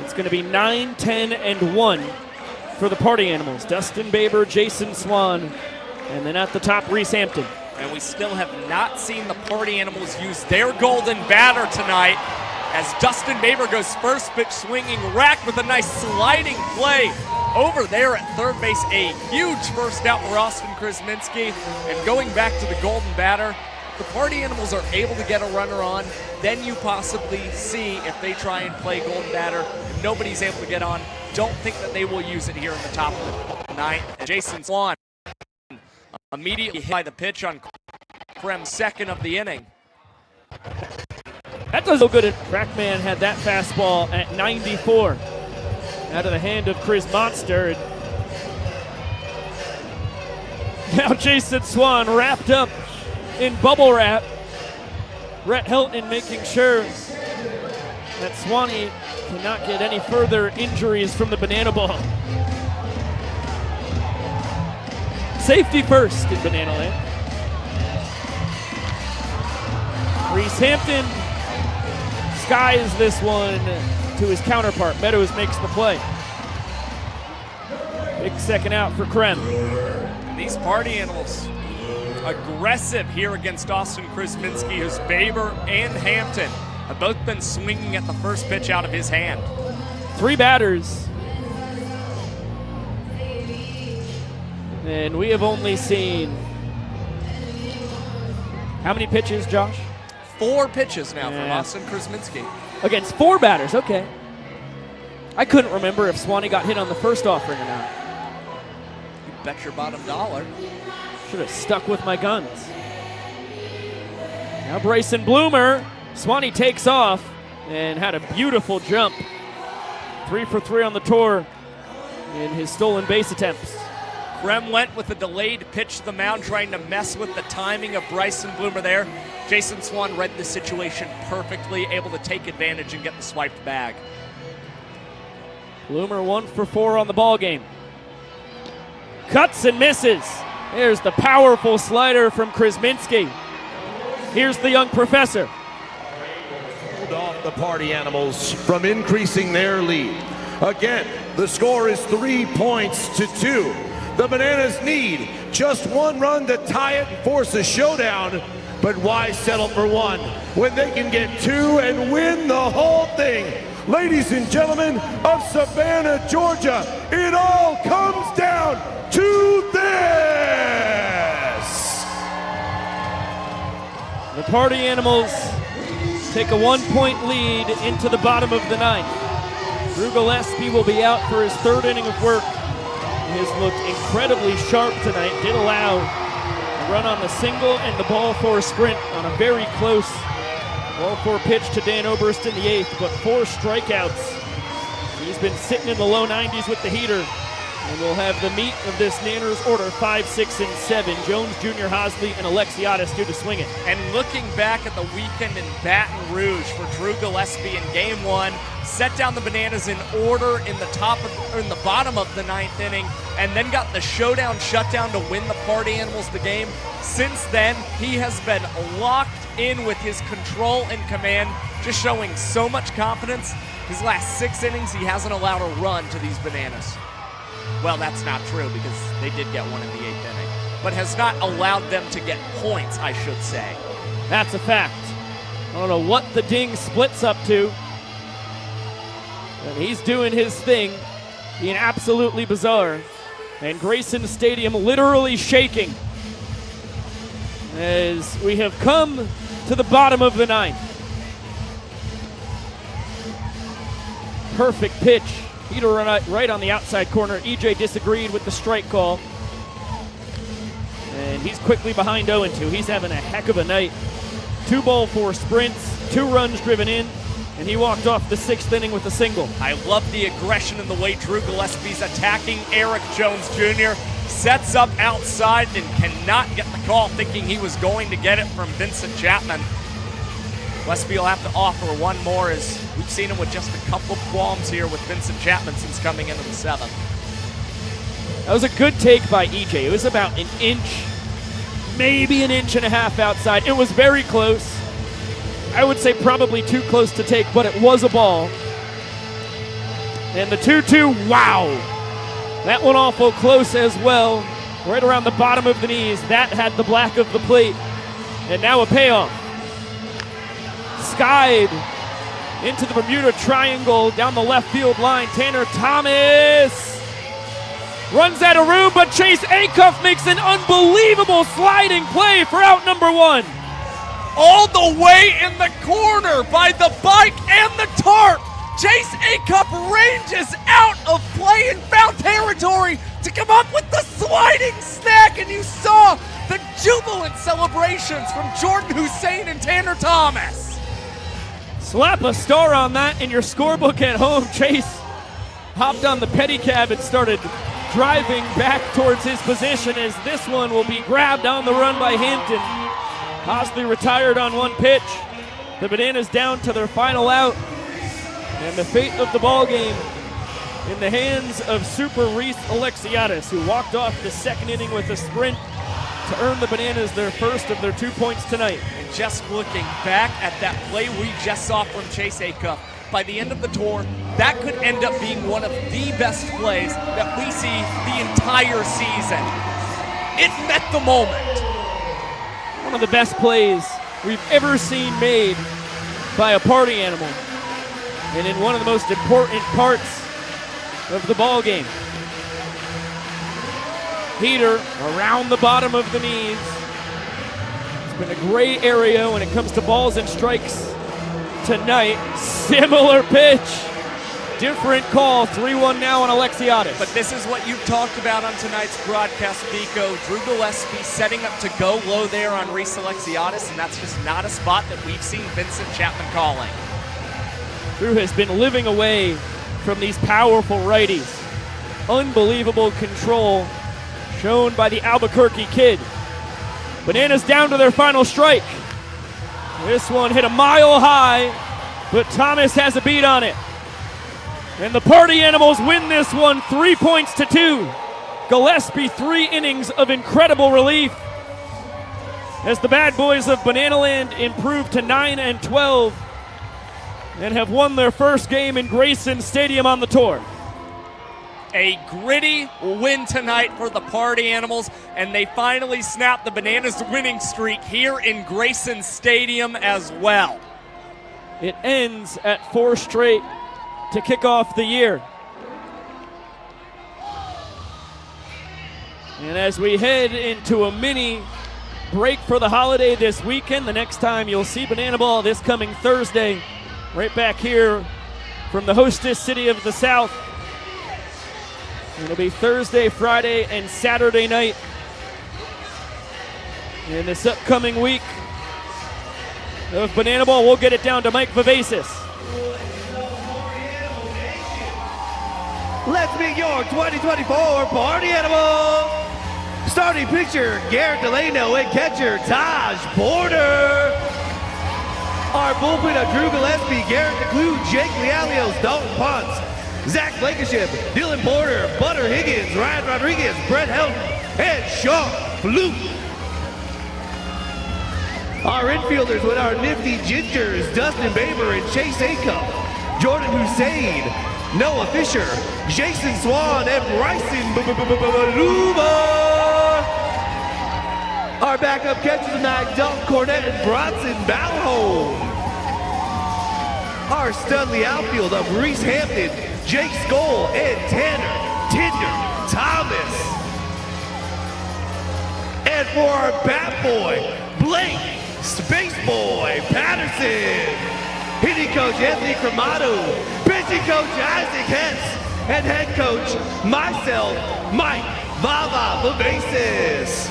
It's going to be 9, 10, and 1 for the Party Animals. Dustin Baber, Jason Swan, and then at the top, Reese Hampton. And we still have not seen the Party Animals use their golden batter tonight as Dustin Baber goes first pitch swinging, racked with a nice sliding play over there at third base. A huge first out for Austin Krasminski. And going back to the golden batter, the Party Animals are able to get a runner on, then you possibly see if they try and play golden batter. If nobody's able to get on, don't think that they will use it here in the top of the 9th. Jason Swan immediately hit by the pitch on Krem's second of the inning. That does so good. Trackman had that fastball at 94 out of the hand of Chris Monster. Now Jason Swan wrapped up in bubble wrap Brett Hilton making sure that Swanee cannot get any further injuries from the banana ball. Safety first in Banana Land. Reese Hampton skies this one to his counterpart. Meadows makes the play. Big second out for Krem. These party animals aggressive here against Austin Krasminski, whose Baber and Hampton have both been swinging at the first pitch out of his hand. 3 batters. And we have only seen how many pitches, Josh? 4 pitches now from Austin Krasminski. Against 4 batters, okay. I couldn't remember if Swanee got hit on the first offering or not. You bet your bottom dollar. Should have stuck with my guns. Now Bryson Bloomer. Swanee takes off and had a beautiful jump. 3 for 3 on the tour in his stolen base attempts. Krem went with a delayed pitch to the mound, trying to mess with the timing of Bryson Bloomer there. Jason Swan read the situation perfectly, able to take advantage and get the swiped bag. Bloomer 1 for 4 on the ball game. Cuts and misses. There's the powerful slider from Krasminski. Here's the young professor. Hold off the party animals from increasing their lead. Again, the score is 3 points to 2. The Bananas need just 1 run to tie it and force a showdown. But why settle for 1 when they can get 2 and win the whole thing? Ladies and gentlemen of Savannah, Georgia, it all comes down to this. The party animals take a 1-point lead into the bottom of the 9th. Drew Gillespie will be out for his 3rd inning of work. He has looked incredibly sharp tonight. Did allow a run on the single and the ball 4 sprint on a very close ball 4 pitch to Dan Oberst in the 8th, but 4 strikeouts. He's been sitting in the low 90s with the heater. And we'll have the meat of this Nanners order 5, 6, and 7. Jones, Jr., Hosley, and Alexiadis due to swing it. And looking back at the weekend in Baton Rouge for Drew Gillespie in Game 1, set down the Bananas in order in the bottom of the 9th inning, and then got the showdown shutdown to win the Party Animals the game. Since then, he has been locked in with his control and command, just showing so much confidence. His last 6 innings, he hasn't allowed a run to these Bananas. Well, that's not true because they did get 1 in the 8th inning, but has not allowed them to get points, I should say. That's a fact. I don't know what the ding splits up to, but he's doing his thing, being absolutely bizarre. And Grayson Stadium literally shaking as we have come to the bottom of the 9th. Perfect pitch. Heater right on the outside corner. EJ disagreed with the strike call. And he's quickly behind 0-2. He's having a heck of a night. 2 ball 4 sprints, 2 runs driven in, and he walked off the 6th inning with a single. I love the aggression in the way Drew Gillespie's attacking Eric Jones Jr. Sets up outside and cannot get the call, thinking he was going to get it from Vincent Chapman. Gillespie will have to offer 1 more, as we've seen him with just a couple of qualms here with Vincent Chapman since coming into the 7th. That was a good take by EJ. It was about an inch, maybe 1.5 inches outside. It was very close. I would say probably too close to take, but it was a ball. And the 2-2, wow. That one awful close as well. Right around the bottom of the knees. That had the black of the plate. And now a payoff. Skied into the Bermuda Triangle down the left field line. Tanner Thomas runs out of room, but Chase Acuff makes an unbelievable sliding play for out number 1. All the way in the corner by the bike and the tarp. Chase Acuff ranges out of play in foul territory to come up with the sliding snack, and you saw the jubilant celebrations from Jordan Hussein and Tanner Thomas. Slap a star on that in your scorebook at home. Chase hopped on the pedicab and started driving back towards his position, as this one will be grabbed on the run by Hampton. Hosley retired on 1 pitch. The Bananas down to their final out, and the fate of the ball game in the hands of Super Reese Alexiadis, who walked off the second inning with a sprint to earn the Bananas their first of their 2 points tonight. And just looking back at that play we just saw from Chase Acuff, by the end of the tour, that could end up being one of the best plays that we see the entire season. It met the moment. One of the best plays we've ever seen made by a party animal, and in one of the most important parts of the ball game. Heater around the bottom of the knees. It's been a gray area when it comes to balls and strikes tonight. Similar pitch, different call. 3-1 now on Alexiadis. But this is what you've talked about on tonight's broadcast, Biko. Drew Gillespie setting up to go low there on Reese Alexiadis, and that's just not a spot that we've seen Vincent Chapman calling. Drew has been living away from these powerful righties. Unbelievable control shown by the Albuquerque kid. Bananas down to their final strike. This one hit a mile high, but Thomas has a beat on it. And the Party Animals win this one 3-2. Gillespie, 3 innings of incredible relief as the bad boys of Bananaland improve to 9-12 and have won their first game in Grayson Stadium on the tour. A gritty win tonight for the Party Animals, and they finally snapped the Bananas winning streak here in Grayson Stadium as well. It ends at 4 straight to kick off the year. And as we head into a mini break for the holiday this weekend, the next time you'll see Banana Ball this coming Thursday, right back here from the hostess city of the South. It'll be Thursday, Friday, and Saturday night. In this upcoming week of Banana Ball, we'll get it down to Mike Vivacis. Let's meet your 2024 Party Animal. Starting pitcher, Garrett Delano, and catcher, Taj Porter. Our bullpen of Drew Gillespie, Garrett DeClue, Jake Lealios, Dalton Ponce, Zach Blankenship, Dylan Porter, Butter Higgins, Ryan Rodriguez, Brett Helton, and Sean Fluke. Our infielders with our nifty gingers, Dustin Baber and Chase Acuff, Jordan Hussein, Noah Fisher, Jason Swan, and Bryson Baluba. Our backup catchers tonight, Dalton Cornett and Bronson Balholm. Our Studley outfield of Reese Hampton, Jake Skoll, and Tanner Tinder Thomas. And for our bat boy, Blake Space Boy Patterson. Hitting coach Anthony Cruz, pitching coach Isaac Hess, and head coach myself, Mike Vava Vivacis.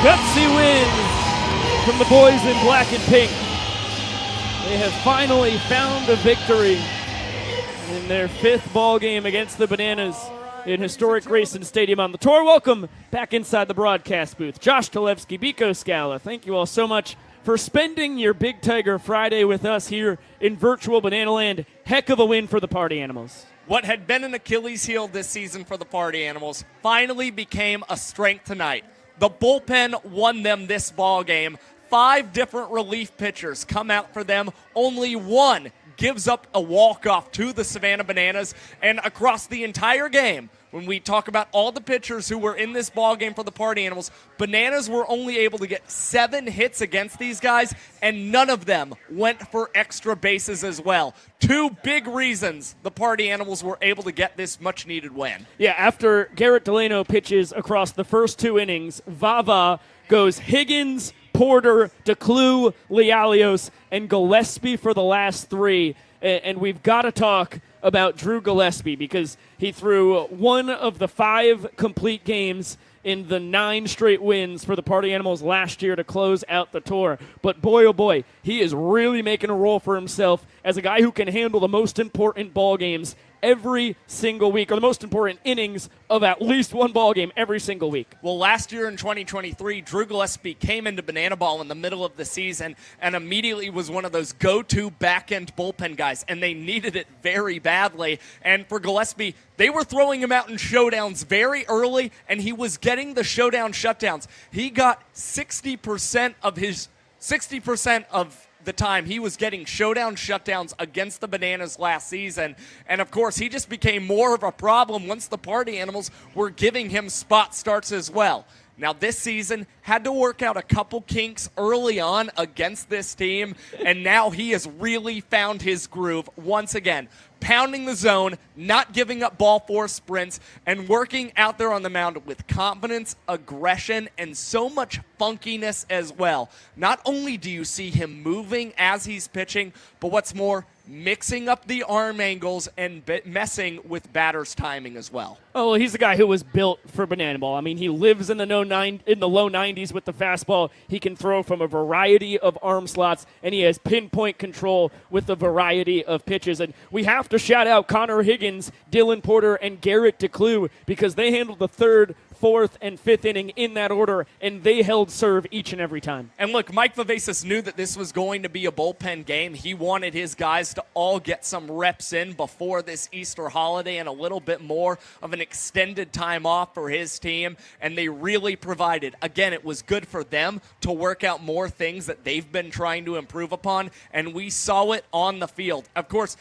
Gutsy win from the boys in black and pink. They have finally found a victory in their 5th ball game against the Bananas in historic Grayson Stadium on the tour. Welcome back inside the broadcast booth. Josh Talevsky, Biko Scala, thank you all so much for spending your Big Tiger Friday with us here in virtual Bananaland. Heck of a win for the Party Animals. What had been an Achilles heel this season for the Party Animals finally became a strength tonight. The bullpen won them this ball game. 5 different relief pitchers come out for them. Only one gives up a walk-off to the Savannah Bananas. And across the entire game, when we talk about all the pitchers who were in this ball game for the Party Animals, Bananas were only able to get 7 hits against these guys, and none of them went for extra bases as well. 2 big reasons the Party Animals were able to get this much-needed win. Yeah, after Garrett Delano pitches across the first 2 innings, Vava goes Higgins, Porter, DeClue, Lealios, and Gillespie for the last 3. And we've got to talk about Drew Gillespie because he threw one of the 5 complete games in the 9 straight wins for the Party Animals last year to close out the tour. But boy, oh boy, he is really making a role for himself as a guy who can handle the most important ball games every single week, or the most important innings of at least one ball game every single week. Well, last year in 2023, Drew Gillespie came into Banana Ball in the middle of the season and immediately was one of those go-to back-end bullpen guys, and they needed it very badly. And for Gillespie, they were throwing him out in showdowns very early, and he was getting the showdown shutdowns. He got 60% of the time he was getting showdown shutdowns against the Bananas last season. And of course, he just became more of a problem once the Party Animals were giving him spot starts as well. Now, this season had to work out a couple kinks early on against this team, and now he has really found his groove once again, pounding the zone, not giving up ball four sprints, and working out there on the mound with confidence, aggression, and so much funkiness as well. Not only do you see him moving as he's pitching, but what's more, mixing up the arm angles and messing with batters' timing as well. Oh, well, he's the guy who was built for Banana Ball. I mean, he lives in the low 90s with the fastball. He can throw from a variety of arm slots, and he has pinpoint control with a variety of pitches. And we have to shout out Connor Higgins, Dylan Porter, and Garrett DeClue because they handled the 3rd, 4th, and 5th inning in that order, and they held serve each and every time. And look, Mike Vivacus knew that this was going to be a bullpen game. He wanted his guys to all get some reps in before this Easter holiday and a little bit more of an extended time off for his team, and they really provided. Again, it was good for them to work out more things that they've been trying to improve upon, and we saw it on the field. Of course,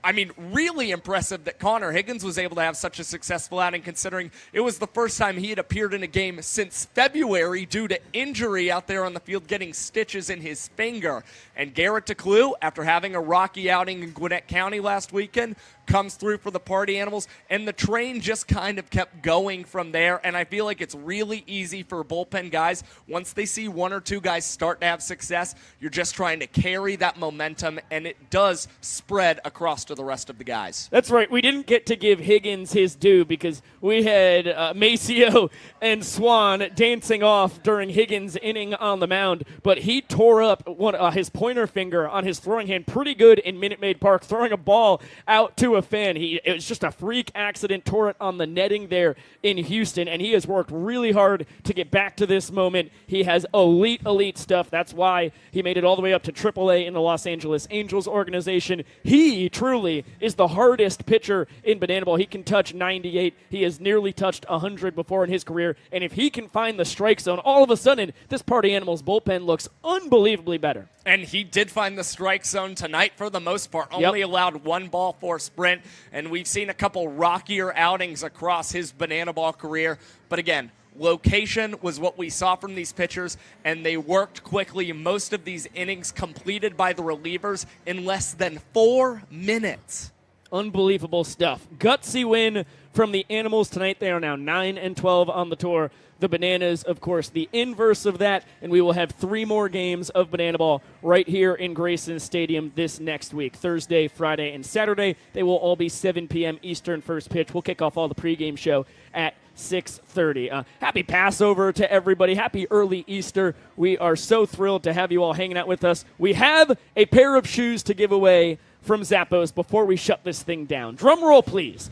I mean, really impressive that Connor Higgins was able to have such a successful outing considering it was the first time he had appeared in a game since February due to injury out there on the field, getting stitches in his finger. And Garrett DeClue, after having a rocky outing in Gwinnett County last weekend, comes through for the Party Animals, and the train just kind of kept going from there, and I feel like it's really easy for bullpen guys, once they see 1 or 2 guys start to have success, you're just trying to carry that momentum, and it does spread across to the rest of the guys. That's right. We didn't get to give Higgins his due because we had Maceo and Swan dancing off during Higgins' inning on the mound, but he tore up his pointer finger on his throwing hand pretty good in Minute Maid Park, throwing a ball out to a fan. It was just a freak accident, tore it on the netting there in Houston, and he has worked really hard to get back to this moment. He has elite stuff. That's why he made it all the way up to AAA in the Los Angeles Angels organization. He truly is the hardest pitcher in Banana Ball. He can touch 98. He has nearly touched 100 before in his career, and if he can find the strike zone, all of a sudden, this Party Animals bullpen looks unbelievably better. And he did find the strike zone tonight for the most part. Only allowed 1 ball 4 sprint, and we've seen a couple rockier outings across his Banana Ball career. But again, location was what we saw from these pitchers, and they worked quickly. Most of these innings completed by the relievers in less than 4 minutes. Unbelievable stuff. Gutsy win from the Animals tonight. They are now 9-12 on the tour. The Bananas, of course, the inverse of that, and we will have 3 more games of Banana Ball right here in Grayson Stadium this next week. Thursday, Friday, and Saturday. They will all be 7 p.m. Eastern first pitch. We'll kick off all the pregame show at 6:30. Happy Passover to everybody. Happy early Easter. We are so thrilled to have you all hanging out with us. We have a pair of shoes to give away from Zappos before we shut this thing down. Drum roll, please.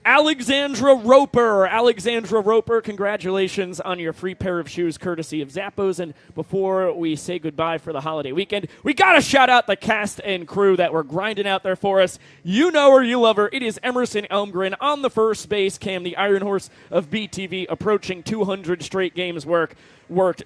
Alexandra Roper, congratulations on your free pair of shoes courtesy of Zappos. And before we say goodbye for the holiday weekend, we got to shout out the cast and crew that were grinding out there for us. You know her, you love her. It is Emerson Elmgren on the first base cam, the Iron Horse of BTV, approaching 200 straight games worked.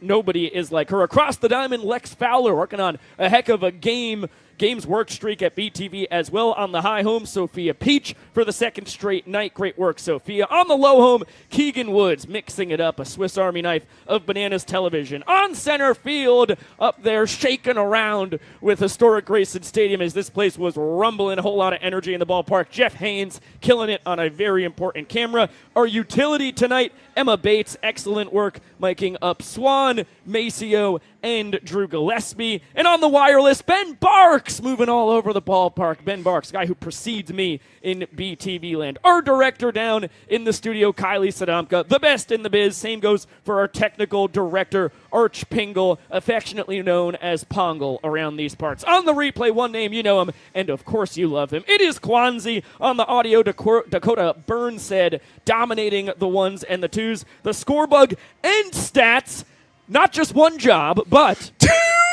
Nobody is like her. Across the diamond, Lex Fowler working on a heck of a game games work streak at BTV as well. On the high home, Sophia Peach for the second straight night. Great work, Sophia. On the low home, Keegan Woods mixing it up, a Swiss Army knife of Bananas Television. On center field, up there shaking around with historic Grayson Stadium as this place was rumbling, a whole lot of energy in the ballpark. Jeff Haynes killing it on a very important camera. Our utility tonight, Emma Bates, excellent work miking up Swan, Maceo, and Drew Gillespie. And on the wireless, Ben Barks moving all over the ballpark. Ben Barks, guy who precedes me in BTV land. Our director down in the studio, Kylie Sadamka, the best in the biz. Same goes for our technical director, Arch Pingle, affectionately known as Pongle around these parts. On the replay, one name, you know him, and of course you love him. It is Kwanzi. On the audio, Dakota Burns said, dominating the ones and the twos. The score bug and stats. Not just one job, but 2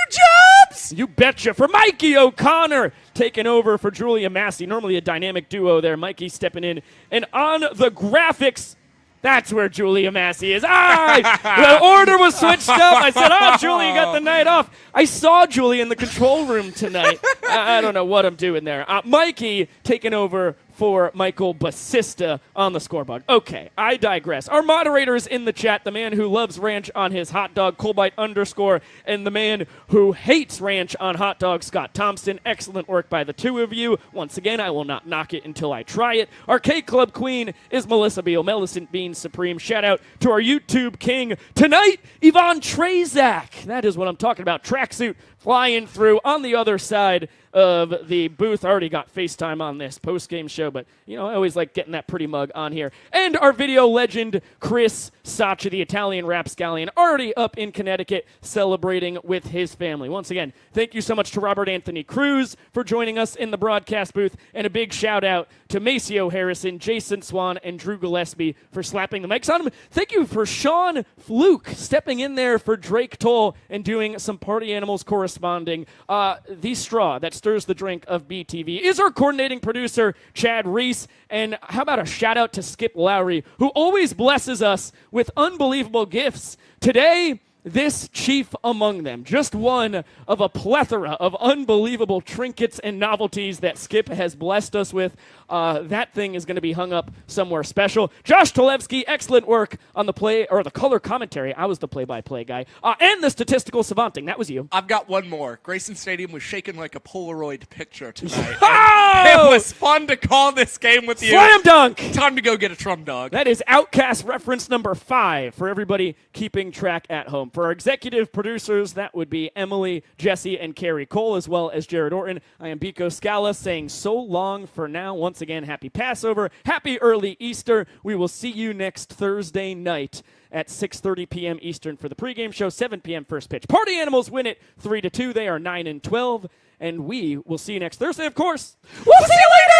jobs! You betcha. For Mikey O'Connor, taking over for Julia Massey. Normally a dynamic duo there. Mikey stepping in. And on the graphics, that's where Julia Massey is. The order was switched up. I said, Julie, you got the night off. I saw Julie in the control room tonight. I don't know what I'm doing there. Mikey taking over for Michael Basista on the scoreboard. Okay, I digress. Our moderators in the chat, the man who loves ranch on his hot dog, Colbite_, and the man who hates ranch on hot dog, Scott Thompson. Excellent work by the two of you. Once again, I will not knock it until I try it. Our K-Club queen is Melissa Beal, Millicent Bean Supreme. Shout out to our YouTube king tonight, Yvonne Trezak. That is what I'm talking about. Tracksuit flying through on the other side of the booth. I already got FaceTime on this post-game show, but, I always like getting that pretty mug on here. And our video legend, Chris Sacha, the Italian rapscallion, already up in Connecticut celebrating with his family. Once again, thank you so much to Robert Anthony Cruz for joining us in the broadcast booth, and a big shout-out to Maceo Harrison, Jason Swan, and Drew Gillespie for slapping the mics on him. Thank you for Sean Fluke stepping in there for Drake Toll and doing some Party Animals corresponding. The straw that stirs the drink of BTV is our coordinating producer, Chad Reese. And how about a shout out to Skip Lowry, who always blesses us with unbelievable gifts. Today, this chief among them, just one of a plethora of unbelievable trinkets and novelties that Skip has blessed us with. That thing is going to be hung up somewhere special. Josh Talevsky, excellent work on the the color commentary. I was the play-by-play guy. And the statistical savanting. That was you. I've got one more. Grayson Stadium was shaking like a Polaroid picture tonight. Oh! It was fun to call this game with you. Slam dunk! Time to go get a Trum Dog. That is Outcast reference number 5 for everybody keeping track at home. For our executive producers, that would be Emily, Jesse, and Carrie Cole, as well as Jared Orton. I am Biko Scala saying so long for now. Once again, happy Passover, happy early Easter. We will see you next Thursday night at 6:30 p.m. Eastern for the pregame show, 7 p.m. first pitch. Party Animals win it 3-2. They are 9-12, and we will see you next Thursday, of course. We'll see you later!